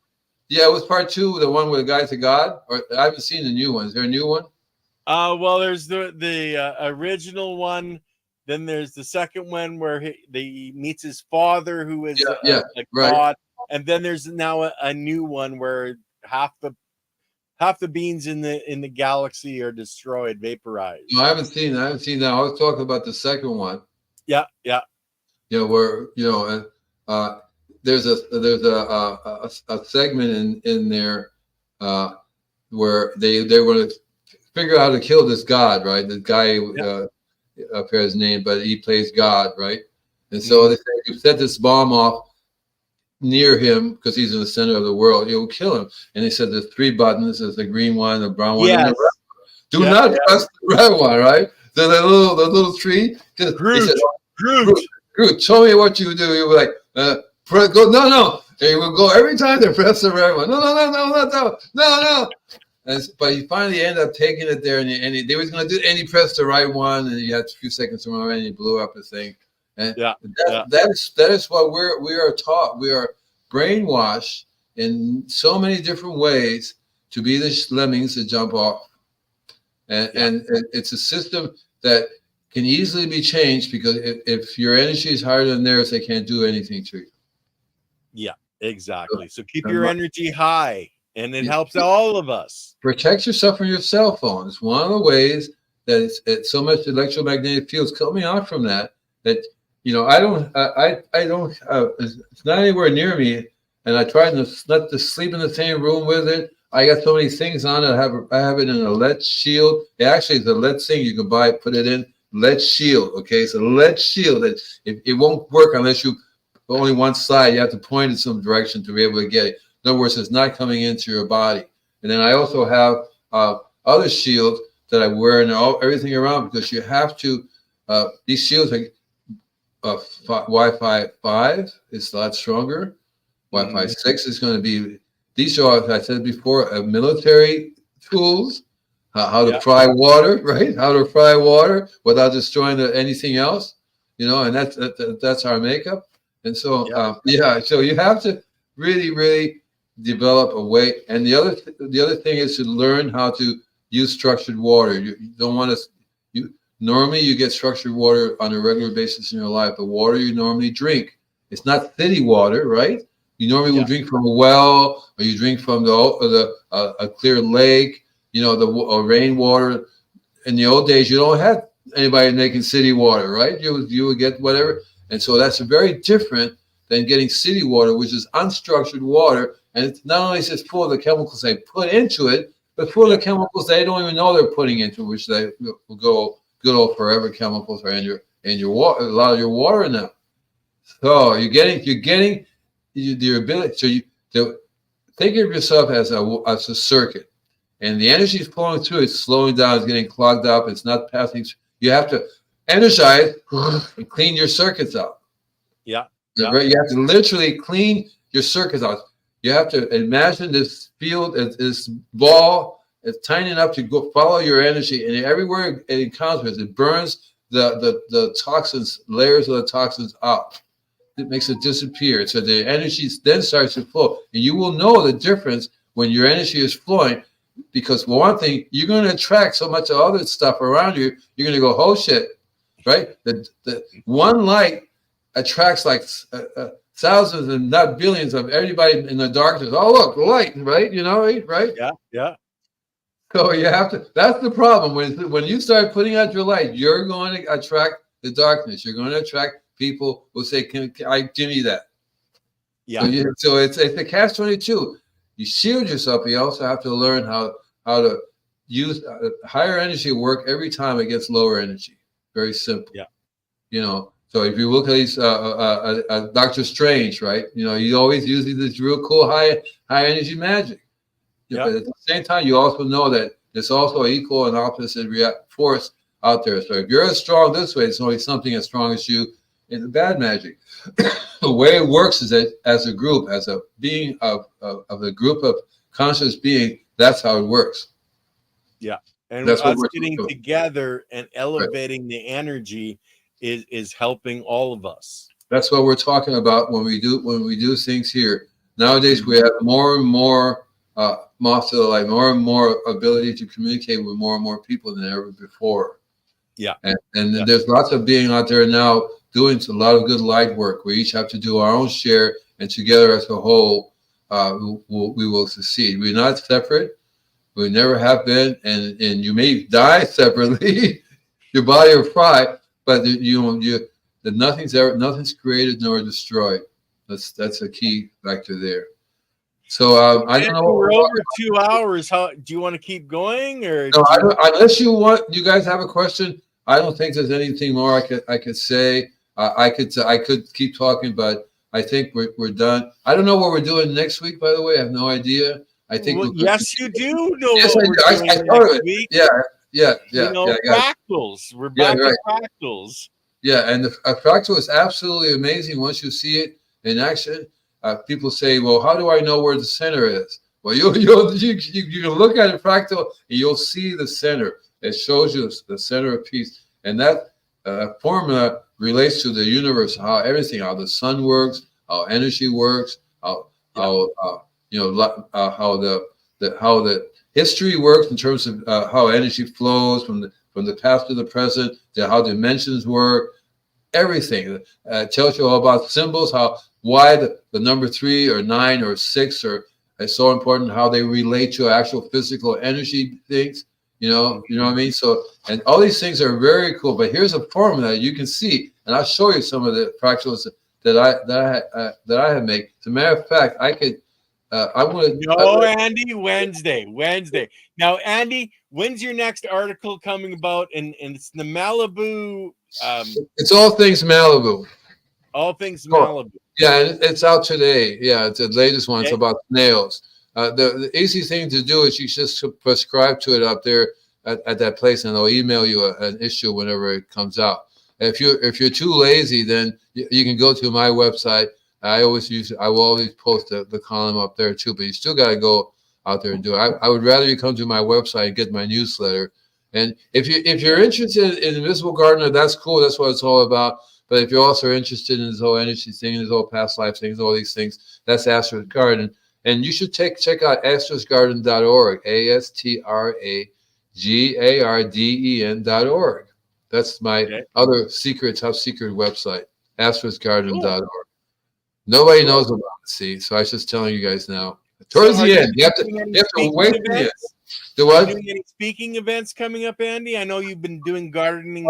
Yeah, it was part two, the one with the guy to God. Or I haven't seen the new one. Is there a new one? Well, there's the original one. Then there's the second one where he meets his father, who is Yeah, yeah, a right. god. And then there's now a new one where half the beings in the galaxy are destroyed, vaporized. No, I haven't seen. I haven't seen that. I was talking about the second one. Yeah, yeah, Where there's a segment in there uh, where they want to figure out how to kill this god, right? The guy yeah. up here his name, but he plays God, right? And so Mhm. they say, you set this bomb off near him because he's in the center of the world, you'll kill him. And they said there's three buttons: there's the green one, the brown one, and the Yes. red one. Do Yeah, not yeah. press the red one, right? So the little tree, just they Groot. said, Groot. Groot, show me what you do. You were like, go, no. And he would go every time they press the red one. No. But he finally ended up taking it there, and they was going to do it, and he pressed the right one, and he had a few seconds to remember, and he blew up his thing. And Yeah, yeah. that is what we are taught. We are brainwashed in so many different ways to be the lemmings that jump off, and it's a system that can easily be changed because if your energy is higher than theirs, they can't do anything to you. Yeah, exactly. So keep your energy high, and it helps Yeah. all of us. Protect yourself from your cell phone. It's one of the ways that it's so much electromagnetic fields coming out from that I don't it's not anywhere near me, and I try not to sleep in the same room with it. I got so many things on it. I have it in a lead shield. It actually is a lead thing you can buy, put it in lead shield. Okay, it's a lead shield that it won't work unless you only one side. You have to point in some direction to be able to get it. In other words, it's not coming into your body. And then I also have other shields that I wear and everything around because you have to. These shields are Wi-Fi 5 is a lot stronger. Wi-Fi 6 is going to be. These are, as I said before, military tools. How to fry water, right? How to fry water without destroying anything else, and that's our makeup. And so, so you have to really, really develop a way. And the other thing is to learn how to use structured water. You don't want to. Normally, you get structured water on a regular basis in your life. The water you normally drink, it's not city water, right? You normally will drink from a well, or you drink from a clear lake. The rainwater. In the old days, you don't have anybody making city water, right? You would get whatever, and so that's very different than getting city water, which is unstructured water, and it's not only just full of the chemicals they put into it, but full of the chemicals they don't even know they're putting into it, which they will go good old forever chemicals are in your water, a lot of your water now. So you're getting the ability. So to think of yourself as a circuit. And the energy is flowing through. It's slowing down. It's getting clogged up. It's not passing. You have to energize and clean your circuits out. Yeah. Yeah. Right? You have to literally clean your circuits out. You have to imagine this field, this ball, it's tiny enough to go follow your energy, and everywhere it encounters, it burns the toxins, layers of the toxins out. It makes it disappear. So the energy then starts to flow. And you will know the difference when your energy is flowing, because for one thing, you're going to attract so much of other stuff around you. You're going to go, oh shit, right? The one light attracts like thousands and not billions of everybody in the darkness. Oh, look, light, right? You know, right? Yeah. Yeah. So you have to. That's the problem. When you start putting out your light, you're going to attract the darkness. You're going to attract people who say, "Can I give me that?" Yeah. So it's the catch-22. You shield yourself. You also have to learn how to use higher energy work every time against lower energy. Very simple. Yeah. You know. So if you look at these Doctor Strange, right? You know, he always uses this real cool high energy magic. Yeah. But at the same time, you also know that there's also equal and opposite force out there. So if you're as strong this way, it's only something as strong as you in the bad magic. The way it works is that as a group, as a being of a group of conscious being, that's how it works. Yeah. And That's what us we're getting doing. together and Right. elevating the energy is helping all of us. That's what we're talking about when we do things here. Nowadays, we have more and more moth to the light, more and more ability to communicate with more and more people than ever before. Yeah. And there's lots of being out there now doing a lot of good light work. We each have to do our own share, and together as a whole, we will succeed. We're not separate. We never have been, and you may die separately. Your body will fry, but nothing's created nor destroyed. That's a key factor there. So I don't know. We're over 2 hours. How do you want to keep going, or No, unless you guys have a question. I don't think there's anything more I could say. I could keep talking, but I think we're done. I don't know what we're doing next week. By the way, I have no idea. I think. Well, yes, you do know Yes, what we're doing next week. Yeah. Fractals. We're back to fractals. Yeah, and a fractal is absolutely amazing once you see it in action. People say, "Well, how do I know where the center is?" Well, you can look at a fractal and you'll see the center. It shows you the center of peace, and that formula relates to the universe, how the sun works, how energy works, how the history works in terms of how energy flows from the past to the present, to how dimensions work. Everything tells you all about symbols, why the number 3 or 9 or 6 is so important, how they relate to actual physical energy things. You know what I mean? So, and all these things are very cool. But here's a formula you can see, and I'll show you some of the fractals that I have made. As a matter of fact, I could. Andy, Wednesday. Now, Andy, when's your next article coming about? And it's the Malibu. It's all things Malibu. All things Malibu. Yeah, it's out today. Yeah, it's the latest one. Okay. It's about snails. The easy thing to do is you just subscribe to it up there at that place, and they'll email you an issue whenever it comes out. If you're too lazy, then you can go to my website. I will always post the column up there too, but you still got to go out there and do it. I would rather you come to my website and get my newsletter. And if you're interested in Invisible Gardener, that's cool. That's what it's all about. But if you're also interested in this whole energy thing, this whole past life things, all these things, that's Astra's Garden. And you should check out astrasgarden.org, ASTRAGARDEN.org. That's my other top secret website, astrasgarden.org. Nobody knows about it, see? So I was just telling you guys now. Towards the end, you have to wait for it. The what? Doing any speaking events coming up, Andy? I know you've been doing gardening.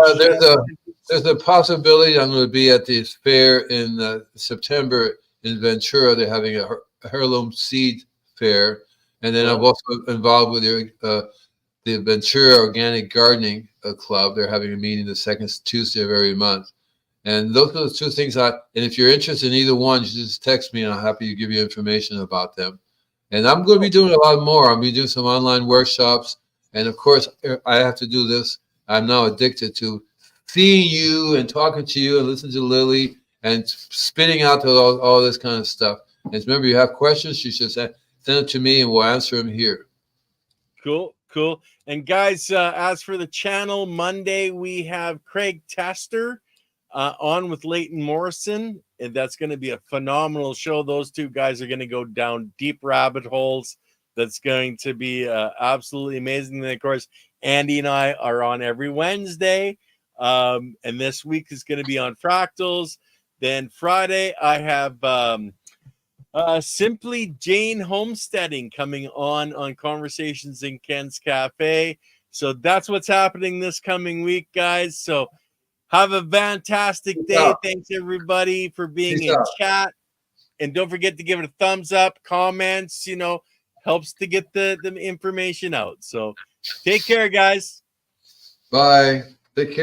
There's a possibility I'm going to be at this fair in September in Ventura. They're having a heirloom seed fair, and then I'm also involved with the Ventura Organic Gardening Club. They're having a meeting the second Tuesday of every month, and those are the two things. And if you're interested in either one, you just text me, and I'm happy to give you information about them. And I'm going to be doing a lot more. I'm going to be doing some online workshops, and of course, I have to do this. I'm now addicted to seeing you and talking to you and listening to Lily and spitting out all this kind of stuff. And remember, you have questions, you should send it to me, and we'll answer them here. Cool, cool. And guys, as for the channel, Monday we have Craig Tester on with Leighton Morrison, and that's going to be a phenomenal show. Those two guys are going to go down deep rabbit holes. That's going to be absolutely amazing. And of course, Andy and I are on every Wednesday, and this week is going to be on fractals. Then Friday, I have Simply Jane Homesteading coming on Conversations in Ken's Cafe. So that's what's happening this coming week, guys. So have a fantastic day. Thanks everybody for being in chat. And don't forget to give it a thumbs up, comments, helps to get the information out. So take care, guys. Bye. Take care.